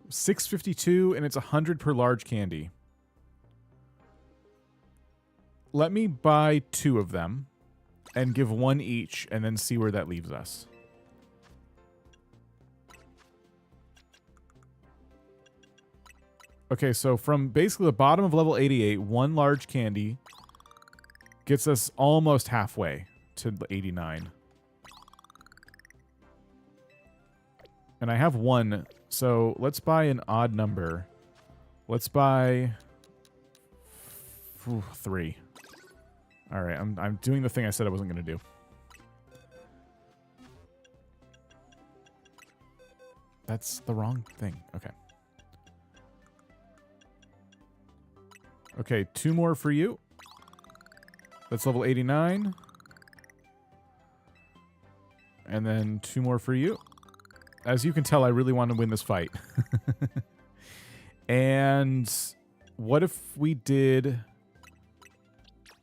652, and it's 100 per large candy. Let me buy 2 of them and give 1 each, and then see where that leaves us. Okay, so from basically the bottom of level 88, 1 large candy gets us almost halfway to 89. And I have 1, so let's buy an odd number. Let's buy 3. All right, I'm doing the thing I said I wasn't going to do. That's the wrong thing. Okay. Okay, 2 more for you. That's level 89. And then 2 more for you. As you can tell, I really want to win this fight. And what if we did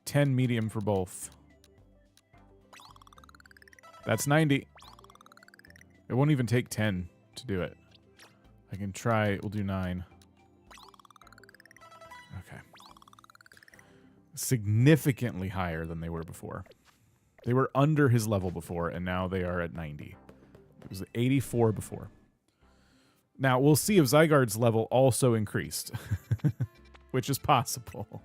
10 medium for both? That's 90. It won't even take 10 to do it. I can try. We'll do 9. Okay. Significantly higher than they were before. They were under his level before, and now they are at 90. It was 84 before. Now, we'll see if Zygarde's level also increased, which is possible.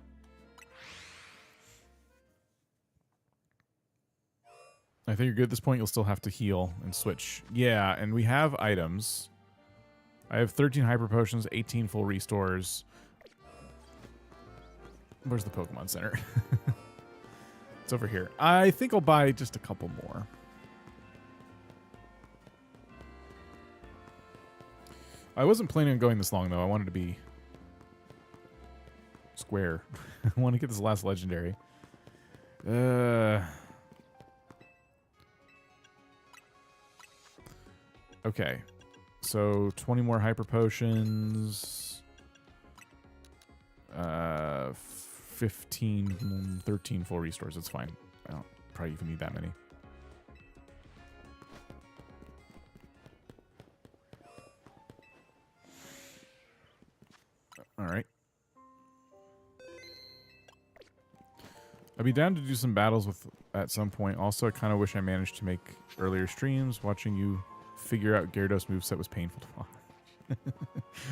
I think you're good at this point. You'll still have to heal and switch. Yeah, and we have items. I have 13 Hyper Potions, 18 full restores. Where's the Pokemon Center? It's over here. I think I'll buy just a couple more. I wasn't planning on going this long, though. I wanted to be square. I want to get this last legendary. Okay. So, 20 more Hyper Potions. 15, 13 full restores. That's fine. I don't probably even need that many. All right. I'd be down to do some battles with at some point. Also, I kind of wish I managed to make earlier streams. Watching you figure out Gyarados' moveset was painful to watch.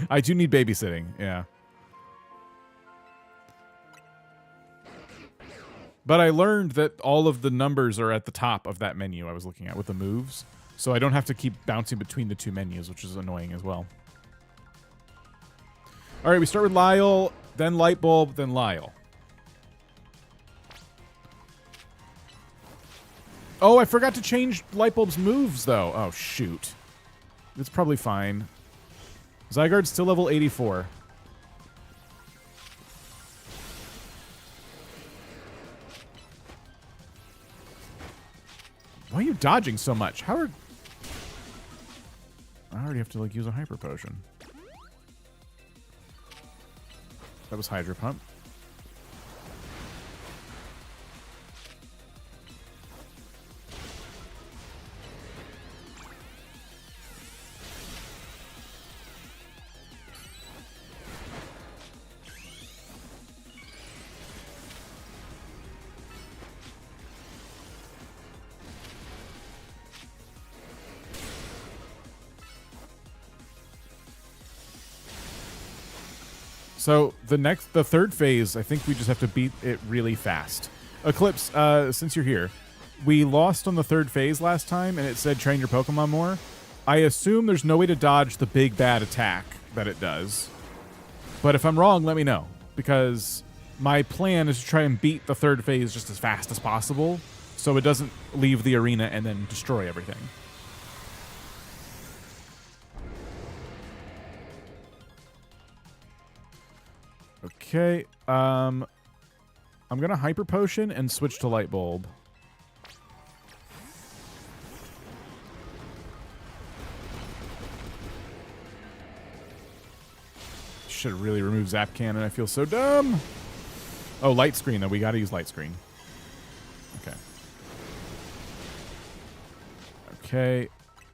I do need babysitting, yeah. But I learned that all of the numbers are at the top of that menu I was looking at with the moves. So I don't have to keep bouncing between the two menus, which is annoying as well. All right, we start with Lyle, then Light Bulb, then Lyle. Oh, I forgot to change Light Bulb's moves, though. Oh, shoot. It's probably fine. Zygarde's still level 84. Why are you dodging so much? How are... I already have to, like, use a Hyper Potion. That was Hydro Pump. So the third phase, I think we just have to beat it really fast. Eclipse, since you're here, we lost on the third phase last time, and it said train your Pokemon more. I assume there's no way to dodge the big bad attack that it does. But if I'm wrong, let me know, because my plan is to try and beat the third phase just as fast as possible, so it doesn't leave the arena and then destroy everything. Okay, I'm gonna Hyper Potion and switch to Light Bulb. Should have really removed Zap Cannon. I feel so dumb. Oh, Light Screen, though. We gotta use Light Screen. Okay. Okay,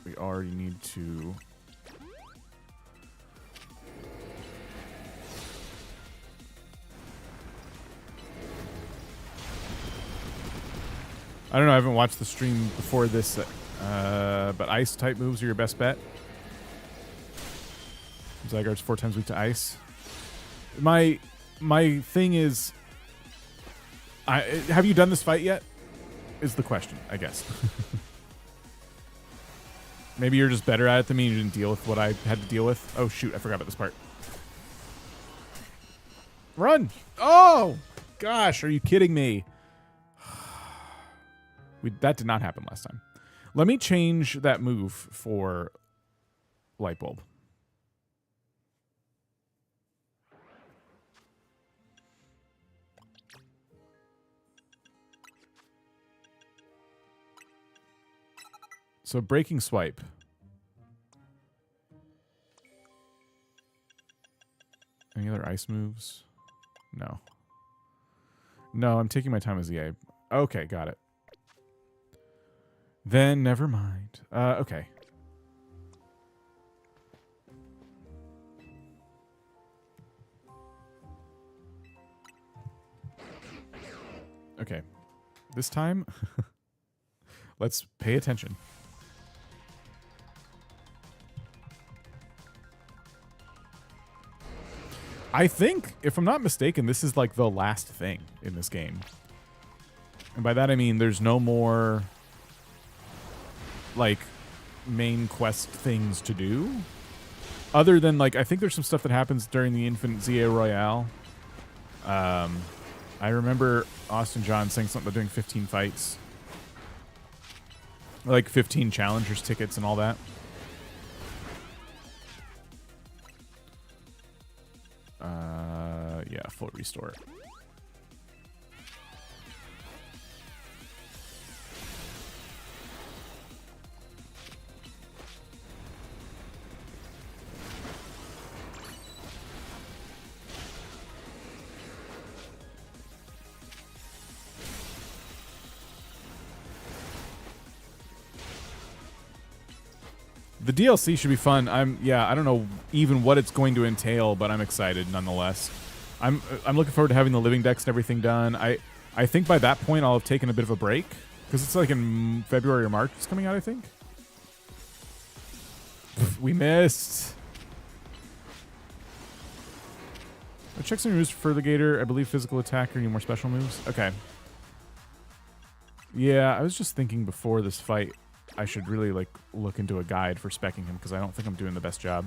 we already need to... I don't know, I haven't watched the stream before this, but ice-type moves are your best bet. Zygarde's 4 times weak to ice. My thing is... have you done this fight yet? Is the question, I guess. Maybe you're just better at it than me and you didn't deal with what I had to deal with. Oh, shoot, I forgot about this part. Run! Oh! Gosh, are you kidding me? That did not happen last time. Let me change that move for Light Bulb. So Breaking Swipe. Any other ice moves? No. No, I'm taking my time as EA. Okay, got it. Then never mind. Okay. Okay. This time, let's pay attention. I think, if I'm not mistaken, this is like the last thing in this game. And by that I mean there's no more like main quest things to do. Other than like, I think there's some stuff that happens during the Infinite ZA Royale. I remember Austin John saying something about doing 15 fights. Like 15 challengers tickets and all that. Yeah, full restore. The DLC should be fun. I don't know even what it's going to entail, but I'm excited nonetheless. I'm looking forward to having the living decks and everything done. I think by that point I'll have taken a bit of a break because it's like in February or March it's coming out, I think. We missed. Check some moves for Ferligator. I believe physical attacker. Need more special moves. Okay. Yeah, I was just thinking before this fight I should really like look into a guide for speccing him because I don't think I'm doing the best job.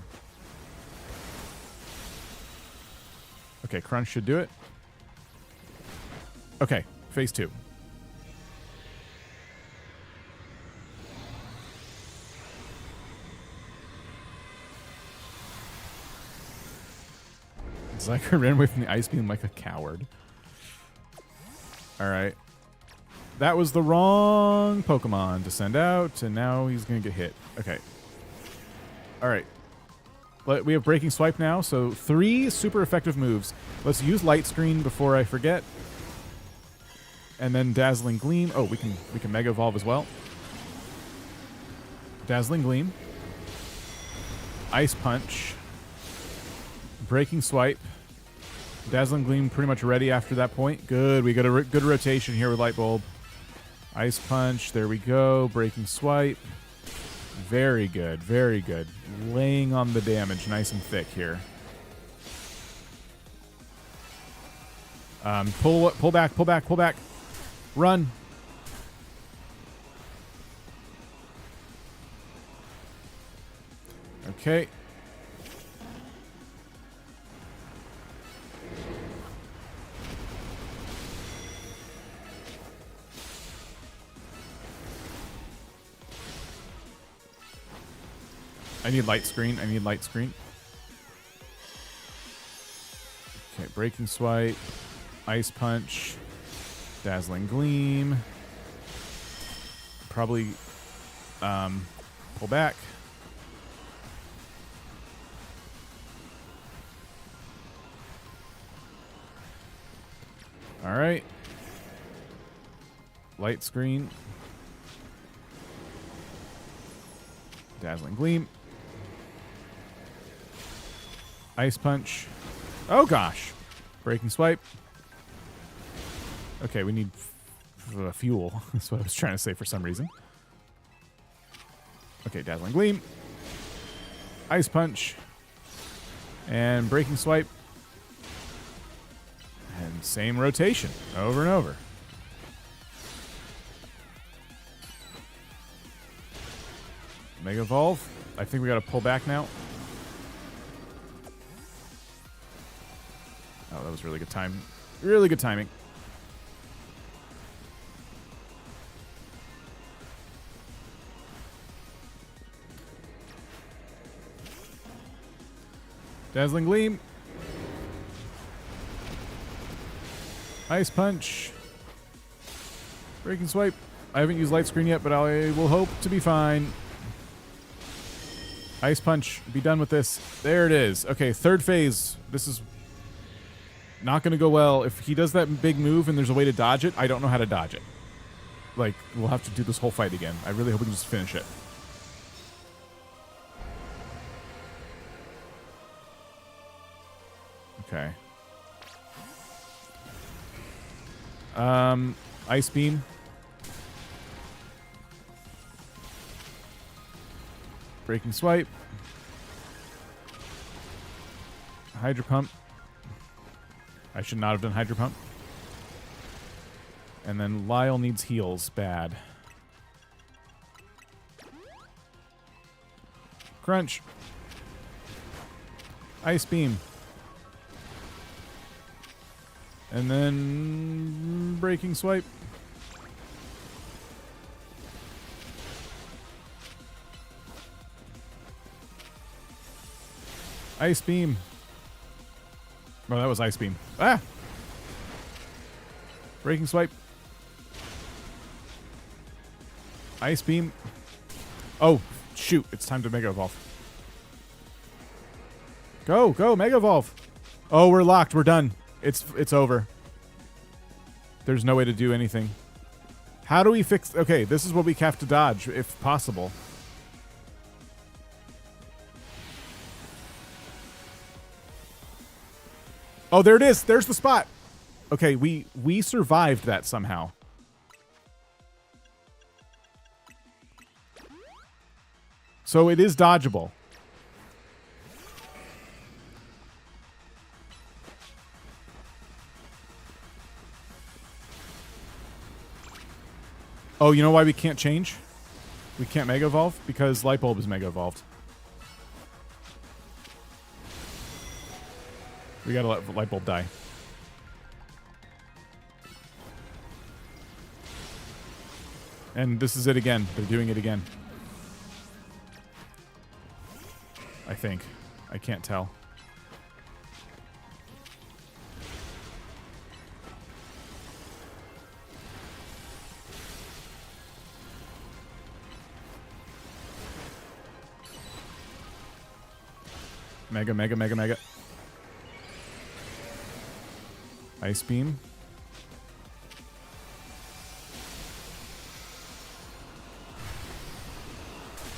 Okay, Crunch should do it. Okay, phase 2. Zyker ran away from the ice beam like a coward. Alright. That was the wrong Pokemon to send out, and now he's going to get hit. Okay. Alright. We have Breaking Swipe now, so 3 super effective moves. Let's use Light Screen before I forget. And then Dazzling Gleam. Oh, we can Mega Evolve as well. Dazzling Gleam. Ice Punch. Breaking Swipe. Dazzling Gleam pretty much ready after that point. Good. We got a good rotation here with Light Bulb. Ice Punch. There we go. Breaking Swipe. Very good. Very good. Laying on the damage nice and thick here. Pull back, pull back, pull back. Run. Okay. I need light screen. I need light screen. Okay, Breaking Swipe. Ice Punch. Dazzling Gleam. Probably pull back. All right. Light Screen. Dazzling Gleam. Ice Punch. Oh gosh. Breaking Swipe. Okay, we need fuel. That's what I was trying to say for some reason. Okay, Dazzling Gleam. Ice Punch. And Breaking Swipe. And same rotation over and over. Mega Evolve. I think we got to pull back now. Oh, that was really good time. Really good timing. Dazzling Gleam. Ice Punch. Breaking Swipe. I haven't used Light Screen yet, but I will hope to be fine. Ice Punch. Be done with this. There it is. Okay, third phase. This is not going to go well. If he does that big move and there's a way to dodge it, I don't know how to dodge it. Like, we'll have to do this whole fight again. I really hope we can just finish it. Okay. Ice beam. Breaking swipe. Hydro pump. I should not have done hydro pump. And then Lyle needs heals. Bad. Crunch. Ice beam. And then breaking swipe. Ice beam. Oh, that was ice beam. Ah! Breaking swipe. Ice beam. Oh, shoot. It's time to Mega Evolve. Go, go, Mega Evolve. Oh, we're locked. We're done. It's over. There's no way to do anything. How do we fix... Okay, this is what we have to dodge, if possible. Oh, there it is. There's the spot. Okay, we survived that somehow. So it is dodgeable. Oh, you know why we can't change? We can't Mega Evolve? Because Light Bulb is Mega Evolved. We gotta let Light Bulb die. And this is it again. They're doing it again. I think. I can't tell. Mega, mega, mega, mega. Ice beam.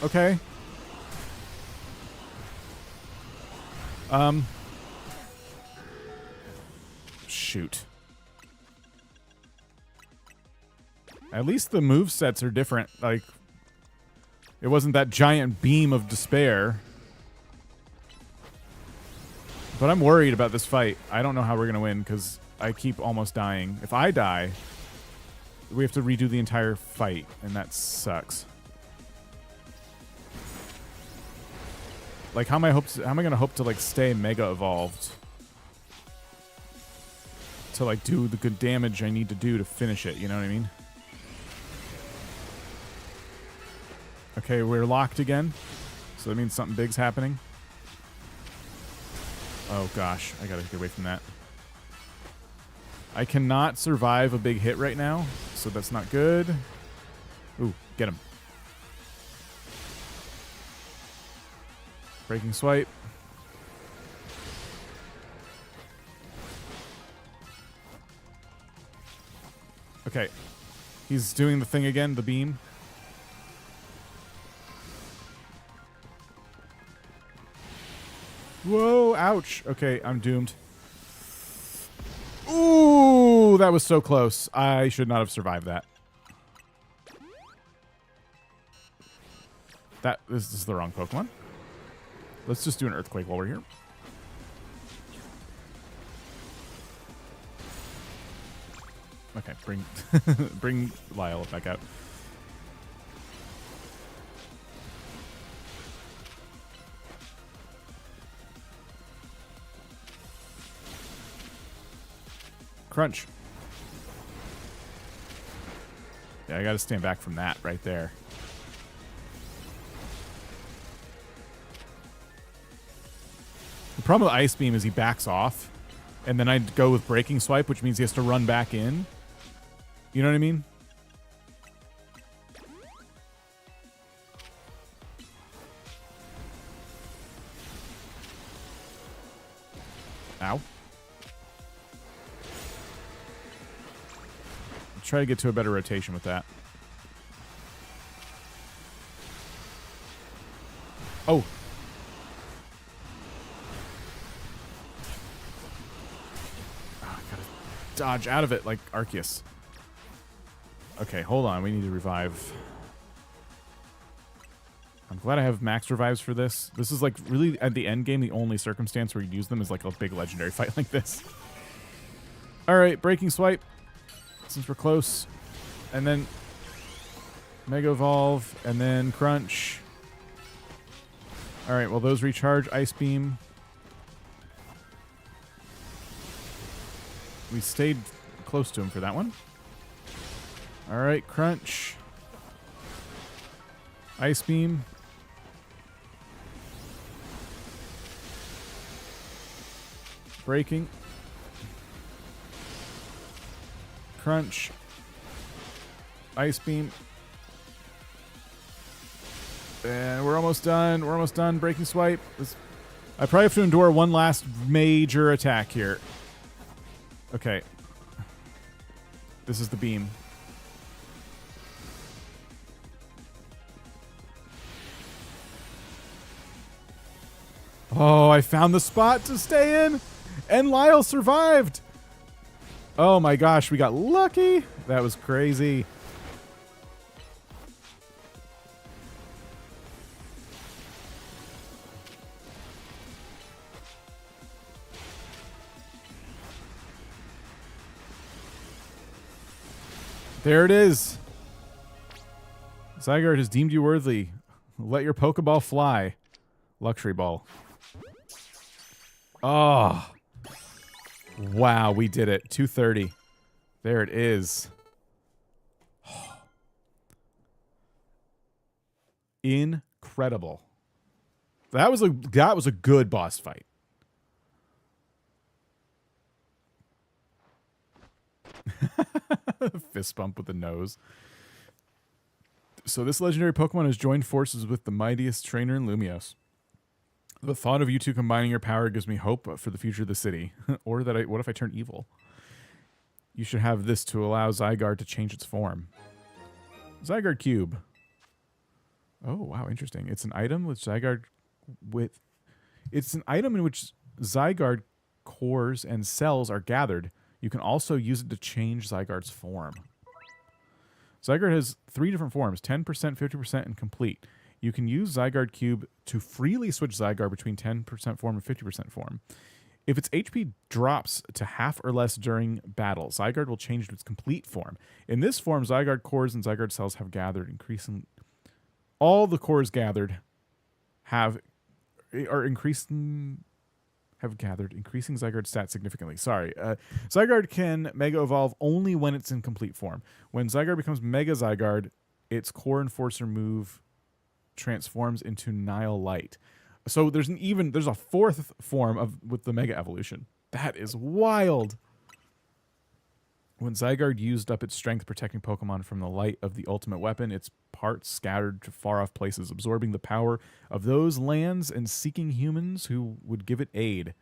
Okay. Shoot. At least the movesets are different. Like, it wasn't that giant beam of despair. But I'm worried about this fight. I don't know how we're going to win because I keep almost dying. If I die, we have to redo the entire fight, and that sucks. Like, how am I going to hope to, like, stay Mega Evolved? To, like, do the good damage I need to do to finish it, you know what I mean? Okay, we're locked again. So that means something big's happening. Oh, gosh. I gotta get away from that. I cannot survive a big hit right now, so that's not good. Ooh, get him. Breaking swipe. Okay. He's doing the thing again, the beam. Whoa, ouch. Okay, I'm doomed. Ooh, that was so close. I should not have survived that. This is the wrong Pokemon. Let's just do an Earthquake while we're here. Okay, bring Lyle back out. Crunch. Yeah, I gotta stand back from that right there. The problem with Ice Beam is he backs off, and then I go with Breaking Swipe, which means he has to run back in. You know what I mean? Ow. Try to get to a better rotation with that. Oh. Dodge out of it like Arceus. Okay, hold on. We need to revive. I'm glad I have max revives for this. This is like really at the end game, the only circumstance where you use them is like a big legendary fight like this. All right, breaking swipe. Since we're close. And then Mega Evolve. And then Crunch. All right, well, those recharge. Ice Beam. We stayed close to him for that one. All right, Crunch. Ice Beam. Breaking. Crunch. Ice Beam. And we're almost done. We're almost done. Breaking Swipe. I probably have to endure one last major attack here. Okay. This is the beam. Oh, I found the spot to stay in. And Lyle survived. Oh my gosh, we got lucky. That was crazy. There it is. Zygarde has deemed you worthy. Let your Pokeball fly. Luxury Ball. Oh. Wow, we did it. 230. There it is. Incredible. That was a good boss fight. Fist bump with the nose. So this legendary Pokemon has joined forces with the mightiest trainer in Lumiose. The thought of you two combining your power gives me hope for the future of the city. Or that what if I turn evil? You should have this to allow Zygarde to change its form. Zygarde Cube. Oh, wow, interesting. It's an item with Zygarde with... It's an item in which Zygarde cores and cells are gathered. You can also use it to change Zygarde's form. Zygarde has 3 different forms, 10%, 50%, and complete. You can use Zygarde Cube to freely switch Zygarde between 10% form and 50% form. If its HP drops to half or less during battle, Zygarde will change to its complete form. In this form, Zygarde cores and Zygarde cells have gathered, increasing... All the cores gathered have increasing Zygarde's stats significantly. Sorry. Zygarde can Mega Evolve only when it's in complete form. When Zygarde becomes Mega Zygarde, its Core Enforcer move transforms into Nile Light. So there's a 4th form with the Mega Evolution. That is wild. When Zygarde used up its strength protecting Pokemon from the light of the ultimate weapon, its parts scattered to far-off places, absorbing the power of those lands and seeking humans who would give it aid.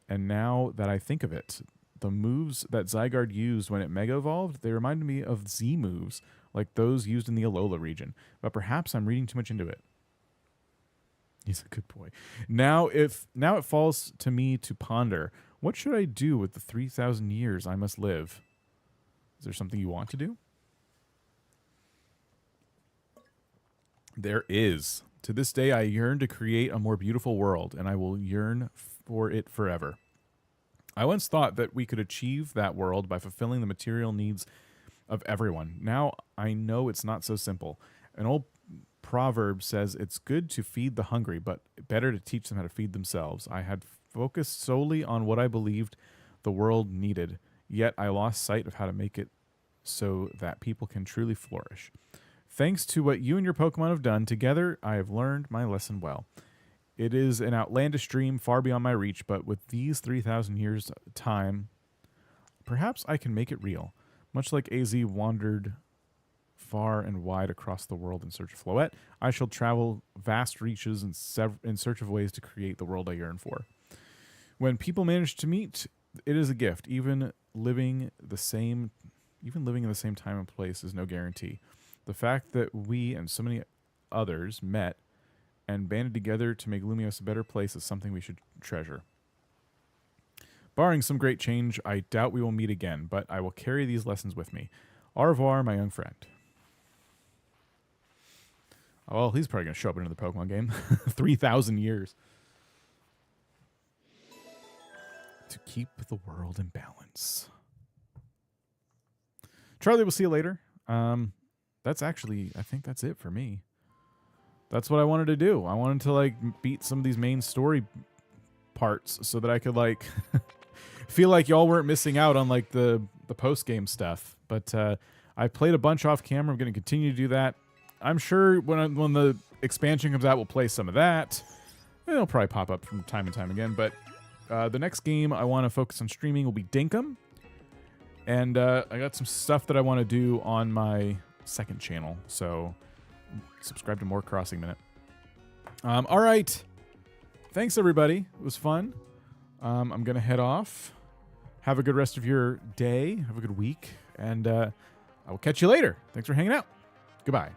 And now that I think of it, the moves that Zygarde used when it Mega Evolved, they reminded me of Z moves, like those used in the Alola region. But perhaps I'm reading too much into it. He's a good boy. Now it falls to me to ponder, what should I do with the 3,000 years I must live? Is there something you want to do? There is. To this day, I yearn to create a more beautiful world, and I will yearn for it forever. I once thought that we could achieve that world by fulfilling the material needs of everyone. Now I know it's not so simple. An old proverb says it's good to feed the hungry, but better to teach them how to feed themselves. I had focused solely on what I believed the world needed, yet I lost sight of how to make it so that people can truly flourish. Thanks to what you and your Pokemon have done together, I have learned my lesson well. It is an outlandish dream far beyond my reach, but with these 3,000 years' time, perhaps I can make it real. Much like AZ wandered far and wide across the world in search of Floette, I shall travel vast reaches in search of ways to create the world I yearn for. When people manage to meet, it is a gift. Even living in the same time and place is no guarantee. The fact that we and so many others met and banded together to make Lumiose a better place is something we should treasure. Barring some great change, I doubt we will meet again, but I will carry these lessons with me. Au revoir, my young friend. Oh, well, he's probably going to show up in another Pokemon game. 3,000 years. To keep the world in balance. Charlie, we'll see you later. That's actually, I think that's it for me. That's what I wanted to do. I wanted to, like, beat some of these main story parts so that I could, like, feel like y'all weren't missing out on, like, the post-game stuff. But I played a bunch off camera. I'm going to continue to do that. I'm sure when the expansion comes out, we'll play some of that. It'll probably pop up from time to time again. But the next game I want to focus on streaming will be Dinkum. And I got some stuff that I want to do on my second channel. So subscribe to More Crossing Minute. All right. Thanks, everybody. It was fun. I'm going to head off. Have a good rest of your day. Have a good week. And I will catch you later. Thanks for hanging out. Goodbye.